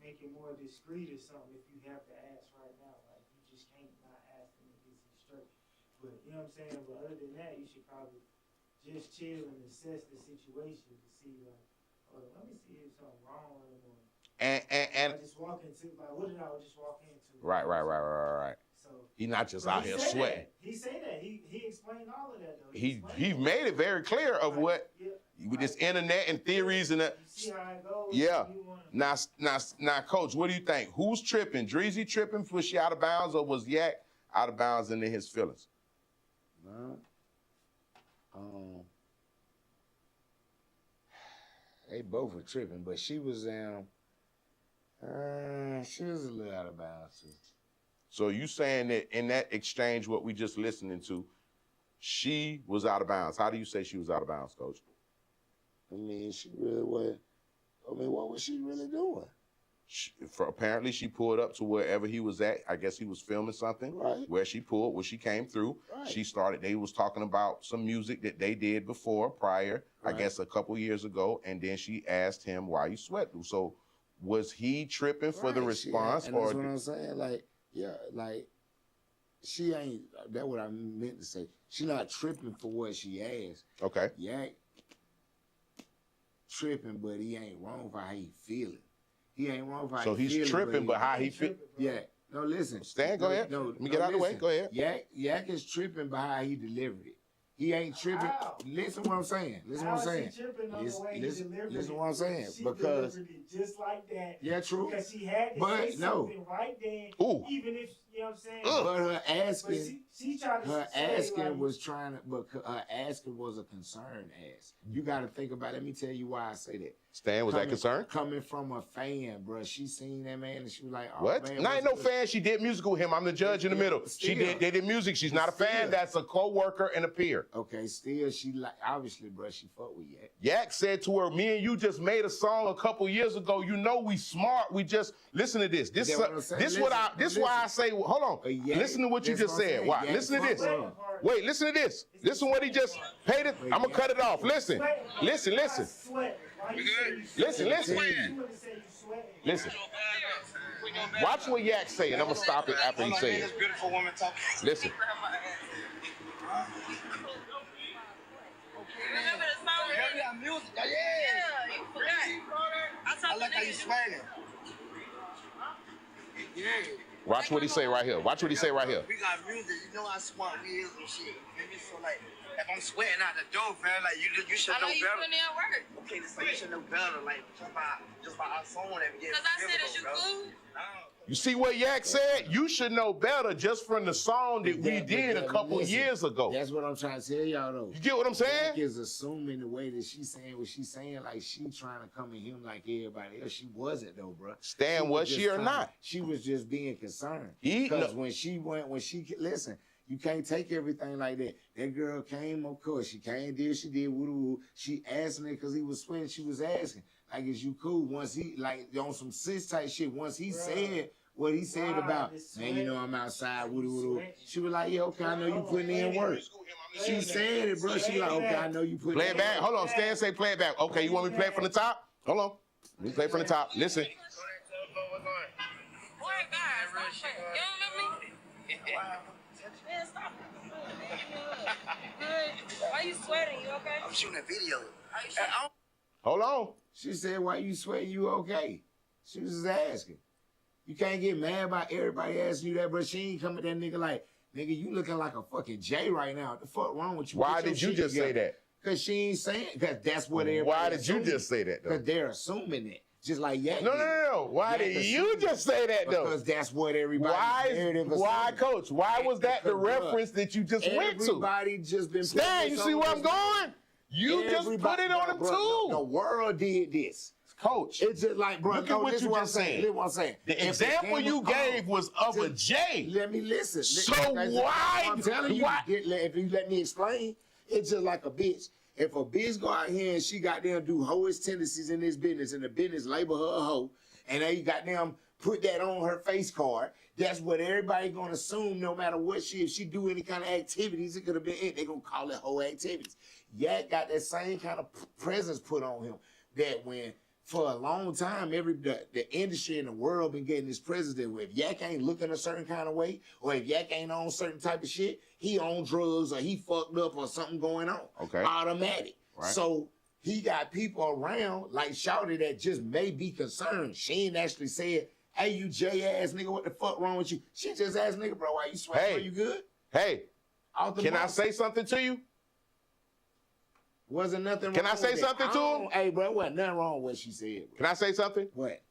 make it more discreet or something if you have to ask right now. Like you just can't not ask them if it's straight. But you know what I'm saying? But other than that, you should probably just chill and assess the situation to see like, oh, let me see if something wrong with him. And I just walk into like, what did I just walk into? Right. So he's not just out here sweating. He said that. He explained all of that though. He made it very clear of what with this internet and theories and that. See how it goes. Yeah. Now, Coach, what do you think? Who's tripping? Dreezy tripping? Was she out of bounds, or was Yak out of bounds and in his feelings? They both were tripping, but she was a little out of bounds too. So you saying that in that exchange, what we just listening to, she was out of bounds. How do you say she was out of bounds, Coach? I mean, she really was. I mean, what was she really doing? Apparently, she pulled up to wherever he was at. I guess he was filming something. Right. Where she came through. Right. She started. They was talking about some music that they did prior. Right. I guess a couple years ago, and then she asked him why you sweat. So, was he tripping for the response, and that's what I'm saying. Like, yeah, like she ain't. That's what I meant to say. She not tripping for what she asked. Okay. Yak tripping, but he ain't wrong for how he feeling. He ain't wrong for how So he he's feeling. tripping, but how he feel? Yeah. No, listen. Stan, go ahead. Let me get out of the way. Go ahead. Yak is tripping by how he delivered it. He ain't tripping. How? Listen what I'm saying. Listen what I'm saying. Listen what I'm saying. She Because delivered it just like that. yeah, true. Because she had to But say no. something right then. Ooh. Even if you know what I'm saying. But her But asking, she tried to her say, asking like, was trying to, but her asking was a concern ask. You got to think about it. Let me tell you why I say that. Stan, was that concerned? Coming from a fan, bro. She seen that man and she was like, oh, What? man, No, ain't no what's good? fan. She did music with him. I'm the judge in the middle. They did music. She's not a fan. Still. That's a co-worker and a peer. Okay, still, she like, obviously, bro, she fuck with Yak. Yak said to her, me and you just made a song a couple years ago. You know we smart. We just, listen to this. This That's what I'm saying. this why I say, hold on. Yak, Listen to what you that's just what I'm said. saying. Why? Yak Listen to fuck this. with her. Wait, listen to this. Listen what he just paid it. I'm gonna cut it off. Listen. Listen. Listen. Watch what Yak say, and I'm gonna stop it after he say it. Listen. Remember the song? Yeah, music. Yeah. Yeah, you forgot. I like how you swinging. Yeah. Watch what he say right here. Watch what he say right here. We got music. You know I smoke weed and shit. So like, if I'm sweating out the door, man, like you should I know know you better. putting in work. Okay, so you should know better, like just by our phone and get. Cause I said, is you cool? You see what Yak said? You should know better just from the song that we did a couple years ago. That's what I'm trying to tell y'all though. You get what I'm saying? Yak is assuming the way that she's saying what she's saying, like she trying to come at him like everybody else. She wasn't though, bro. Stan, was she or not? She was just being concerned. Because when she listen, you can't take everything like that. That girl came, of course. She came, she did woo-woo. She asked me because he was sweating. She was asking, like, is you cool? Once he, like, on some sis type shit, once he said what he said about, man, you know I'm outside, woo-woo. She was like, yeah, okay, I know you putting in work. She said it, bro. She was like, okay, I know you putting in play it back. Hold on, Stan, say play it back. Okay, you want me to play it from the top? Hold on. Let me play it from the top. Listen. Boy, God, stop it. You don't remember me? Man, stop it. Good. Why you sweating? You okay? I'm shooting a video. Are you sure? Hold on. She said, why you sweating? You okay? She was just asking. You can't get mad about everybody asking you that, but she ain't coming at that nigga like, nigga, you looking like a fucking J right now. What the fuck wrong with you? Why did you just say that? Because she ain't saying, because that's what everybody Why did you just say that, though? Because they're assuming it. Just like Yak. No. Why did you just say that, though? Because that's what everybody. Why, Coach? Why was that the reference that you just went to? Everybody just been. Stan, you see where I'm going? You just put it on him too. The world did this. Coach, it's just like, bro, look at what you just saying. Look what I'm saying. The example you gave was of a J. Let me listen. So why? I'm telling you, if you let me explain, it's just like a bitch. If a bitch go out here and she got them do hoish tendencies in this business and the business label her a hoe, and they got them put that on her face card, that's what everybody gonna assume no matter what if she do any kind of activities, it could have been it. They gonna call it hoe activities. Yak got that same kind of presence put on him that when for a long time, the industry and the world been getting this presence that if Yak ain't looking a certain kind of way, or if Yak ain't on certain type of shit, he on drugs or he fucked up or something going on. Okay. Automatic. Right. So he got people around like Shawty that just may be concerned. She ain't actually said, hey, you J-ass nigga, what the fuck wrong with you? She just asked, nigga, bro, why you sweating? Hey. Are you good? Hey, can I say something to you? Wasn't nothing wrong. Can I say something to him? Hey, bro, wasn't nothing wrong with what she said. Bro. Can I say something? What?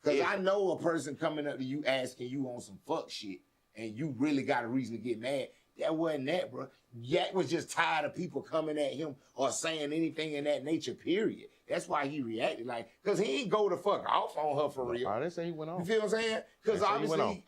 Because I know a person coming up to you asking you on some fuck shit, and you really got a reason to get mad. That wasn't that, bro. Yak was just tired of people coming at him or saying anything in that nature, period. That's why he reacted like, because he ain't go the fuck off on her for real. I didn't say he went off. You feel what I'm saying? Because obviously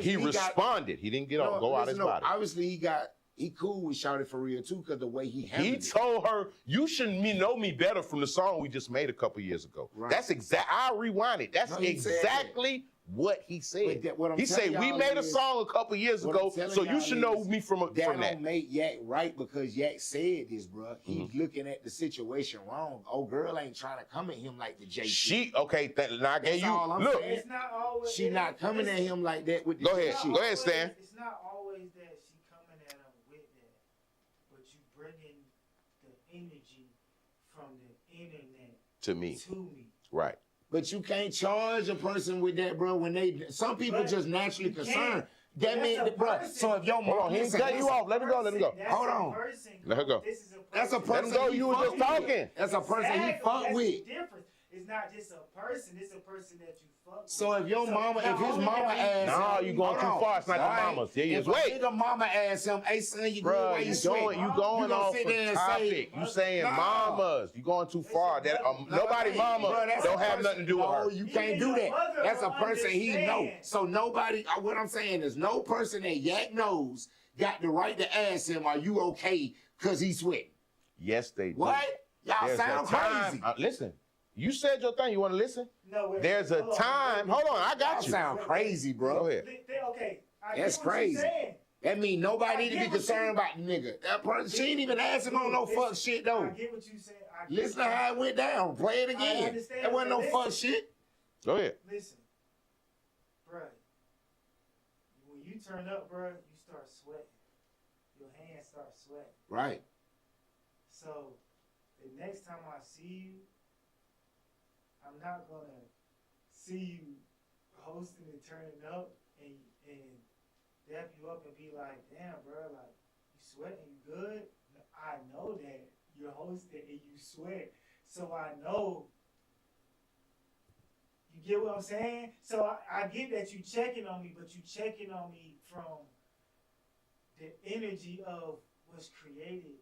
he responded. He didn't get off, go out his body. Obviously, he got He cool with Shawty for real too, cause the way he handled He it. told her, "You shouldn't know me better" from the song we just made a couple years ago. Right. That's exact. I rewind it. That's No, he said exactly what he said. But what I'm He said, telling "We y'all made a is- song a couple years what ago, I'm telling so you y'all should know is me from that that." don't make Yak right because Yak said this, bro. He's Mm-hmm. looking at the situation wrong. Oh, girl ain't trying to come at him like the J. She okay. Now That's you all I'm look. saying. It's not always. She not coming at him like that with the Go ahead. shit. Go ahead, Stan. It's not always that she coming at him with that, but you bringing the energy from the internet To me, to me. right? But you can't charge a person with that, bro. When some people But just naturally you concerned. can't. That That's means, a bro. person. So if your Hold on, mom, he ain't listen, cut you off. Let him go. Let him go. That's Hold a on. person. Let her go. This is a person. That's a Let person. him go. he You were fuck just with. talking. That's a person he Exactly. fuck That's with. the difference. It's not just a person. It's a person that you fuck with. So if your mama, if his mama asks Nah, him, you going too hold on. far. It's not the Right. mamas. Yeah, If yes. a Wait. nigga mama asks him, hey son, you good? Bruh, Why you sweating? you going gonna off sit the there and topic. say, You saying No. mamas. You going too far. That No, nobody hey, mama bro, that's don't a have person- nothing to do with No, her. you can't Even do your that. mother That's a will person he understand. know. So nobody, what I'm saying is no person that Yak knows got the right to ask him, are you okay? Because he's sweating. Yes, they do. What? Y'all There's sound a time. crazy. Listen, you said your thing. You want to listen? No, wait, There's a hold on, time. wait. Hold on, I Y'all got you. sound crazy, bro. Go ahead. Okay. I That's get what crazy. you're saying. That mean nobody need to be I get what concerned you- about the nigga. That person, she ain't even ask him on no Listen, fuck shit though. I get what you saying. Listen to how it went down. Play it I again. understand, That wasn't no but fuck listen. shit. Go ahead. Listen, bruh. When you turn up, bruh, you start sweating. Your hands start sweating. Right. So the next time I see you, I'm not gonna see you hosting and turning up and dap you up and be like, damn, bro, like you sweating, you good? I know that you're hosting and you sweat, so I know. You get what I'm saying? So I get that you checking on me, but you checking on me from the energy of what's created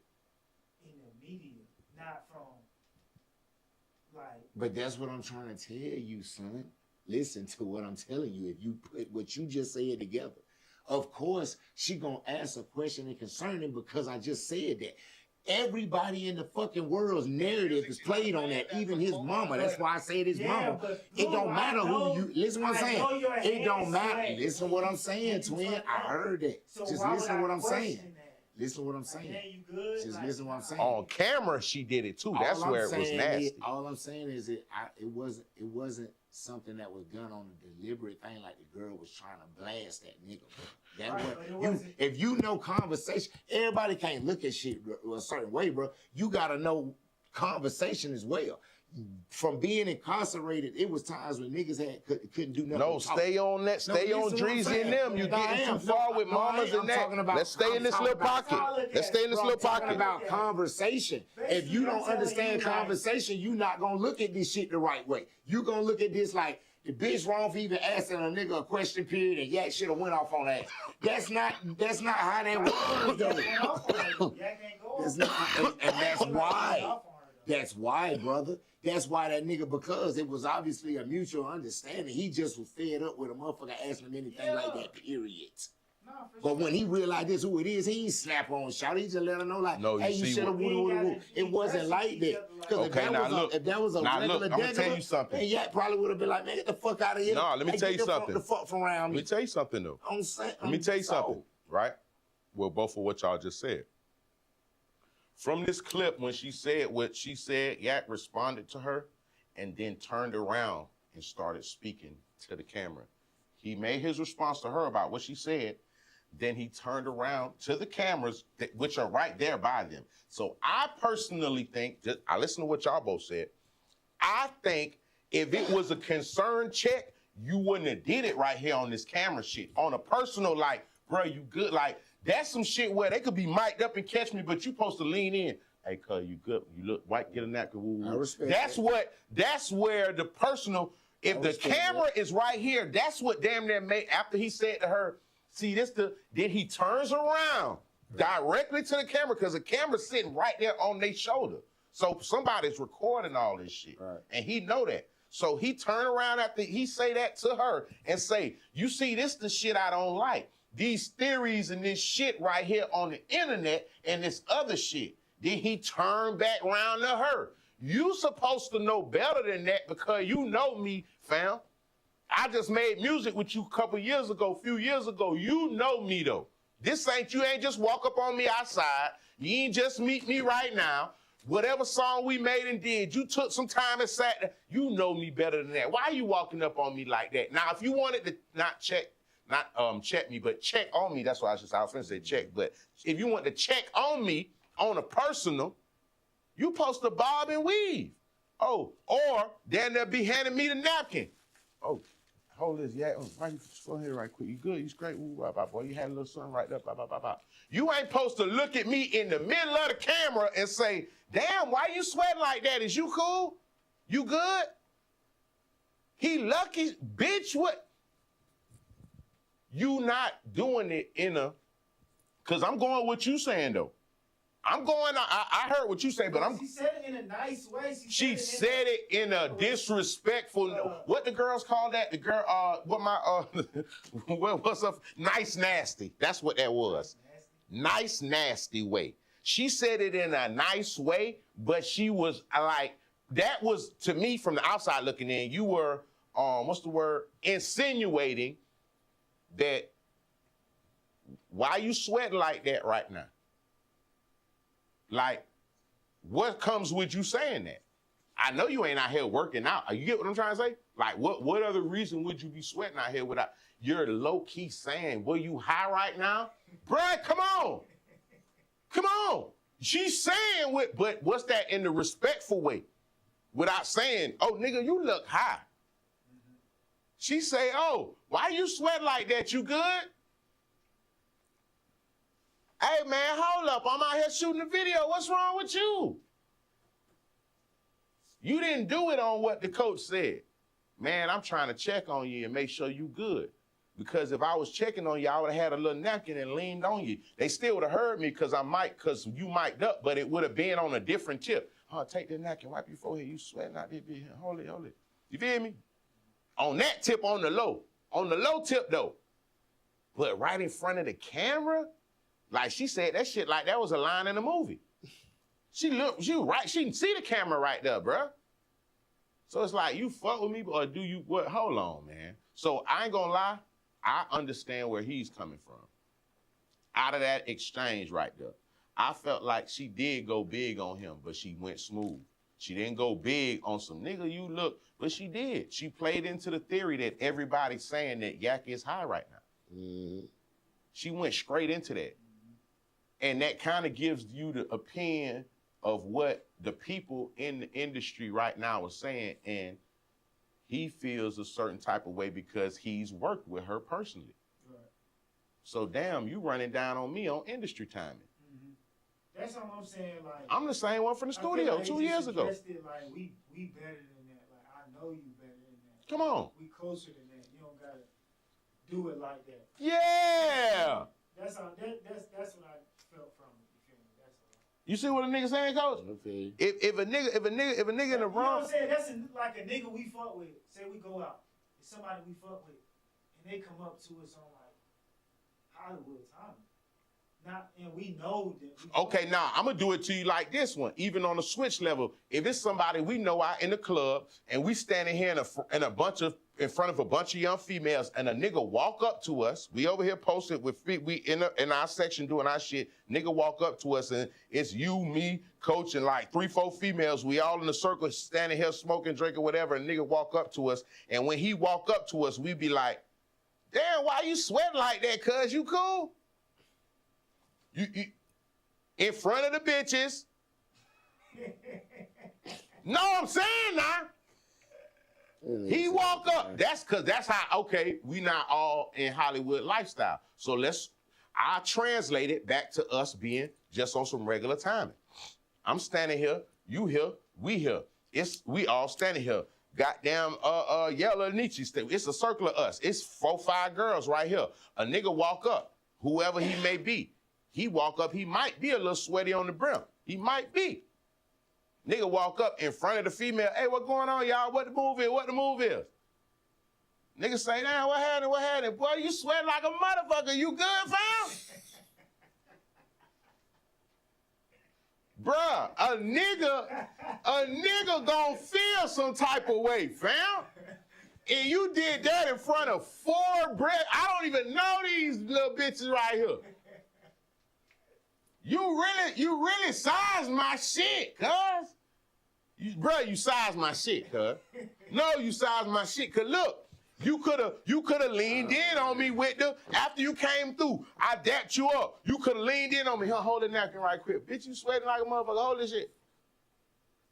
in the media, not from like. But that's what I'm trying to tell you, son. Listen to what I'm telling you. If you put what you just said together, of course she gonna ask a question and concerning because I just said that. Everybody in the fucking world's narrative is played on that, even his mama. That's why I said his mama. But It don't I matter know- who you listen what I'm I know saying. your It don't hands matter. sweat Listen when what you- I'm saying, when you twin. turn I up. heard that. So Just why listen would to what I I'm saying. question that? Listen to what I'm Like, saying. yeah, you good? Just Like, listen to what I'm saying. On camera, she did it too. That's All I'm where it was saying nasty. all I'm saying is it wasn't something that was done on a deliberate thing like the girl was trying to blast that nigga. That Right, was, but it wasn't- if you know conversation, everybody can't look at shit a certain way, bro. You gotta know conversation as well. From being incarcerated, it was times when niggas couldn't do nothing. No, but talk. stay on that. No, Stay on listen what I'm Dreezy saying. and them. You No, I getting am. too far No, with no, I mamas ain't. and I'm that. talking about- Let's stay in I'm this talking little about- pocket. Let's stay in this Bro, little I'm talking pocket. about conversation. If Basically, you I'm don't telling understand you, like- conversation, you not gonna look at this shit the right way. You gonna look at this like the bitch wrong for even asking a nigga a question period and Yak should have went off on that. That's not how that works though. It's not, and that's why. That's why, brother. That's why that nigga, because it was obviously a mutual understanding. He just was fed up with a motherfucker asking him anything like that, period. But when he realized this who it is, he ain't snap on shout. He just let her know like, No, you hey, you see should have what- woo. It wasn't like that. Because Okay, now look. if that was a Now regular look, I'ma tell degular, you something. then Yak probably would have been like, man, get the fuck out of here. No, let me Hey, tell get you the something. fuck from around Let me. me tell you something though. Let me tell you something, right? Well, both of what y'all just said. From this clip, when she said what she said, Yak responded to her and then turned around and started speaking to the camera. He made his response to her about what she said. Then he turned around to the cameras, which are right there by them. So I personally think, I listen to what y'all both said. I think if it was a concern check, you wouldn't have did it right here on this camera shit. On a personal, like, bro, you good? Like, that's some shit where they could be mic'd up and catch me, but you supposed to lean in. Hey, cuz, you good? You look white, get a napkin. Woo, woo. I respect That's where the personal, if the camera is right here, that's what damn near made, after he said to her, see, then he turns around directly to the camera, because the camera's sitting right there on their shoulder. So somebody's recording all this shit. Right. And he know that. So he turn around after he say that to her and say, you see, this the shit I don't like. these theories and this shit right here on the internet and this other shit. Then he turned back around to her. You supposed to know better than that because you know me, fam. I just made music with you a few years ago. You know me though. You ain't just walk up on me outside. You ain't just meet me right now. Whatever song we made and did, you took some time and sat there. You know me better than that. Why are you walking up on me like that? Now, if you wanted to not check me, but check on me, that's why I was going to say check. But if you want to check on me on a personal, you supposed to bob and weave. Oh, or then they'll be handing me the napkin. Oh, hold this, yeah. Oh, why you go ahead right quick? You good? You straight? Ooh, blah, blah, boy. You had a little something right there, blah, blah, blah, blah. You ain't supposed to look at me in the middle of the camera and say, damn, why you sweating like that? Is you cool? You good? He lucky, bitch, what? You not doing it because I'm going what you saying, though. I heard what you say, but She said it in a nice way. She said it in a disrespectful, what the girls call that? The girl, what's up? Nice nasty. That's what that was. Nice nasty way. She said it in a nice way, but she was like, that was, to me, from the outside looking in, you were, insinuating that, why you sweating like that right now? Like, what comes with you saying that? I know you ain't out here working out. You get what I'm trying to say? Like, what other reason would you be sweating out here without, you're low-key saying, were you high right now? Bruh, come on. Come on. She's saying, but what's that in the respectful way? Without saying, oh, nigga, you look high. She say, oh, why you sweat like that? You good? Hey, man, hold up. I'm out here shooting a video. What's wrong with you? You didn't do it on what the coach said. Man, I'm trying to check on you and make sure you good. Because if I was checking on you, I would have had a little napkin and leaned on you. They still would have heard me because you mic'd up, but it would have been on a different tip. Oh, take that napkin, wipe your forehead. You sweating out there. Hold it. You feel me? On that tip, on the low tip though. But right in front of the camera, like she said that shit like that was a line in a movie. She right, she can see the camera right there, bruh. So it's like, you fuck with me, or do you, what? Hold on, man. So I ain't gonna lie, I understand where he's coming from. Out of that exchange right there. I felt like she did go big on him, but she went smooth. She didn't go big on some nigga, you look, but she did. She played into the theory that everybody's saying that Yak is high right now. Mm-hmm. She went straight into that. And that kind of gives you the opinion of what the people in the industry right now are saying. And he feels a certain type of way because he's worked with her personally. Right. So damn, you running down on me on industry timing. Mm-hmm. That's all I'm saying. Like, I'm the same one from the studio like 2 years ago. Like, we better than that. Like, I know you better than that. Come on. We closer than that. You don't gotta do it like that. Yeah. That's what I felt from it. You feel me? That's all. You see what a nigga saying, Coach? Okay. If a nigga in the wrong. You know what I'm saying? That's like a nigga we fuck with. Say we go out. It's somebody we fuck with. And they come up to us on like Hollywood time. And we know that. Okay, now I'm gonna do it to you like this one, even on the switch level. If it's somebody we know out in the club and we standing here in front of a bunch of young females, and a nigga walk up to us, we over here posted with we in our section doing our shit. Nigga walk up to us and it's you, me, Coach, and like 3-4 females. We all in a circle standing here smoking, drinking, whatever. And nigga walk up to us, and when he walk up to us, we be like, "Damn, why you sweating like that? Cuz you cool?" You in front of the bitches. No, I'm saying now. He walk up. That's how, okay, we not all in Hollywood lifestyle. So I translate it back to us being just on some regular timing. I'm standing here, you here, we here. We all standing here. Goddamn, Yellow Nietzsche. It's a circle of us. It's 4-5 girls right here. A nigga walk up, whoever he may be. He walk up, he might be a little sweaty on the brim. He might be. Nigga walk up in front of the female, hey, what going on, y'all? What the move is? Niggas say, damn, what happened? Boy, you sweat like a motherfucker. You good, fam? Bruh, a nigga gon' feel some type of way, fam. And you did that in front of 4 bread. I don't even know these little bitches right here. You really sized my shit, cuz. You sized my shit, cuz. No, you sized my shit, cuz look. You coulda leaned in on me with after you came through, I dapped you up. You coulda leaned in on me. Here, hold the napkin right quick. Bitch, you sweating like a motherfucker. Hold this shit.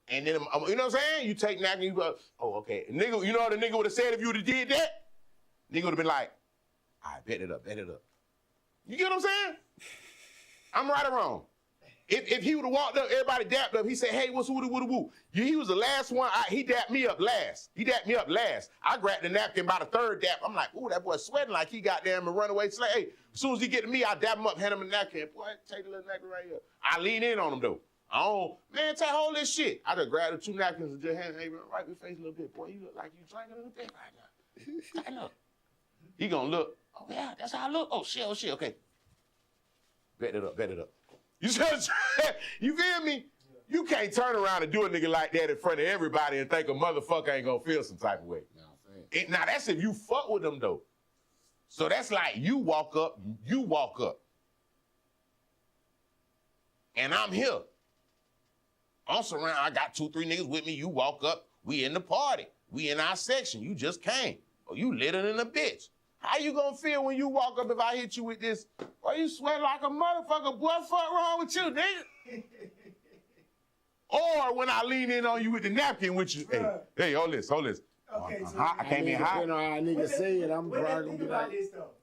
And then, you know what I'm saying? You take napkin, you go, oh, okay. Nigga, you know what the nigga would've said if you would've did that? Nigga would've been like, all right, bet it up. You get what I'm saying? I'm right or wrong. If he would've walked up, everybody dapped up, he said, hey, what's woo-woo-woo? He was the last one, he dapped me up last. I grabbed the napkin by the 3rd dap. I'm like, ooh, that boy sweating like he got damn and run away. It's like, hey, as soon as he get to me, I dap him up, hand him a napkin. Boy, take the little napkin right here. I lean in on him though. Man, take hold this shit. I just grabbed the 2 napkins and just hand him right in the face a little bit. Boy, you look like you drinking a little bit right now. Tighten up. He gonna look, oh yeah, that's how I look. Oh shit, okay. Bet it up. You feel me? You can't turn around and do a nigga like that in front of everybody and think a motherfucker ain't gonna feel some type of way. Now that's if you fuck with them though. So that's like you walk up. And I'm here. I'm surrounded, I got 2, 3 niggas with me. You walk up, we in the party. We in our section. You just came. Or you litter than a bitch. How you gonna feel when you walk up if I hit you with this? Boy, you sweat like a motherfucker. Boy, fuck wrong with you, nigga? Or when I lean in on you with the napkin with you. Hey, hold this. Okay, so I came in hot. Depending on how niggas say it, I'm probably gonna think be about like, this though.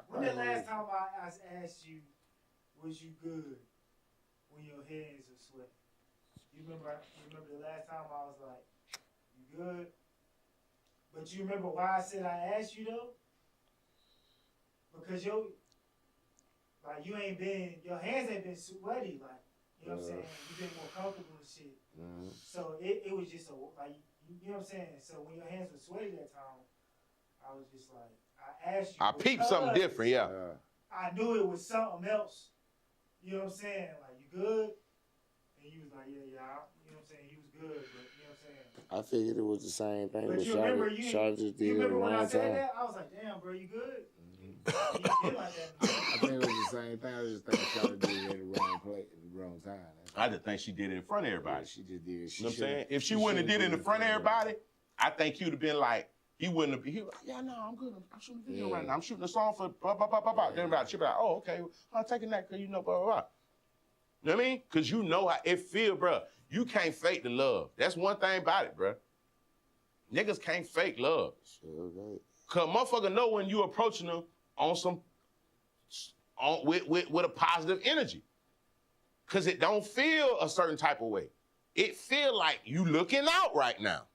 When the last time I asked you, was you good when your hands were sweating? You remember the last time I was like, you good? But you remember why I said I asked you though? Because your hands ain't been sweaty, like, you know what I'm saying? You've been more comfortable and shit. So it was just you know what I'm saying? So when your hands were sweaty that time, I was just like, I asked you. I peeped something different, yeah. I knew it was something else. You know what I'm saying? Like, you good? And you was like, yeah, you know what I'm saying? He was good, but you know what I'm saying? I figured it was the same thing. But you remember, you remember when I said that? I was like, damn, bro, you good? You did like that. I think it was the same thing. I just think Shawty did it at the wrong place at the wrong time. I just think she did it in front of everybody. Yeah, she just did. You know what I'm saying? If she wouldn't have did it in front of everybody, I think he would have been like, he wouldn't have, he was like, yeah, no, I'm good. I'm shooting a video right now. I'm shooting a song for blah, blah, blah, blah, blah. Then everybody should be like, oh, okay, I'm taking that because you know, blah, blah, blah. You know what I mean? Because you know how it feel, bro. You can't fake the love. That's one thing about it, bro. Niggas can't fake love. Sure, right. Because motherfucker know when you approaching them on some, with a positive energy. Because it don't feel a certain type of way. It feel like you looking out right now.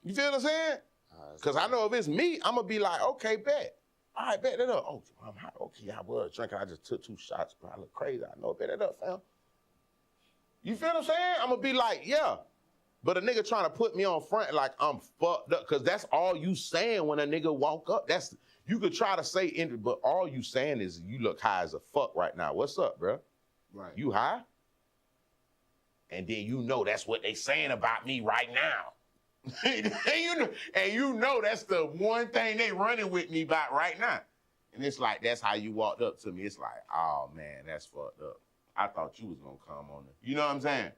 You feel what I'm saying? Because I know if it's me, I'm going to be like, okay, bet. All right, bet it up. Oh, I'm hot. Okay, I was drinking. I just took 2 shots, bro. I look crazy. I know, bet it up, fam. You feel what I'm saying? I'm going to be like, yeah. But a nigga trying to put me on front like I'm fucked up, because that's all you saying when a nigga walk up. That's, you could try to say, but all you saying is you look high as a fuck right now. What's up, bro? Right. You high? And then you know that's what they saying about me right now. and you know that's the one thing they running with me about right now. And it's like, that's how you walked up to me. It's like, oh man, that's fucked up. I thought you was gonna come on it. You know what I'm saying?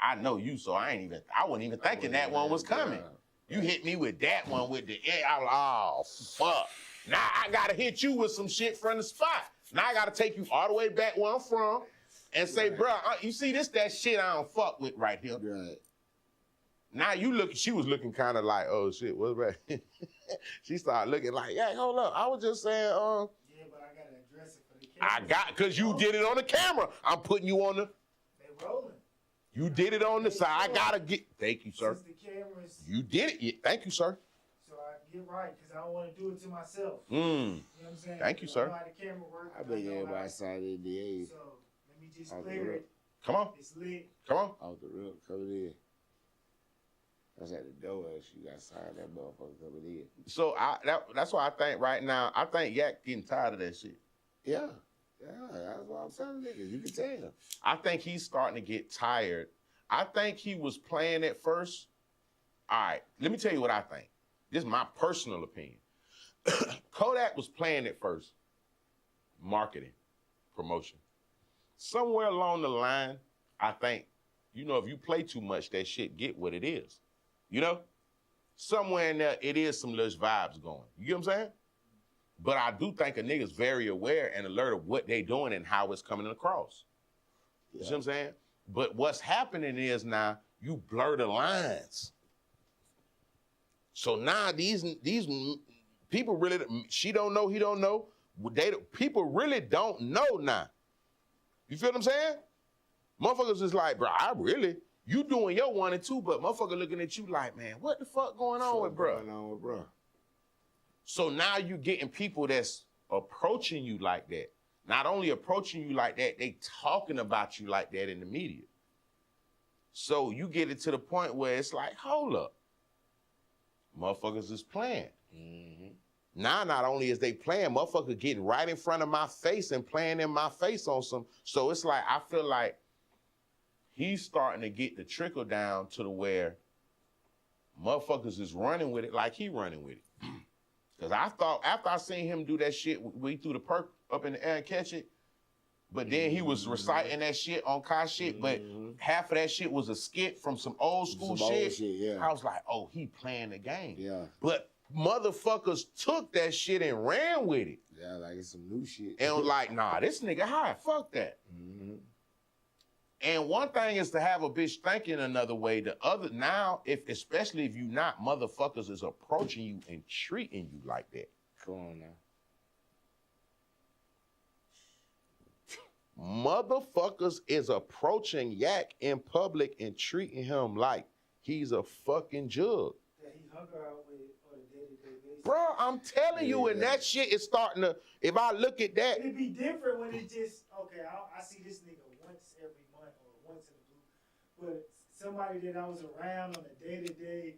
I know you, so I wasn't even thinking that one was coming. You hit me with that one with the, oh, fuck. Now I gotta hit you with some shit from the spot. Now I gotta take you all the way back where I'm from and say, bro, you see that shit I don't fuck with right here. Right. Now she was looking kind of like, oh shit, what's that? She started looking like, yeah, hold up. I was just saying, yeah, but I gotta address it for the camera. Because you did it on the camera. I'm putting you on the. They rolling. You did it on the side. I gotta get. Thank you, sir. Since the cameras. You did it. Yeah, thank you, sir. So I get right, because I don't want to do it to myself. You know what I'm saying? Thank you, sir. I know how the camera works. I bet everybody saw the NDA. So let me just clear it. It. Come on. It's lit. Come on. Off the rip, cover it in. That's at the door. You got signed that motherfucker coming in. So that's why I think right now, I think Yak getting tired of that shit. Yeah. That's what I'm telling niggas. You can tell. I think he's starting to get tired. I think he was playing at first. All right, let me tell you what I think. This is my personal opinion. Kodak was playing at first. Marketing, promotion. Somewhere along the line, I think, you know, if you play too much, that shit get what it is. You know? Somewhere in there, it is some little vibes going. You get what I'm saying? But I do think a nigga's very aware and alert of what they doing and how it's coming across. Yeah. You see what I'm saying? But what's happening is now you blur the lines. So now these people really, she don't know, he don't know. People really don't know now. You feel what I'm saying? Motherfuckers is like, bro, you doing your 1 and 2, but motherfucker looking at you like, man, what the fuck going on with bro? So now you getting people that's approaching you like that. Not only approaching you like that, they talking about you like that in the media. So you get it to the point where it's like, hold up. Motherfuckers is playing. Mm-hmm. Now, not only is they playing, motherfucker getting right in front of my face and playing in my face on some. So it's like, I feel like he's starting to get the trickle down to the where motherfuckers is running with it like he running with it. Because I thought, after I seen him do that shit, we threw the perk up in the air and catch it, but then he was reciting that shit on Kai shit, but half of that shit was a skit from some old school shit. Yeah. I was like, oh, he playing the game. Yeah. But motherfuckers took that shit and ran with it. Yeah, like it's some new shit. And was like, nah, this nigga high, fuck that. Mm-hmm. And one thing is to have a bitch thinking another way. The other, now, especially if you not, motherfuckers is approaching you and treating you like that. Come on now. Motherfuckers is approaching Yak in public and treating him like he's a fucking jug. That he hung out with on a day-to-day basis. Bro, I'm telling you, and that shit is starting to, if I look at that. It'd be different when it just, okay, I see this nigga once every month or once in a blue, but somebody that I was around on a day-to-day,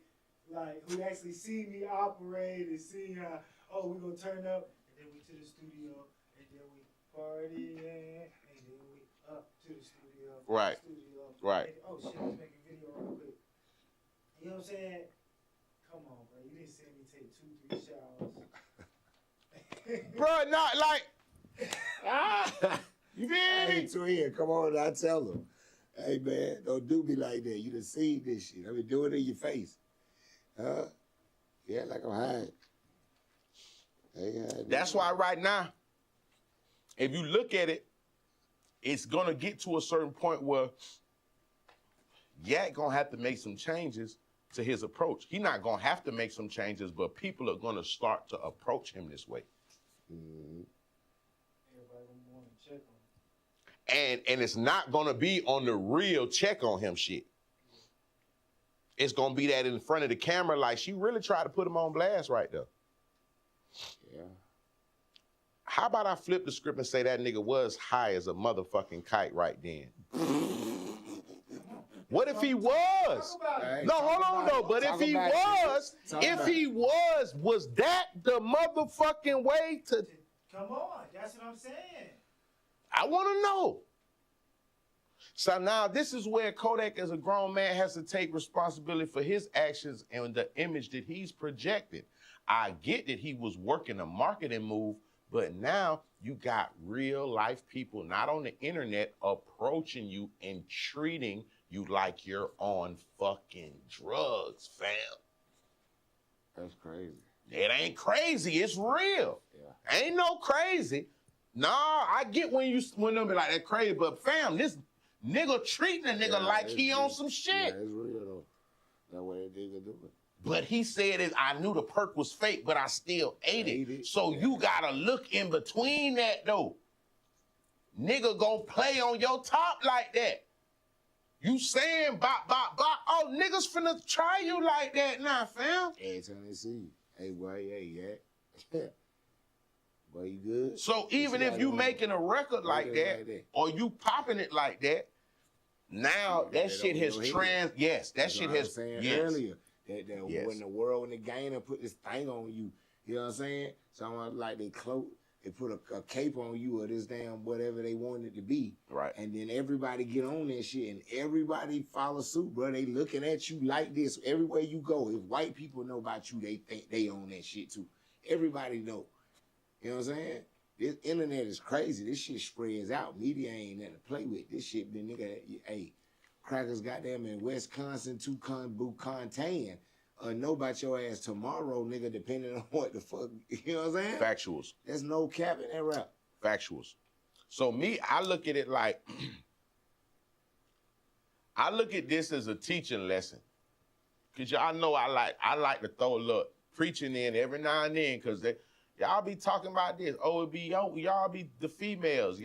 like, who actually see me operate and see how, oh, we gonna turn up, and then we to the studio, and then we party, and then we up to the studio. Right. Right. And, oh, shit, let's make a video real quick. You know what I'm saying? Come on, bro. You didn't see me take 2-3 showers. Bro, not like. You feel me? Hey, twin, come on, I tell them. Hey, man, don't do me like that. You done seen this shit. I mean, do it in your face. Huh? Yeah, like I'm hiding. That's why right now, if you look at it, it's gonna get to a certain point where Yak gonna have to make some changes to his approach. He's not gonna have to make some changes, but people are gonna start to approach him this way. Mm-hmm. Everybody gonna want to check on him. And it's not gonna be on the real check on him shit. It's gonna be that in front of the camera, like she really tried to put him on blast right there. Yeah. How about I flip the script and say that nigga was high as a motherfucking kite right then? What if he was? No, hold on though. But if he was that the motherfucking way to? Come on, that's what I'm saying. I want to know. So now this is where Kodak as a grown man has to take responsibility for his actions and the image that he's projecting. I get that he was working a marketing move, but now you got real life people, not on the internet, approaching you and treating you like you're on fucking drugs, fam. That's crazy. It ain't crazy, it's real. Yeah. Ain't no crazy. Nah, I get when them be like that crazy, but fam, this nigga treating a nigga like he on some shit. Yeah, it's real though. That way a nigga do it. But he said it, I knew the perk was fake, but I still ate it. So you gotta look in between that though. Nigga gonna play on your top like that. You saying bop, bop, bop. Oh, niggas finna try you like that now, fam. Every time they see you. Hey, boy, yeah. Boy, you good? So even if you making a record like that, or you popping it like that, now that shit has that shit has, yes. Earlier. Yes. When the world and the game and put this thing on you, you know what I'm saying? Someone like they put a cape on you or this damn whatever they want it to be. Right. And then everybody get on that shit and everybody follow suit, bro. They looking at you like this everywhere you go. If white people know about you, they think they own that shit too. Everybody know. You know what I'm saying? This internet is crazy. This shit spreads out. Media ain't nothing to play with. This shit been nigga, hey, crackers goddamn in Wisconsin, Bucontan. Know about your ass tomorrow, nigga, depending on what the fuck, you know what I'm saying? Factuals. There's no cap in that rap. Factuals. So me, I look at it like, I look at this as a teaching lesson. Cause y'all know I like to throw a little preaching in every now and then, cause y'all be talking about this. Oh, y'all be the females.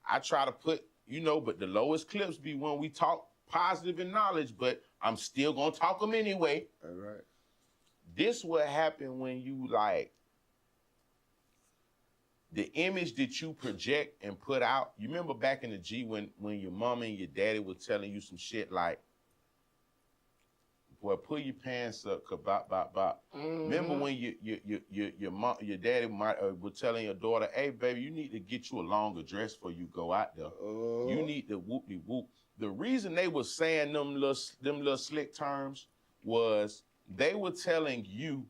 I try to put, but the lowest clips be when we talk positive and knowledge, but I'm still gonna talk them anyway. All right. This what happen when you like the image that you project and put out. You remember back in the G when your mama and your daddy were telling you some shit like, boy, pull your pants up, bop, bop, bop. Mm-hmm. Remember when your daddy was telling your daughter, hey, baby, you need to get you a longer dress before you go out there. You need to whoop-de-whoop. The reason they were saying them little slick terms was they were telling you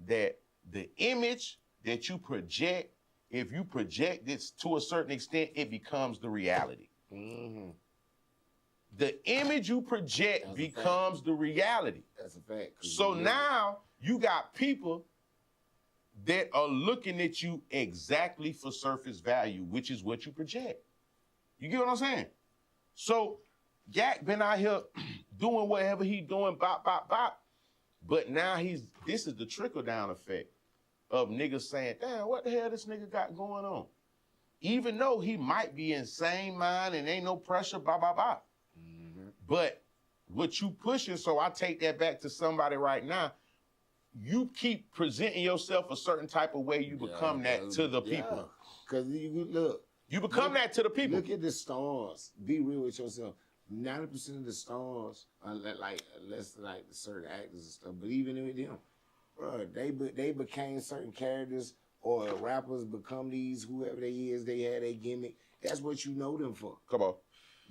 that the image that you project, if you project this to a certain extent, it becomes the reality. Mm-hmm. The image you project becomes the reality. That's a fact. So now you got people that are looking at you exactly for surface value, which is what you project. You get what I'm saying? So Yak been out here doing whatever he doing, bop, bop, bop. But now this is the trickle-down effect of niggas saying, damn, what the hell this nigga got going on? Even though he might be in sane mind and ain't no pressure, bop, bop, bop. Mm-hmm. But what you pushing, so I take that back to somebody right now, you keep presenting yourself a certain type of way, you become that to the people. Because you become that to the people. Look at the stars. Be real with yourself. 90% of the stars, like certain actors and stuff, but even with them, bro, they became certain characters or rappers become these, whoever they is, they had a gimmick. That's what you know them for. Come on.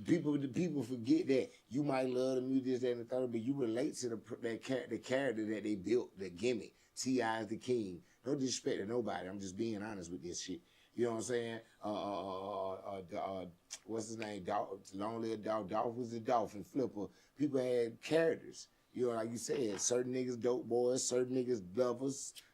People forget that. You might love the music, this, that, and the third, but you relate to the character that they built, the gimmick. T.I. is the king. No disrespect to nobody. I'm just being honest with this shit. You know what I'm saying? What's his name? Long Live Dolph. Dolph was the Dolphin Flipper. People had characters. You know, like you said, certain niggas dope boys, certain niggas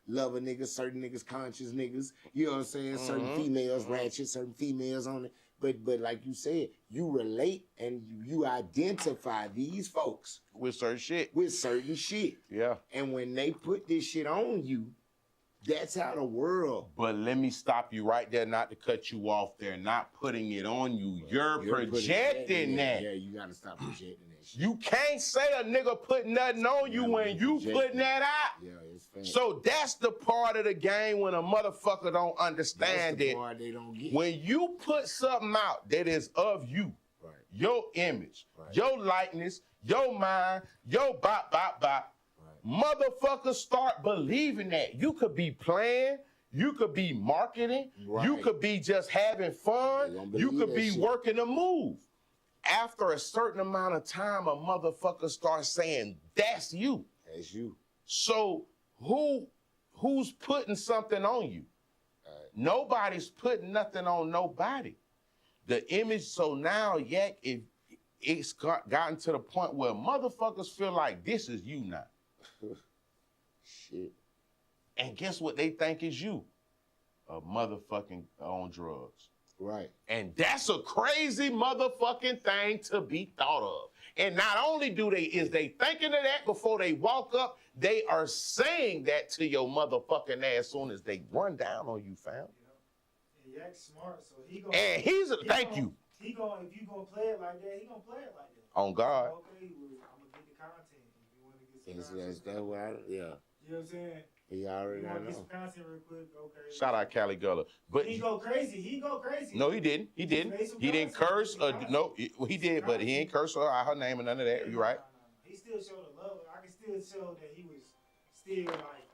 lover niggas, certain niggas conscious niggas. You know what I'm saying? Mm-hmm. Certain females ratchet, certain females on it. But like you said, you relate and you identify these folks with certain shit. Yeah. And when they put this shit on you, that's how the world. But let me stop you right there, not to cut you off. They're not putting it on you. You're projecting that. Yeah, you gotta stop projecting that shit. You can't say a nigga put nothing on you when you putting that out. Yeah, it's fair. So that's the part of the game when a motherfucker don't understand it. Part they don't get. When you put something out that is of you, right, your image, right, your likeness, your mind, your bop, bop, bop, motherfuckers start believing that. You could be playing, you could be marketing, right, you could be just having fun, you could be working a move. After a certain amount of time, a motherfucker starts saying, that's you. That's you. So who's putting something on you? Nobody's putting nothing on nobody. The image, so now, Yak, it's gotten to the point where motherfuckers feel like this is you now. Shit. And guess what they think is you? A motherfucking on drugs. Right. And that's a crazy motherfucking thing to be thought of. And not only is they thinking of that before they walk up, they are saying that to your motherfucking ass as soon as they run down on you, fam. Yeah, Yak's smart, so he gonna. And thank you. If you gonna play it like that, he gonna play it like that. On God. Okay, well, I'm gonna get the content. If you want to get some content. That's what You know what I'm saying? He already know. Get some content real quick, okay. Shout out Cali Gullah. But he go crazy. No, he didn't. He didn't curse. No, he did, but he ain't curse her name or none of that. You're right. No. He still showed the love. I can still showed that he was still like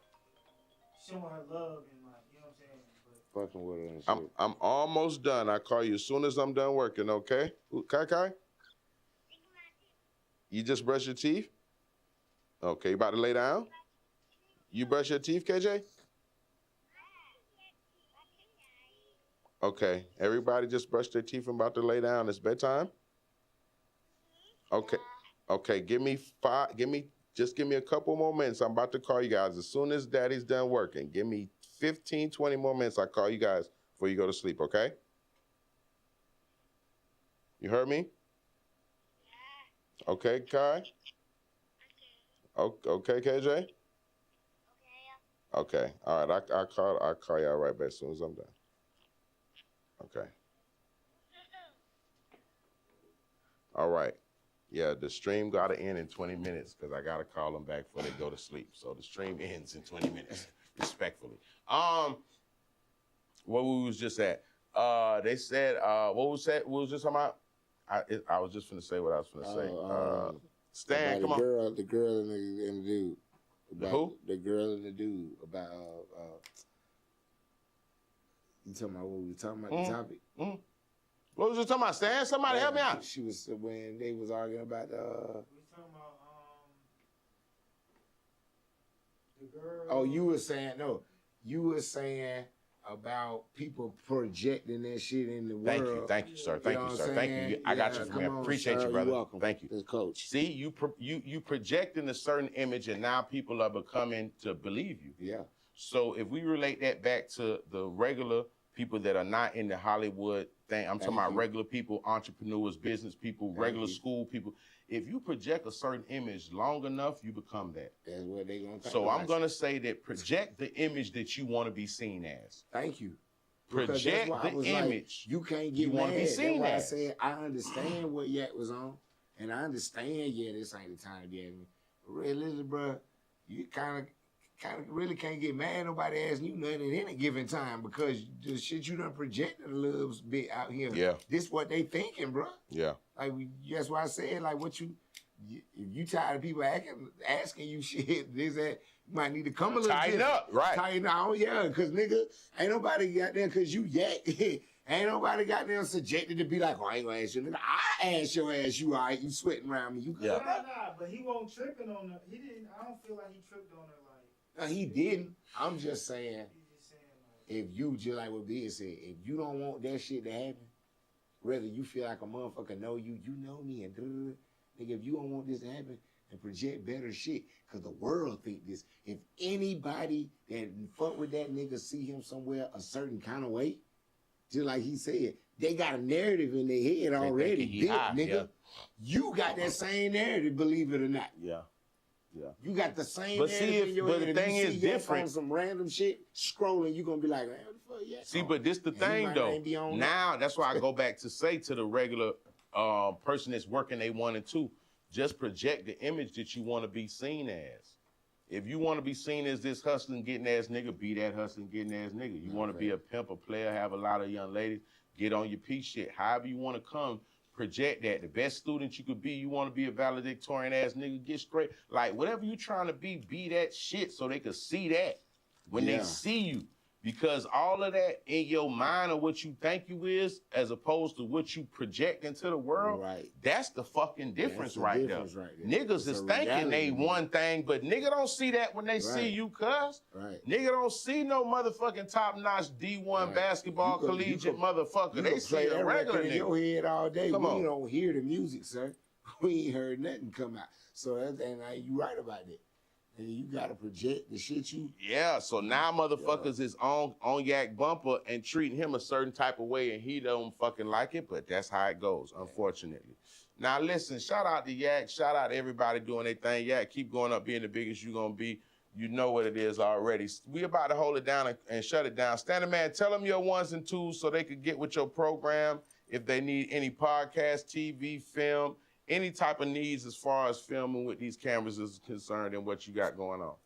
showing her love and like, you know what I'm saying? But Fucking with her and shit. I'm almost done. I call you as soon as I'm done working, okay? Kai? You just brush your teeth? Okay, you about to lay down? You brush your teeth, KJ? Okay, everybody just brush their teeth and about to lay down. It's bedtime? Okay, give me a couple more minutes. I'm about to call you guys as soon as daddy's done working. Give me 15, 20 more minutes. I'll call you guys before you go to sleep, okay? You heard me? Okay, Kai? Okay, KJ? Okay, all right, I'll call y'all right back as soon as I'm done. Okay. All right. Yeah, the stream got to end in 20 minutes because I got to call them back before they go to sleep. So the stream ends in 20 minutes, respectfully. What we was just at? They said, what was that? We was just talking about? I was just finna say what I was finna say. Stan, come on. The girl and the dude. The who? The girl and the dude about, you talking about what we were talking about, the topic? What was you talking about, Stan? Somebody help me out. She was, when they was arguing about, we talking about the girl. Oh, you were saying about people projecting that shit in the world. Thank you, sir. Thank you, sir. Thank you. I got you from here. Appreciate you, brother. You're welcome. Thank you. This coach. See, you projecting a certain image, and now people are becoming to believe you. Yeah. So if we relate that back to the regular people that are not in the Hollywood thing, I'm talking about regular people, entrepreneurs, business people, regular school people. If you project a certain image long enough, you become that. That's what they gonna think. So I'm gonna say that project the image that you want to be seen as. Thank you. Project the image you can't get you want to be seen as. as. I said I understand what Yak was on, and I understand. Yeah, this ain't the time to get me. Really, bro, you kind of really can't get mad. Nobody asking you nothing at any given time because the shit you done projected a little bit out here. Yeah. This what they thinking, bro. Yeah. Like that's why I said like what if you tired of people asking you shit, this that you might need to come a little tighten up, right? Tighten up, yeah, because nigga ain't nobody got there because you Yak. Ain't nobody got there subjected to be like, oh, I ain't gonna ask you, nigga. I ask your ass, you all right? You sweating around me? You good? Nah, but he won't tripping on her. He didn't. I don't feel like he tripped on her like. No, he didn't. I'm just saying. He's just saying like. If you just like what Biz said, if you don't want that shit to happen, whether you feel like a motherfucker know you, you know me, and nigga, if you don't want this to happen, and project better shit, cause the world think this. If anybody that fuck with that nigga see him somewhere a certain kind of way, just like he said, they got a narrative in their head already built, nigga. Yeah. You got that same narrative, believe it or not. Yeah. Yeah. You got the same but narrative see, in your but head. the thing is different. On some random shit, scrolling, you gonna be like, man, what the fuck, yeah. See, but this the thing though. Now that's why I go back to say to the regular person that's working a 1 and 2, just project the image that you want to be seen as. If you want to be seen as this hustling, getting ass nigga, be that hustling, getting ass nigga. You want to be a pimp, a player, have a lot of young ladies, get on your piece shit. However you want to come, project that. The best student you could be, you want to be a valedictorian ass nigga, get straight. Like, whatever you trying to be that shit so they could see that when they see you. Because all of that in your mind of what you think you is, as opposed to what you project into the world, that's the fucking difference right there. Niggas is thinking they one thing, but nigga don't see that when they see you, cuz. Nigga don't see no motherfucking top-notch D1 basketball collegiate motherfucker. They see a regular nigga. In your head all day. We don't hear the music, sir. We ain't heard nothing come out. So that's, and you right about that. And you gotta project the shit you. Yeah, so now motherfuckers is on Yak Bumper and treating him a certain type of way, and he don't fucking like it, but that's how it goes, unfortunately. Now listen, shout out to Yak, shout out to everybody doing their thing. Yak, keep going up, being the biggest you gonna be. You know what it is already. We about to hold it down and shut it down. Standard Man, tell them your 1s and 2s so they could get with your program if they need any podcast, TV, film, any type of needs as far as filming with these cameras is concerned and what you got going on.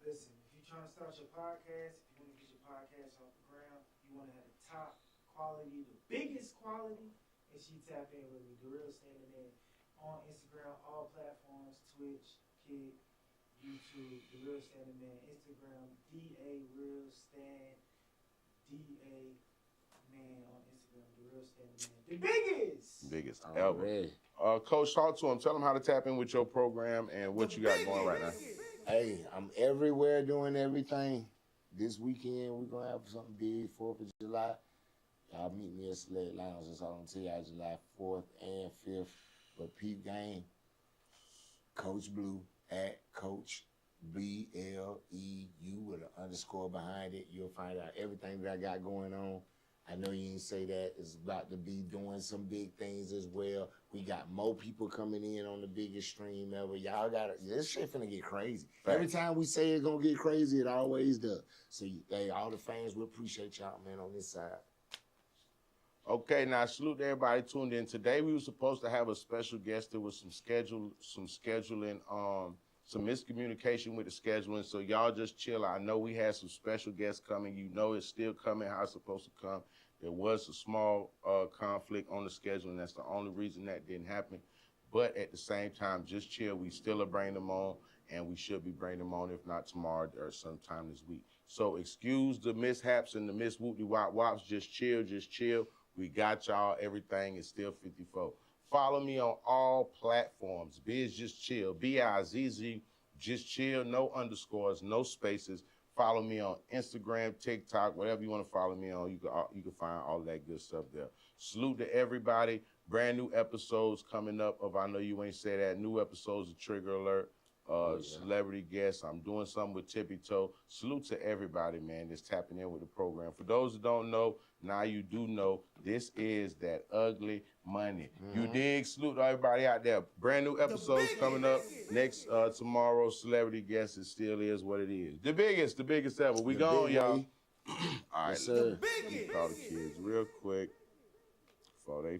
Listen, if you're trying to start your podcast, if you want to get your podcast off the ground, you want to have the top quality, the biggest quality, and she tap in with me, the real Standard Man. on Instagram, all platforms, Twitch, Kick, YouTube, The Real Standing Man, Instagram, DA Real Stand, DA Man on Instagram, The Real Standing Man. The biggest ever. Coach, talk to him. Tell him how to tap in with your program and what you got going right now. Hey, I'm everywhere doing everything. This weekend, we're going to have something big, 4th of July. Y'all meet me at Select Lounge. That's all I'm telling y'all, July 4th and 5th. But peep game, Coach Blue, at Coach BLEU with an underscore behind it. You'll find out everything that I got going on. I know you didn't say that. It's about to be doing some big things as well. We got more people coming in on the biggest stream ever. Y'all got to, this shit finna get crazy. Right. Every time we say it's gonna get crazy, it always does. So, hey, all the fans, we appreciate y'all, man, on this side. Okay, now salute to everybody tuned in. Today we were supposed to have a special guest. There was some scheduling, some miscommunication with the scheduling. So y'all just chill. I know we had some special guests coming. You know it's still coming how it's supposed to come. There was a small conflict on the scheduling. That's the only reason that didn't happen. But at the same time, just chill. We still are bringing them on, and we should be bringing them on, if not tomorrow or sometime this week. So excuse the mishaps and the whoop-de-wop-wops. Just chill, just chill. We got y'all. Everything is still 54. Follow me on all platforms. Bizzjustchill, B-I-Z-Z, just chill, no underscores, no spaces. Follow me on Instagram, TikTok, whatever you want to follow me on. You can find all that good stuff there. Salute to everybody. Brand new episodes coming up of I Know You Ain't Say That. New episodes of Trigger Alert. Celebrity guests. I'm doing something with Tippy Toe. Salute to everybody, man, that's tapping in with the program. For those that don't know, now you do know, this is that ugly money. You dig? Salute to everybody out there. Brand new episodes coming up next tomorrow. Celebrity guest, it still is what it is. The biggest ever. We gone, y'all. All right, yes, sir. Let me call the kids real quick before they